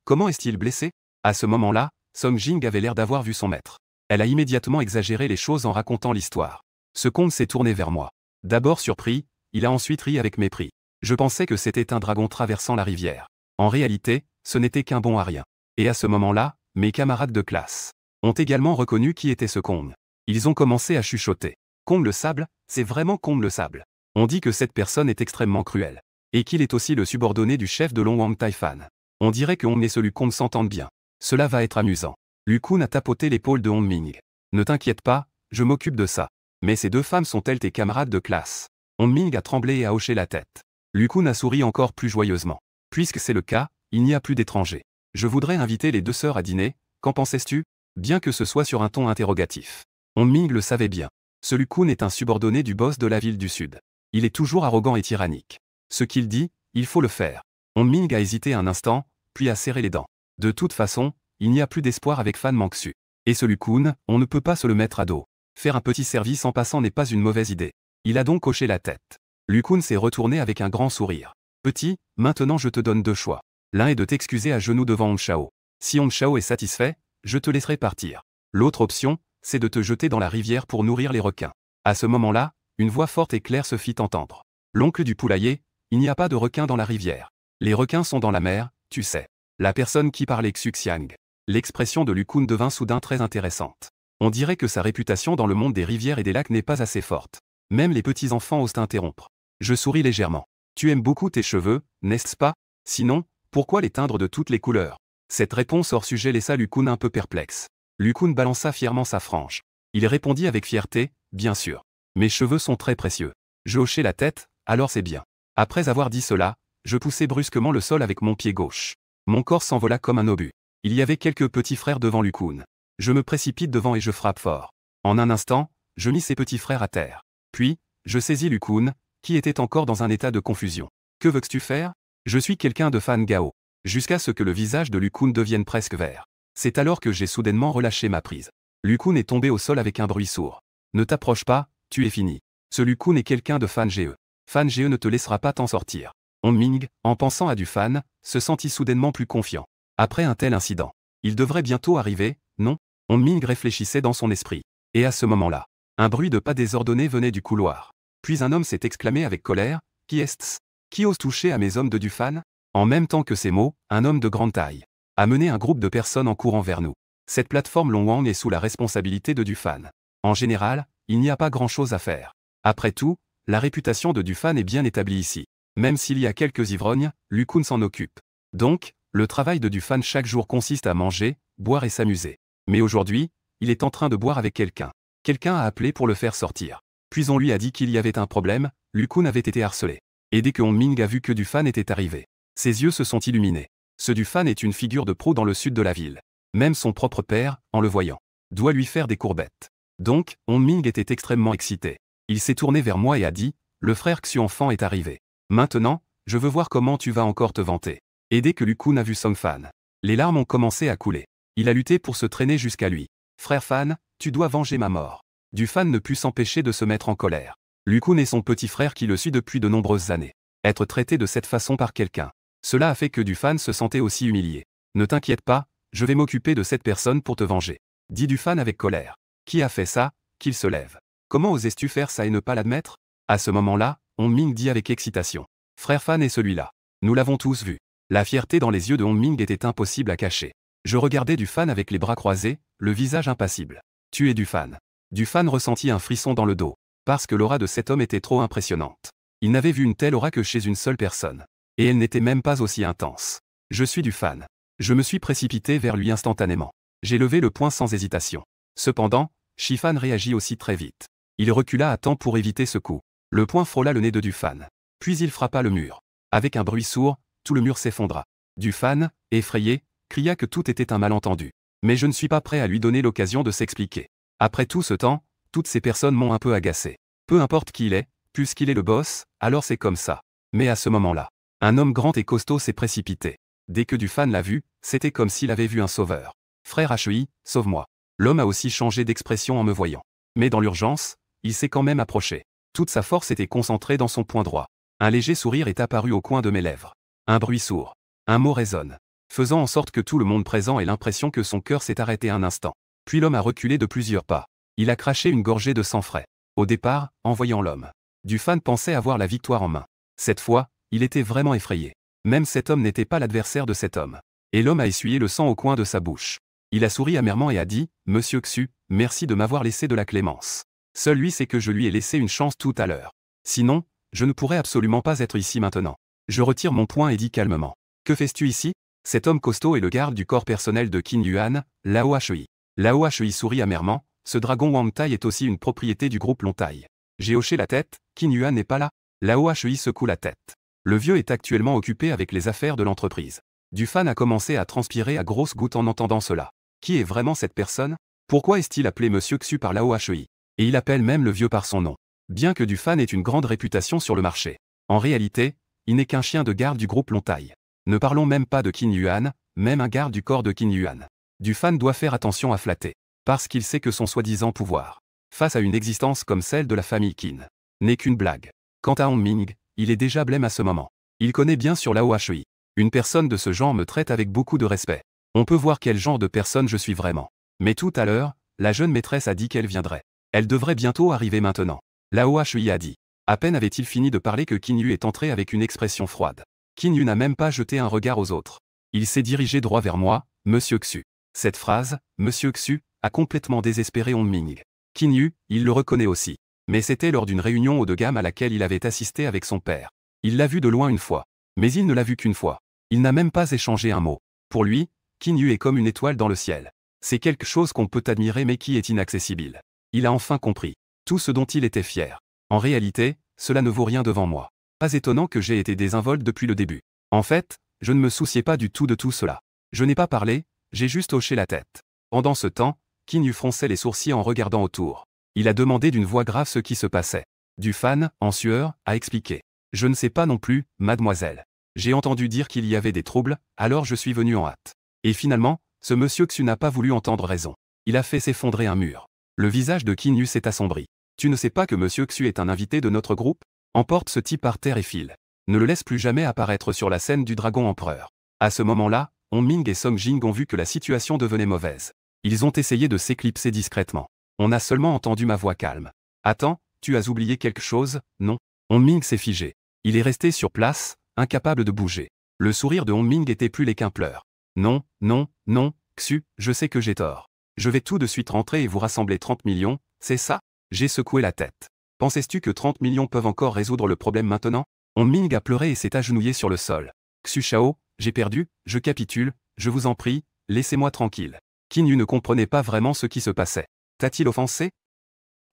Comment est-il blessé? À ce moment-là, Song Jing avait l'air d'avoir vu son maître. Elle a immédiatement exagéré les choses en racontant l'histoire. Ce Kong s'est tourné vers moi. D'abord surpris, il a ensuite ri avec mépris. Je pensais que c'était un dragon traversant la rivière. En réalité, ce n'était qu'un bon à rien. Et à ce moment-là, mes camarades de classe ont également reconnu qui était ce Kong. Ils ont commencé à chuchoter. Kong le sable, c'est vraiment Kong le sable. On dit que cette personne est extrêmement cruelle. Et qu'il est aussi le subordonné du chef de Long Wang Taifan. On dirait que Hong et ce Lu Kong s'entendent bien. Cela va être amusant. Lu Kun a tapoté l'épaule de Hong Ming. Ne t'inquiète pas, je m'occupe de ça. Mais ces deux femmes sont-elles tes camarades de classe? Hong Ming a tremblé et a hoché la tête. Lu Kun a souri encore plus joyeusement. Puisque c'est le cas, il n'y a plus d'étrangers. Je voudrais inviter les deux sœurs à dîner, qu'en pensais-tu? Bien que ce soit sur un ton interrogatif. Hong Ming le savait bien. Ce Lu Kun est un subordonné du boss de la ville du Sud. Il est toujours arrogant et tyrannique. Ce qu'il dit, il faut le faire. Hong Ming a hésité un instant, puis a serré les dents. De toute façon, il n'y a plus d'espoir avec Fan Mangsu. Et ce Lu Kun, on ne peut pas se le mettre à dos. Faire un petit service en passant n'est pas une mauvaise idée. Il a donc hoché la tête. Lu Kun s'est retourné avec un grand sourire. Petit, maintenant je te donne deux choix. L'un est de t'excuser à genoux devant Hong Shao. Si Hong Shao est satisfait, je te laisserai partir. L'autre option, c'est de te jeter dans la rivière pour nourrir les requins. À ce moment-là, une voix forte et claire se fit entendre. L'oncle du poulailler, il n'y a pas de requins dans la rivière. Les requins sont dans la mer, tu sais. La personne qui parlait Xuxiang. L'expression de Lu Kun devint soudain très intéressante. On dirait que sa réputation dans le monde des rivières et des lacs n'est pas assez forte. Même les petits-enfants osent interrompre. Je souris légèrement. Tu aimes beaucoup tes cheveux, n'est-ce pas? Sinon, pourquoi les teindre de toutes les couleurs? Cette réponse hors sujet laissa Lu Kun un peu perplexe. Lu Kun balança fièrement sa frange. Il répondit avec fierté, bien sûr. Mes cheveux sont très précieux. Je hochai la tête, alors c'est bien. Après avoir dit cela, je poussai brusquement le sol avec mon pied gauche. Mon corps s'envola comme un obus. Il y avait quelques petits frères devant Lu Kun. Je me précipite devant et je frappe fort. En un instant, je mis ses petits frères à terre. Puis, je saisis Lu Kun, qui était encore dans un état de confusion. Que veux-tu faire? Je suis quelqu'un de Fan Gao. Jusqu'à ce que le visage de Lu Kun devienne presque vert. C'est alors que j'ai soudainement relâché ma prise. Lu Kun est tombé au sol avec un bruit sourd. Ne t'approche pas, tu es fini. Ce Lu Kun est quelqu'un de Fan Ge. Fan Ge ne te laissera pas t'en sortir. Hong Ming, en pensant à du Fan, se sentit soudainement plus confiant. Après un tel incident, il devrait bientôt arriver, non? Hong Ming réfléchissait dans son esprit. Et à ce moment-là, un bruit de pas désordonné venait du couloir. Puis un homme s'est exclamé avec colère, « Qui est-ce? Qui ose toucher à mes hommes de Dufan ?» En même temps que ces mots, un homme de grande taille a mené un groupe de personnes en courant vers nous. Cette plateforme Long Wang est sous la responsabilité de Dufan. En général, il n'y a pas grand-chose à faire. Après tout, la réputation de Dufan est bien établie ici. Même s'il y a quelques ivrognes, Lu Kun s'en occupe. Donc, le travail de Dufan chaque jour consiste à manger, boire et s'amuser. Mais aujourd'hui, il est en train de boire avec quelqu'un. Quelqu'un a appelé pour le faire sortir. Puis on lui a dit qu'il y avait un problème, Lu Kun avait été harcelé. Et dès que Hong Ming a vu que Dufan était arrivé, ses yeux se sont illuminés. Ce Dufan est une figure de proue dans le sud de la ville. Même son propre père, en le voyant, doit lui faire des courbettes. Donc, Hong Ming était extrêmement excité. Il s'est tourné vers moi et a dit, « Le frère Xuanfan est arrivé. Maintenant, je veux voir comment tu vas encore te vanter. » Et dès que Lu Kun a vu Song Fan, les larmes ont commencé à couler. Il a lutté pour se traîner jusqu'à lui. « Frère Fan, tu dois venger ma mort. » Dufan ne put s'empêcher de se mettre en colère. Lu Kun est son petit frère qui le suit depuis de nombreuses années. Être traité de cette façon par quelqu'un. Cela a fait que Dufan se sentait aussi humilié. « Ne t'inquiète pas, je vais m'occuper de cette personne pour te venger. » dit Dufan avec colère. « Qui a fait ça? Qu'il se lève. Comment osais-tu faire ça et ne pas l'admettre? » À ce moment-là, Hong Ming dit avec excitation. « Frère Fan est celui-là. Nous l'avons tous vu. » La fierté dans les yeux de Hong Ming était impossible à cacher. Je regardais Dufan avec les bras croisés, le visage impassible. « Tu es Dufan. » Dufan ressentit un frisson dans le dos, parce que l'aura de cet homme était trop impressionnante. Il n'avait vu une telle aura que chez une seule personne. Et elle n'était même pas aussi intense. « Je suis Dufan. » Je me suis précipité vers lui instantanément. J'ai levé le poing sans hésitation. Cependant, Shifan réagit aussi très vite. Il recula à temps pour éviter ce coup. Le poing frôla le nez de Dufan. Puis il frappa le mur. Avec un bruit sourd, tout le mur s'effondra. Dufan, effrayé, cria que tout était un malentendu. Mais je ne suis pas prêt à lui donner l'occasion de s'expliquer. Après tout ce temps, toutes ces personnes m'ont un peu agacé. Peu importe qui il est, puisqu'il est le boss, alors c'est comme ça. Mais à ce moment-là, un homme grand et costaud s'est précipité. Dès que Dufan l'a vu, c'était comme s'il avait vu un sauveur. « Frère Hui, sauve-moi. » L'homme a aussi changé d'expression en me voyant. Mais dans l'urgence, il s'est quand même approché. Toute sa force était concentrée dans son poing droit. Un léger sourire est apparu au coin de mes lèvres. Un bruit sourd. Un mot résonne, faisant en sorte que tout le monde présent ait l'impression que son cœur s'est arrêté un instant. Puis l'homme a reculé de plusieurs pas. Il a craché une gorgée de sang frais. Au départ, en voyant l'homme, Dufan pensait avoir la victoire en main. Cette fois, il était vraiment effrayé. Même cet homme n'était pas l'adversaire de cet homme. Et l'homme a essuyé le sang au coin de sa bouche. Il a souri amèrement et a dit « Monsieur Xu, merci de m'avoir laissé de la clémence. Seul lui sait que je lui ai laissé une chance tout à l'heure. Sinon, je ne pourrais absolument pas être ici maintenant. » Je retire mon poing et dis calmement « Que fais-tu ici ?» Cet homme costaud est le garde du corps personnel de Qin Yuan, Lao Hui. Lao Hui sourit amèrement, ce dragon Wang Tai est aussi une propriété du groupe Long Tai. J'ai hoché la tête, Qin Yuan n'est pas là. Lao Hui secoue la tête. Le vieux est actuellement occupé avec les affaires de l'entreprise. Dufan a commencé à transpirer à grosses gouttes en entendant cela. Qui est vraiment cette personne? Pourquoi est-il appelé Monsieur Xu par Lao Hui? Et il appelle même le vieux par son nom. Bien que Dufan ait une grande réputation sur le marché. En réalité, il n'est qu'un chien de garde du groupe Long Tai. Ne parlons même pas de Qin Yuan, même un garde du corps de Qin Yuan. Dufan doit faire attention à flatter. Parce qu'il sait que son soi-disant pouvoir, face à une existence comme celle de la famille Qin, n'est qu'une blague. Quant à Hong Ming, il est déjà blême à ce moment. Il connaît bien sur Lao Hui. Une personne de ce genre me traite avec beaucoup de respect. On peut voir quel genre de personne je suis vraiment. Mais tout à l'heure, la jeune maîtresse a dit qu'elle viendrait. Elle devrait bientôt arriver maintenant. Lao Hui a dit. À peine avait-il fini de parler que Qin Yu est entré avec une expression froide. Qin Yu n'a même pas jeté un regard aux autres. Il s'est dirigé droit vers moi, Monsieur Xu. Cette phrase, Monsieur Xu, a complètement désespéré Hong Ming. Qin Yu, il le reconnaît aussi. Mais c'était lors d'une réunion haut de gamme à laquelle il avait assisté avec son père. Il l'a vu de loin une fois. Mais il ne l'a vu qu'une fois. Il n'a même pas échangé un mot. Pour lui, Qin Yu est comme une étoile dans le ciel. C'est quelque chose qu'on peut admirer mais qui est inaccessible. Il a enfin compris. Tout ce dont il était fier. En réalité, cela ne vaut rien devant moi. Pas étonnant que j'ai été désinvolte depuis le début. En fait, je ne me souciais pas du tout de tout cela. Je n'ai pas parlé, j'ai juste hoché la tête. Pendant ce temps, Qin Yu fronçait les sourcils en regardant autour. Il a demandé d'une voix grave ce qui se passait. Dufan, en sueur, a expliqué. Je ne sais pas non plus, mademoiselle. J'ai entendu dire qu'il y avait des troubles, alors je suis venu en hâte. Et finalement, ce monsieur Xu n'a pas voulu entendre raison. Il a fait s'effondrer un mur. Le visage de Qin Yu s'est assombri. Tu ne sais pas que monsieur Xu est un invité de notre groupe? Emporte ce type par terre et file. Ne le laisse plus jamais apparaître sur la scène du dragon empereur. À ce moment-là, Hong Ming et Song Jing ont vu que la situation devenait mauvaise. Ils ont essayé de s'éclipser discrètement. On a seulement entendu ma voix calme. Attends, tu as oublié quelque chose? Non. Hong Ming s'est figé. Il est resté sur place, incapable de bouger. Le sourire de Hong Ming était plus laid qu'un pleur. Non, non, non, Xu, je sais que j'ai tort. Je vais tout de suite rentrer et vous rassembler 30 millions, c'est ça? J'ai secoué la tête. Penses-tu que 30 millions peuvent encore résoudre le problème maintenant? Hong Ming a pleuré et s'est agenouillé sur le sol. Xu Shao, j'ai perdu, je capitule, je vous en prie, laissez-moi tranquille. Qin Yu ne comprenait pas vraiment ce qui se passait. T'a-t-il offensé?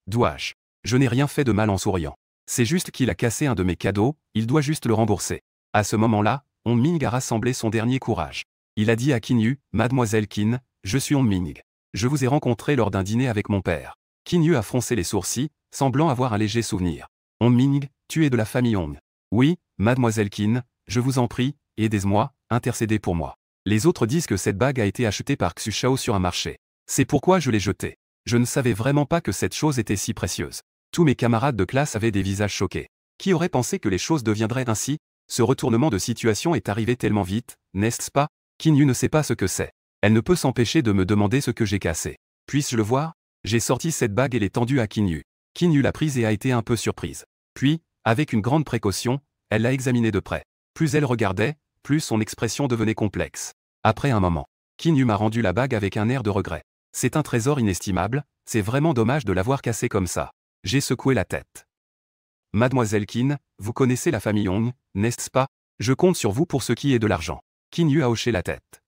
Dois-je? Je n'ai rien fait de mal en souriant. C'est juste qu'il a cassé un de mes cadeaux, il doit juste le rembourser. À ce moment-là, Hong Ming a rassemblé son dernier courage. Il a dit à Qin Yu, Mademoiselle Qin, je suis Hong Ming. Je vous ai rencontré lors d'un dîner avec mon père. Qin Yu a froncé les sourcils, semblant avoir un léger souvenir. Hong Ming, tu es de la famille Hong. Oui, Mademoiselle Qin, je vous en prie, aidez-moi, intercédez pour moi. Les autres disent que cette bague a été achetée par Xu Shao sur un marché. C'est pourquoi je l'ai jetée. Je ne savais vraiment pas que cette chose était si précieuse. Tous mes camarades de classe avaient des visages choqués. Qui aurait pensé que les choses deviendraient ainsi? Ce retournement de situation est arrivé tellement vite, n'est-ce pas? Qin Yu ne sait pas ce que c'est. Elle ne peut s'empêcher de me demander ce que j'ai cassé. Puis-je le voir? J'ai sorti cette bague et l'ai tendue à Qin Yu. Qin Yu l'a prise et a été un peu surprise. Puis, avec une grande précaution, elle l'a examinée de près. Plus elle regardait, plus son expression devenait complexe. Après un moment, Qin Yu m'a rendu la bague avec un air de regret. C'est un trésor inestimable, c'est vraiment dommage de l'avoir cassé comme ça. J'ai secoué la tête. Mademoiselle Qin, vous connaissez la famille Hong, n'est-ce pas? Je compte sur vous pour ce qui est de l'argent. Qin Yu a hoché la tête.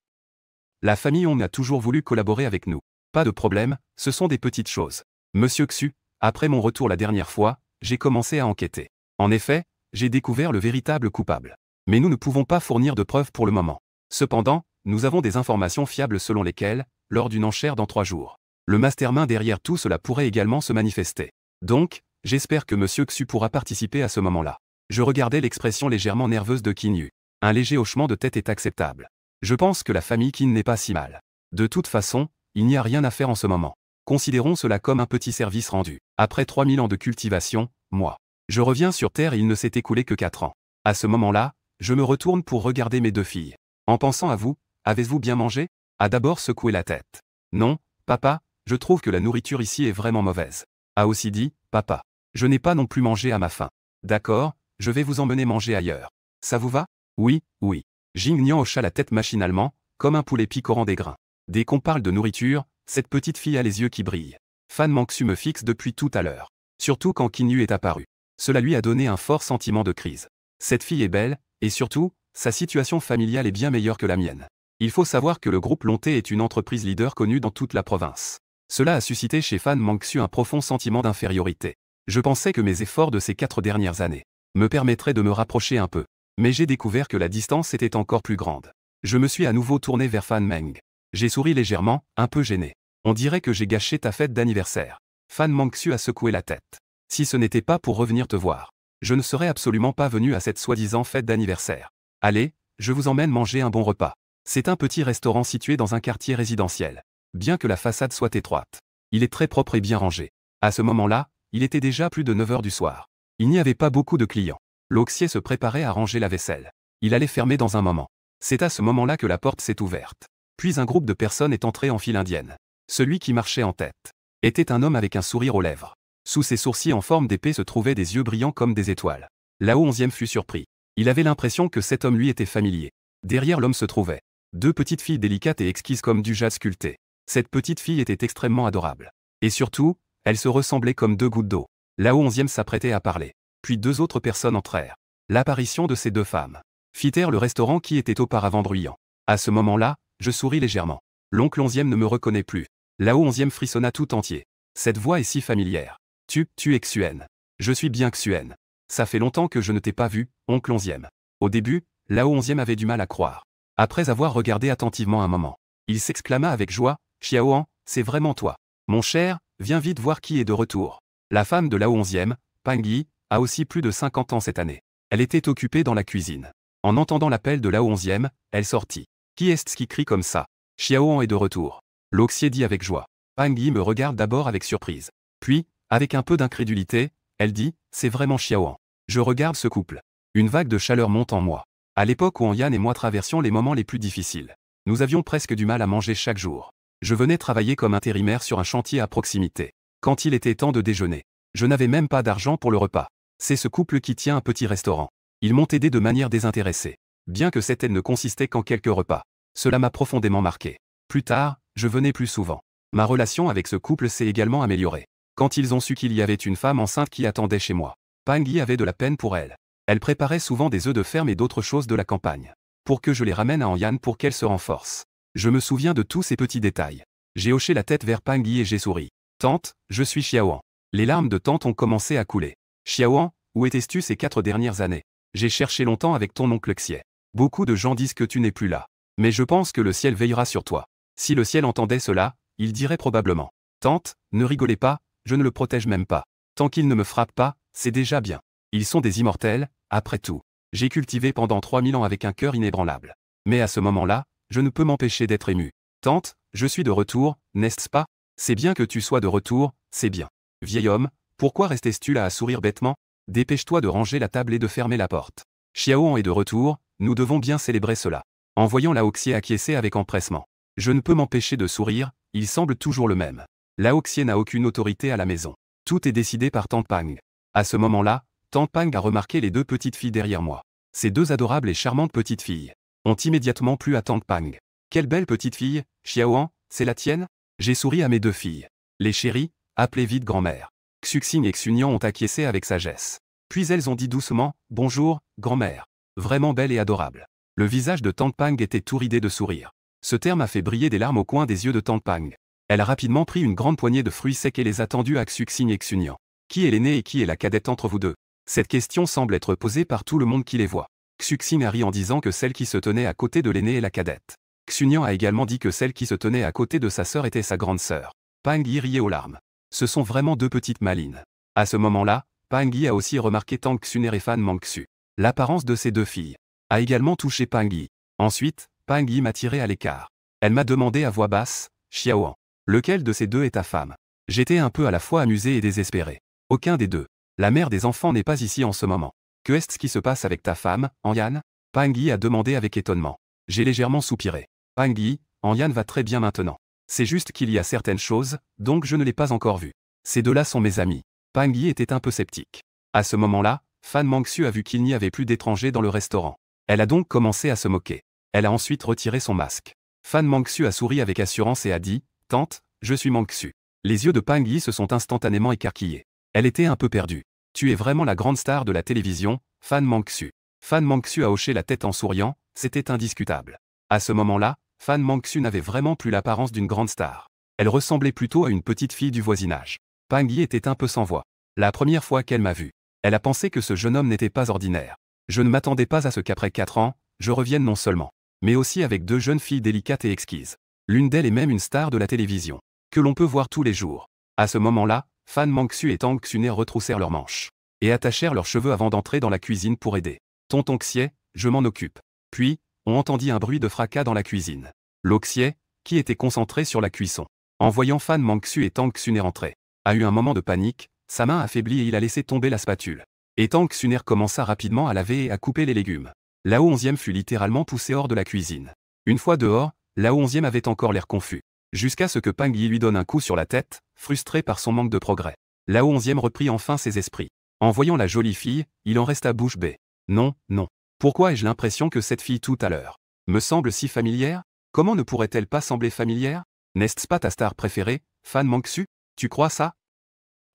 La famille Hong a toujours voulu collaborer avec nous. Pas de problème, ce sont des petites choses. Monsieur Xu, après mon retour la dernière fois, j'ai commencé à enquêter. En effet, j'ai découvert le véritable coupable. Mais nous ne pouvons pas fournir de preuves pour le moment. Cependant, nous avons des informations fiables selon lesquelles, lors d'une enchère dans 3 jours, le mastermind derrière tout cela pourrait également se manifester. Donc, j'espère que Monsieur Xu pourra participer à ce moment-là. Je regardais l'expression légèrement nerveuse de Qin Yu. Un léger hochement de tête est acceptable. Je pense que la famille Qin n'est pas si mal. De toute façon, il n'y a rien à faire en ce moment. Considérons cela comme un petit service rendu. Après 3000 ans de cultivation, moi, je reviens sur Terre et il ne s'est écoulé que 4 ans. À ce moment-là, je me retourne pour regarder mes 2 filles. En pensant à vous, avez-vous bien mangé? A d'abord secoué la tête. Non, papa, je trouve que la nourriture ici est vraiment mauvaise. A aussi dit, papa, je n'ai pas non plus mangé à ma faim. D'accord, je vais vous emmener manger ailleurs. Ça vous va? Oui, oui. Jing Nian hocha la tête machinalement, comme un poulet picorant des grains. Dès qu'on parle de nourriture, cette petite fille a les yeux qui brillent. Fan Manxu me fixe depuis tout à l'heure. Surtout quand Qin Yu est apparu. Cela lui a donné un fort sentiment de crise. Cette fille est belle, et surtout, sa situation familiale est bien meilleure que la mienne. Il faut savoir que le groupe Lonté est une entreprise leader connue dans toute la province. Cela a suscité chez Fan Manxu un profond sentiment d'infériorité. Je pensais que mes efforts de ces 4 dernières années me permettraient de me rapprocher un peu. Mais j'ai découvert que la distance était encore plus grande. Je me suis à nouveau tourné vers Fan Meng. J'ai souri légèrement, un peu gêné. On dirait que j'ai gâché ta fête d'anniversaire. Fan Manxu a secoué la tête. Si ce n'était pas pour revenir te voir, je ne serais absolument pas venu à cette soi-disant fête d'anniversaire. Allez, je vous emmène manger un bon repas. C'est un petit restaurant situé dans un quartier résidentiel. Bien que la façade soit étroite, il est très propre et bien rangé. À ce moment-là, il était déjà plus de 9 heures du soir. Il n'y avait pas beaucoup de clients. L'Oxier se préparait à ranger la vaisselle. Il allait fermer dans un moment. C'est à ce moment-là que la porte s'est ouverte. Puis un groupe de personnes est entré en file indienne. Celui qui marchait en tête était un homme avec un sourire aux lèvres. Sous ses sourcils en forme d'épée se trouvaient des yeux brillants comme des étoiles. Lao 11e fut surpris. Il avait l'impression que cet homme lui était familier. Derrière l'homme se trouvaient 2 petites filles délicates et exquises comme du jade sculpté. Cette petite fille était extrêmement adorable. Et surtout, elles se ressemblaient comme 2 gouttes d'eau. Lao 11e s'apprêtait à parler. Puis 2 autres personnes entrèrent. L'apparition de ces 2 femmes fit taire le restaurant qui était auparavant bruyant. À ce moment-là, je souris légèrement. L'oncle 11e ne me reconnaît plus. Lao 11e frissonna tout entier. Cette voix est si familière. Tu es Xuen. Je suis bien Xuen. Ça fait longtemps que je ne t'ai pas vu, oncle 11e. Au début, Lao 11e avait du mal à croire. Après avoir regardé attentivement un moment, il s'exclama avec joie, Xiaoan, c'est vraiment toi. Mon cher, viens vite voir qui est de retour. La femme de Lao 11e, Pang Yi, a aussi plus de 50 ans cette année. Elle était occupée dans la cuisine. En entendant l'appel de Lao 11e, elle sortit. Qui est-ce qui crie comme ça? Xiaoan est de retour. L'Oxier dit avec joie. Pang Yi me regarde d'abord avec surprise. Puis, avec un peu d'incrédulité, elle dit, c'est vraiment Xiaoan. Je regarde ce couple. Une vague de chaleur monte en moi. À l'époque où Yan et moi traversions les moments les plus difficiles, nous avions presque du mal à manger chaque jour. Je venais travailler comme intérimaire sur un chantier à proximité. Quand il était temps de déjeuner, je n'avais même pas d'argent pour le repas. C'est ce couple qui tient un petit restaurant. Ils m'ont aidé de manière désintéressée. Bien que cette aide ne consistait qu'en quelques repas. Cela m'a profondément marqué. Plus tard, je venais plus souvent. Ma relation avec ce couple s'est également améliorée. Quand ils ont su qu'il y avait une femme enceinte qui attendait chez moi, Pang Yi avait de la peine pour elle. Elle préparait souvent des œufs de ferme et d'autres choses de la campagne. Pour que je les ramène à Anyan pour qu'elle se renforce. Je me souviens de tous ces petits détails. J'ai hoché la tête vers Pang Yi et j'ai souri. Tante, je suis Xiaoan. Les larmes de tante ont commencé à couler. Xiaoan, où étais-tu ces 4 dernières années? J'ai cherché longtemps avec ton oncle Xie. Beaucoup de gens disent que tu n'es plus là. Mais je pense que le ciel veillera sur toi. Si le ciel entendait cela, il dirait probablement. Tante, ne rigolez pas, je ne le protège même pas. Tant qu'il ne me frappe pas, c'est déjà bien. Ils sont des immortels, après tout. J'ai cultivé pendant 3000 ans avec un cœur inébranlable. Mais à ce moment-là, je ne peux m'empêcher d'être ému. Tante, je suis de retour, n'est-ce pas? C'est bien que tu sois de retour, c'est bien. Vieil homme, pourquoi restais-tu là à sourire bêtement? Dépêche-toi de ranger la table et de fermer la porte. Xiaoan est de retour, nous devons bien célébrer cela. En voyant Lao Xie acquiescer avec empressement. Je ne peux m'empêcher de sourire, il semble toujours le même. Lao Xie n'a aucune autorité à la maison. Tout est décidé par Tante Pang. À ce moment-là, Tante Pang a remarqué les 2 petites filles derrière moi. Ces 2 adorables et charmantes petites filles ont immédiatement plu à Tante Pang. Quelle belle petite fille, Xiaoan, c'est la tienne? J'ai souri à mes 2 filles. Les chéries, appelez vite grand-mère. Xuxing et Xunian ont acquiescé avec sagesse. Puis elles ont dit doucement, bonjour, grand-mère. Vraiment belle et adorable. Le visage de Tante Pang était tout ridé de sourire. Ce terme a fait briller des larmes au coin des yeux de Tante Pang. Elle a rapidement pris une grande poignée de fruits secs et les a tendus à Xuxing et Xunian. Qui est l'aînée et qui est la cadette entre vous 2? Cette question semble être posée par tout le monde qui les voit. Xuxing a ri en disant que celle qui se tenait à côté de l'aînée est la cadette. Xunian a également dit que celle qui se tenait à côté de sa sœur était sa grande sœur. Pang Yi riait aux larmes. Ce sont vraiment 2 petites malines. À ce moment-là, Pang Yi a aussi remarqué Tang Xuner et Fan Manxu. L'apparence de ces 2 filles a également touché Pang Yi. Ensuite, Pang Yi m'a tiré à l'écart. Elle m'a demandé à voix basse, Xiaoan. Lequel de ces deux est ta femme? J'étais un peu à la fois amusé et désespéré. Aucun des deux. La mère des enfants n'est pas ici en ce moment. Que est-ce qui se passe avec ta femme, Yan? Pang Yi a demandé avec étonnement. J'ai légèrement soupiré. Pang Yi, Yan va très bien maintenant. C'est juste qu'il y a certaines choses, donc je ne l'ai pas encore vu. Ces deux-là sont mes amis. Pang Yi était un peu sceptique. À ce moment-là, Fan Mangxu a vu qu'il n'y avait plus d'étrangers dans le restaurant. Elle a donc commencé à se moquer. Elle a ensuite retiré son masque. Fan Mangxu a souri avec assurance et a dit « Tante, je suis Mangxu ». Les yeux de Pang Yi se sont instantanément écarquillés. Elle était un peu perdue. « Tu es vraiment la grande star de la télévision, Fan Mangxu ». Fan Mangxu a hoché la tête en souriant, c'était indiscutable. À ce moment-là, Fan Mangxu n'avait vraiment plus l'apparence d'une grande star. Elle ressemblait plutôt à une petite fille du voisinage. Pang Yi était un peu sans voix. La première fois qu'elle m'a vu, elle a pensé que ce jeune homme n'était pas ordinaire. Je ne m'attendais pas à ce qu'après 4 ans, je revienne non seulement, mais aussi avec 2 jeunes filles délicates et exquises. L'une d'elles est même une star de la télévision, que l'on peut voir tous les jours. À ce moment-là, Fan Mangxu et Tang Xun'er retroussèrent leurs manches et attachèrent leurs cheveux avant d'entrer dans la cuisine pour aider. Tonton Xie, je m'en occupe. Puis, on entendit un bruit de fracas dans la cuisine. Lo Xie, qui était concentré sur la cuisson, en voyant Fan Mangxu et Tang Xun'er entrer, a eu un moment de panique, sa main affaiblie et il a laissé tomber la spatule. Et Tang Xun'er commença rapidement à laver et à couper les légumes. Lao 11e fut littéralement poussé hors de la cuisine. Une fois dehors, Lao 11e avait encore l'air confus. Jusqu'à ce que Pang Yi lui donne un coup sur la tête, frustré par son manque de progrès. Lao 11e reprit enfin ses esprits. En voyant la jolie fille, il en resta bouche bée. Non, non. Pourquoi ai-je l'impression que cette fille tout à l'heure me semble si familière? Comment ne pourrait-elle pas sembler familière? N'est-ce pas ta star préférée, Fan Mangxu? Tu crois ça?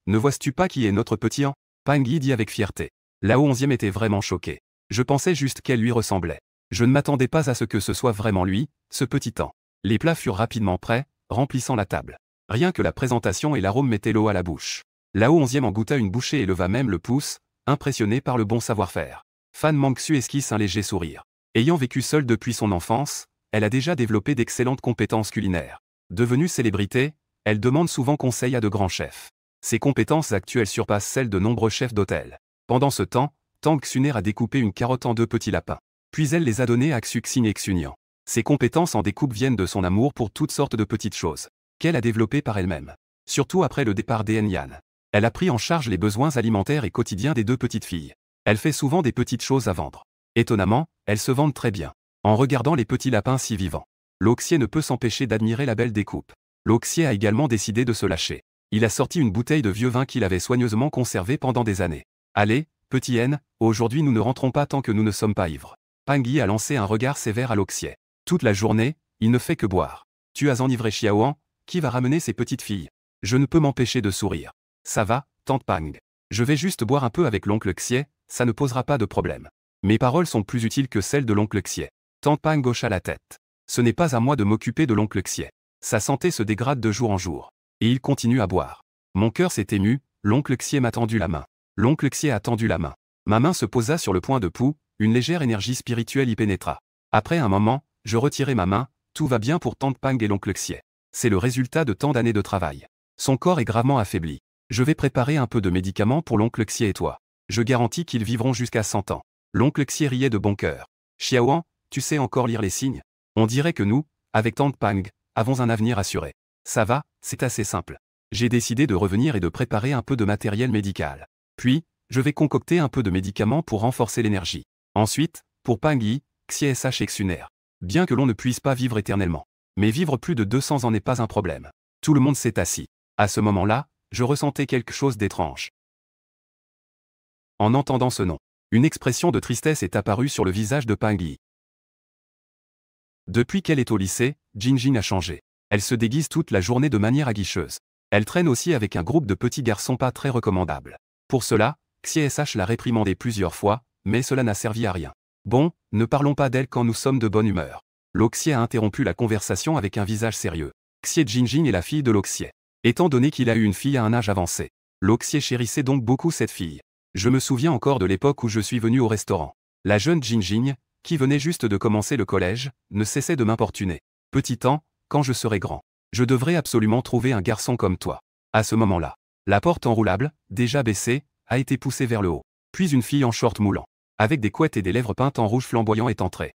Ne vois-tu pas qui est notre petit An? Pang Yi dit avec fierté. Lao 11e était vraiment choqué. Je pensais juste qu'elle lui ressemblait. Je ne m'attendais pas à ce que ce soit vraiment lui, ce petit An. Les plats furent rapidement prêts, remplissant la table. Rien que la présentation et l'arôme mettaient l'eau à la bouche. Lao 11e en goûta une bouchée et leva même le pouce, impressionné par le bon savoir-faire. Fan Mangxu esquisse un léger sourire. Ayant vécu seule depuis son enfance, elle a déjà développé d'excellentes compétences culinaires. Devenue célébrité, elle demande souvent conseil à de grands chefs. Ses compétences actuelles surpassent celles de nombreux chefs d'hôtel. Pendant ce temps, Tang Xun'er a découpé une carotte en 2 petits lapins. Puis elle les a donnés à Xuxin et Xunyan. Ses compétences en découpe viennent de son amour pour toutes sortes de petites choses, qu'elle a développées par elle-même. Surtout après le départ d'Yan. Elle a pris en charge les besoins alimentaires et quotidiens des 2 petites filles. Elle fait souvent des petites choses à vendre. Étonnamment, elles se vendent très bien. En regardant les petits lapins si vivants, Lo Xie ne peut s'empêcher d'admirer la belle découpe. Lo Xie a également décidé de se lâcher. Il a sorti une bouteille de vieux vin qu'il avait soigneusement conservé pendant des années. Allez, petit N, aujourd'hui nous ne rentrons pas tant que nous ne sommes pas ivres. Pang Yi a lancé un regard sévère à Lo Xie. Toute la journée, il ne fait que boire. Tu as enivré Xiaoan, qui va ramener ses petites filles? Je ne peux m'empêcher de sourire. Ça va, tante Pang. Je vais juste boire un peu avec l'oncle Xie, ça ne posera pas de problème. Mes paroles sont plus utiles que celles de l'oncle Xie. Tante Pang hocha la tête. Ce n'est pas à moi de m'occuper de l'oncle Xie. Sa santé se dégrade de jour en jour. Et il continue à boire. Mon cœur s'est ému, l'oncle Xie m'a tendu la main. L'oncle Xie a tendu la main. Ma main se posa sur le point de pouls, une légère énergie spirituelle y pénétra. Après un moment, je retirai ma main, tout va bien pour tante Pang et l'oncle Xie. C'est le résultat de tant d'années de travail. Son corps est gravement affaibli. Je vais préparer un peu de médicaments pour l'oncle Xie et toi. Je garantis qu'ils vivront jusqu'à 100 ans. L'oncle Xie riait de bon cœur. Xiaoan, tu sais encore lire les signes? On dirait que nous, avec tante Pang, avons un avenir assuré. Ça va, c'est assez simple. J'ai décidé de revenir et de préparer un peu de matériel médical. Puis, je vais concocter un peu de médicaments pour renforcer l'énergie. Ensuite, pour Pang Yi, Xie Sh et Xuner. Bien que l'on ne puisse pas vivre éternellement. Mais vivre plus de 200 ans n'est pas un problème. Tout le monde s'est assis. À ce moment-là, je ressentais quelque chose d'étrange. En entendant ce nom, une expression de tristesse est apparue sur le visage de Pang Yi. Depuis qu'elle est au lycée, Jinjin a changé. Elle se déguise toute la journée de manière aguicheuse. Elle traîne aussi avec un groupe de petits garçons pas très recommandables. Pour cela, Xie Sh l'a réprimandée plusieurs fois, mais cela n'a servi à rien. Bon, ne parlons pas d'elle quand nous sommes de bonne humeur. Lo Xie a interrompu la conversation avec un visage sérieux. Xie Jinjin est la fille de Lo Xie. Étant donné qu'il a eu une fille à un âge avancé, Lo Xie chérissait donc beaucoup cette fille. Je me souviens encore de l'époque où je suis venu au restaurant. La jeune Jinjin, qui venait juste de commencer le collège, ne cessait de m'importuner. Petit temps, quand je serai grand, je devrais absolument trouver un garçon comme toi. À ce moment-là, la porte enroulable, déjà baissée, a été poussée vers le haut. Puis une fille en short moulant, avec des couettes et des lèvres peintes en rouge flamboyant est entrée.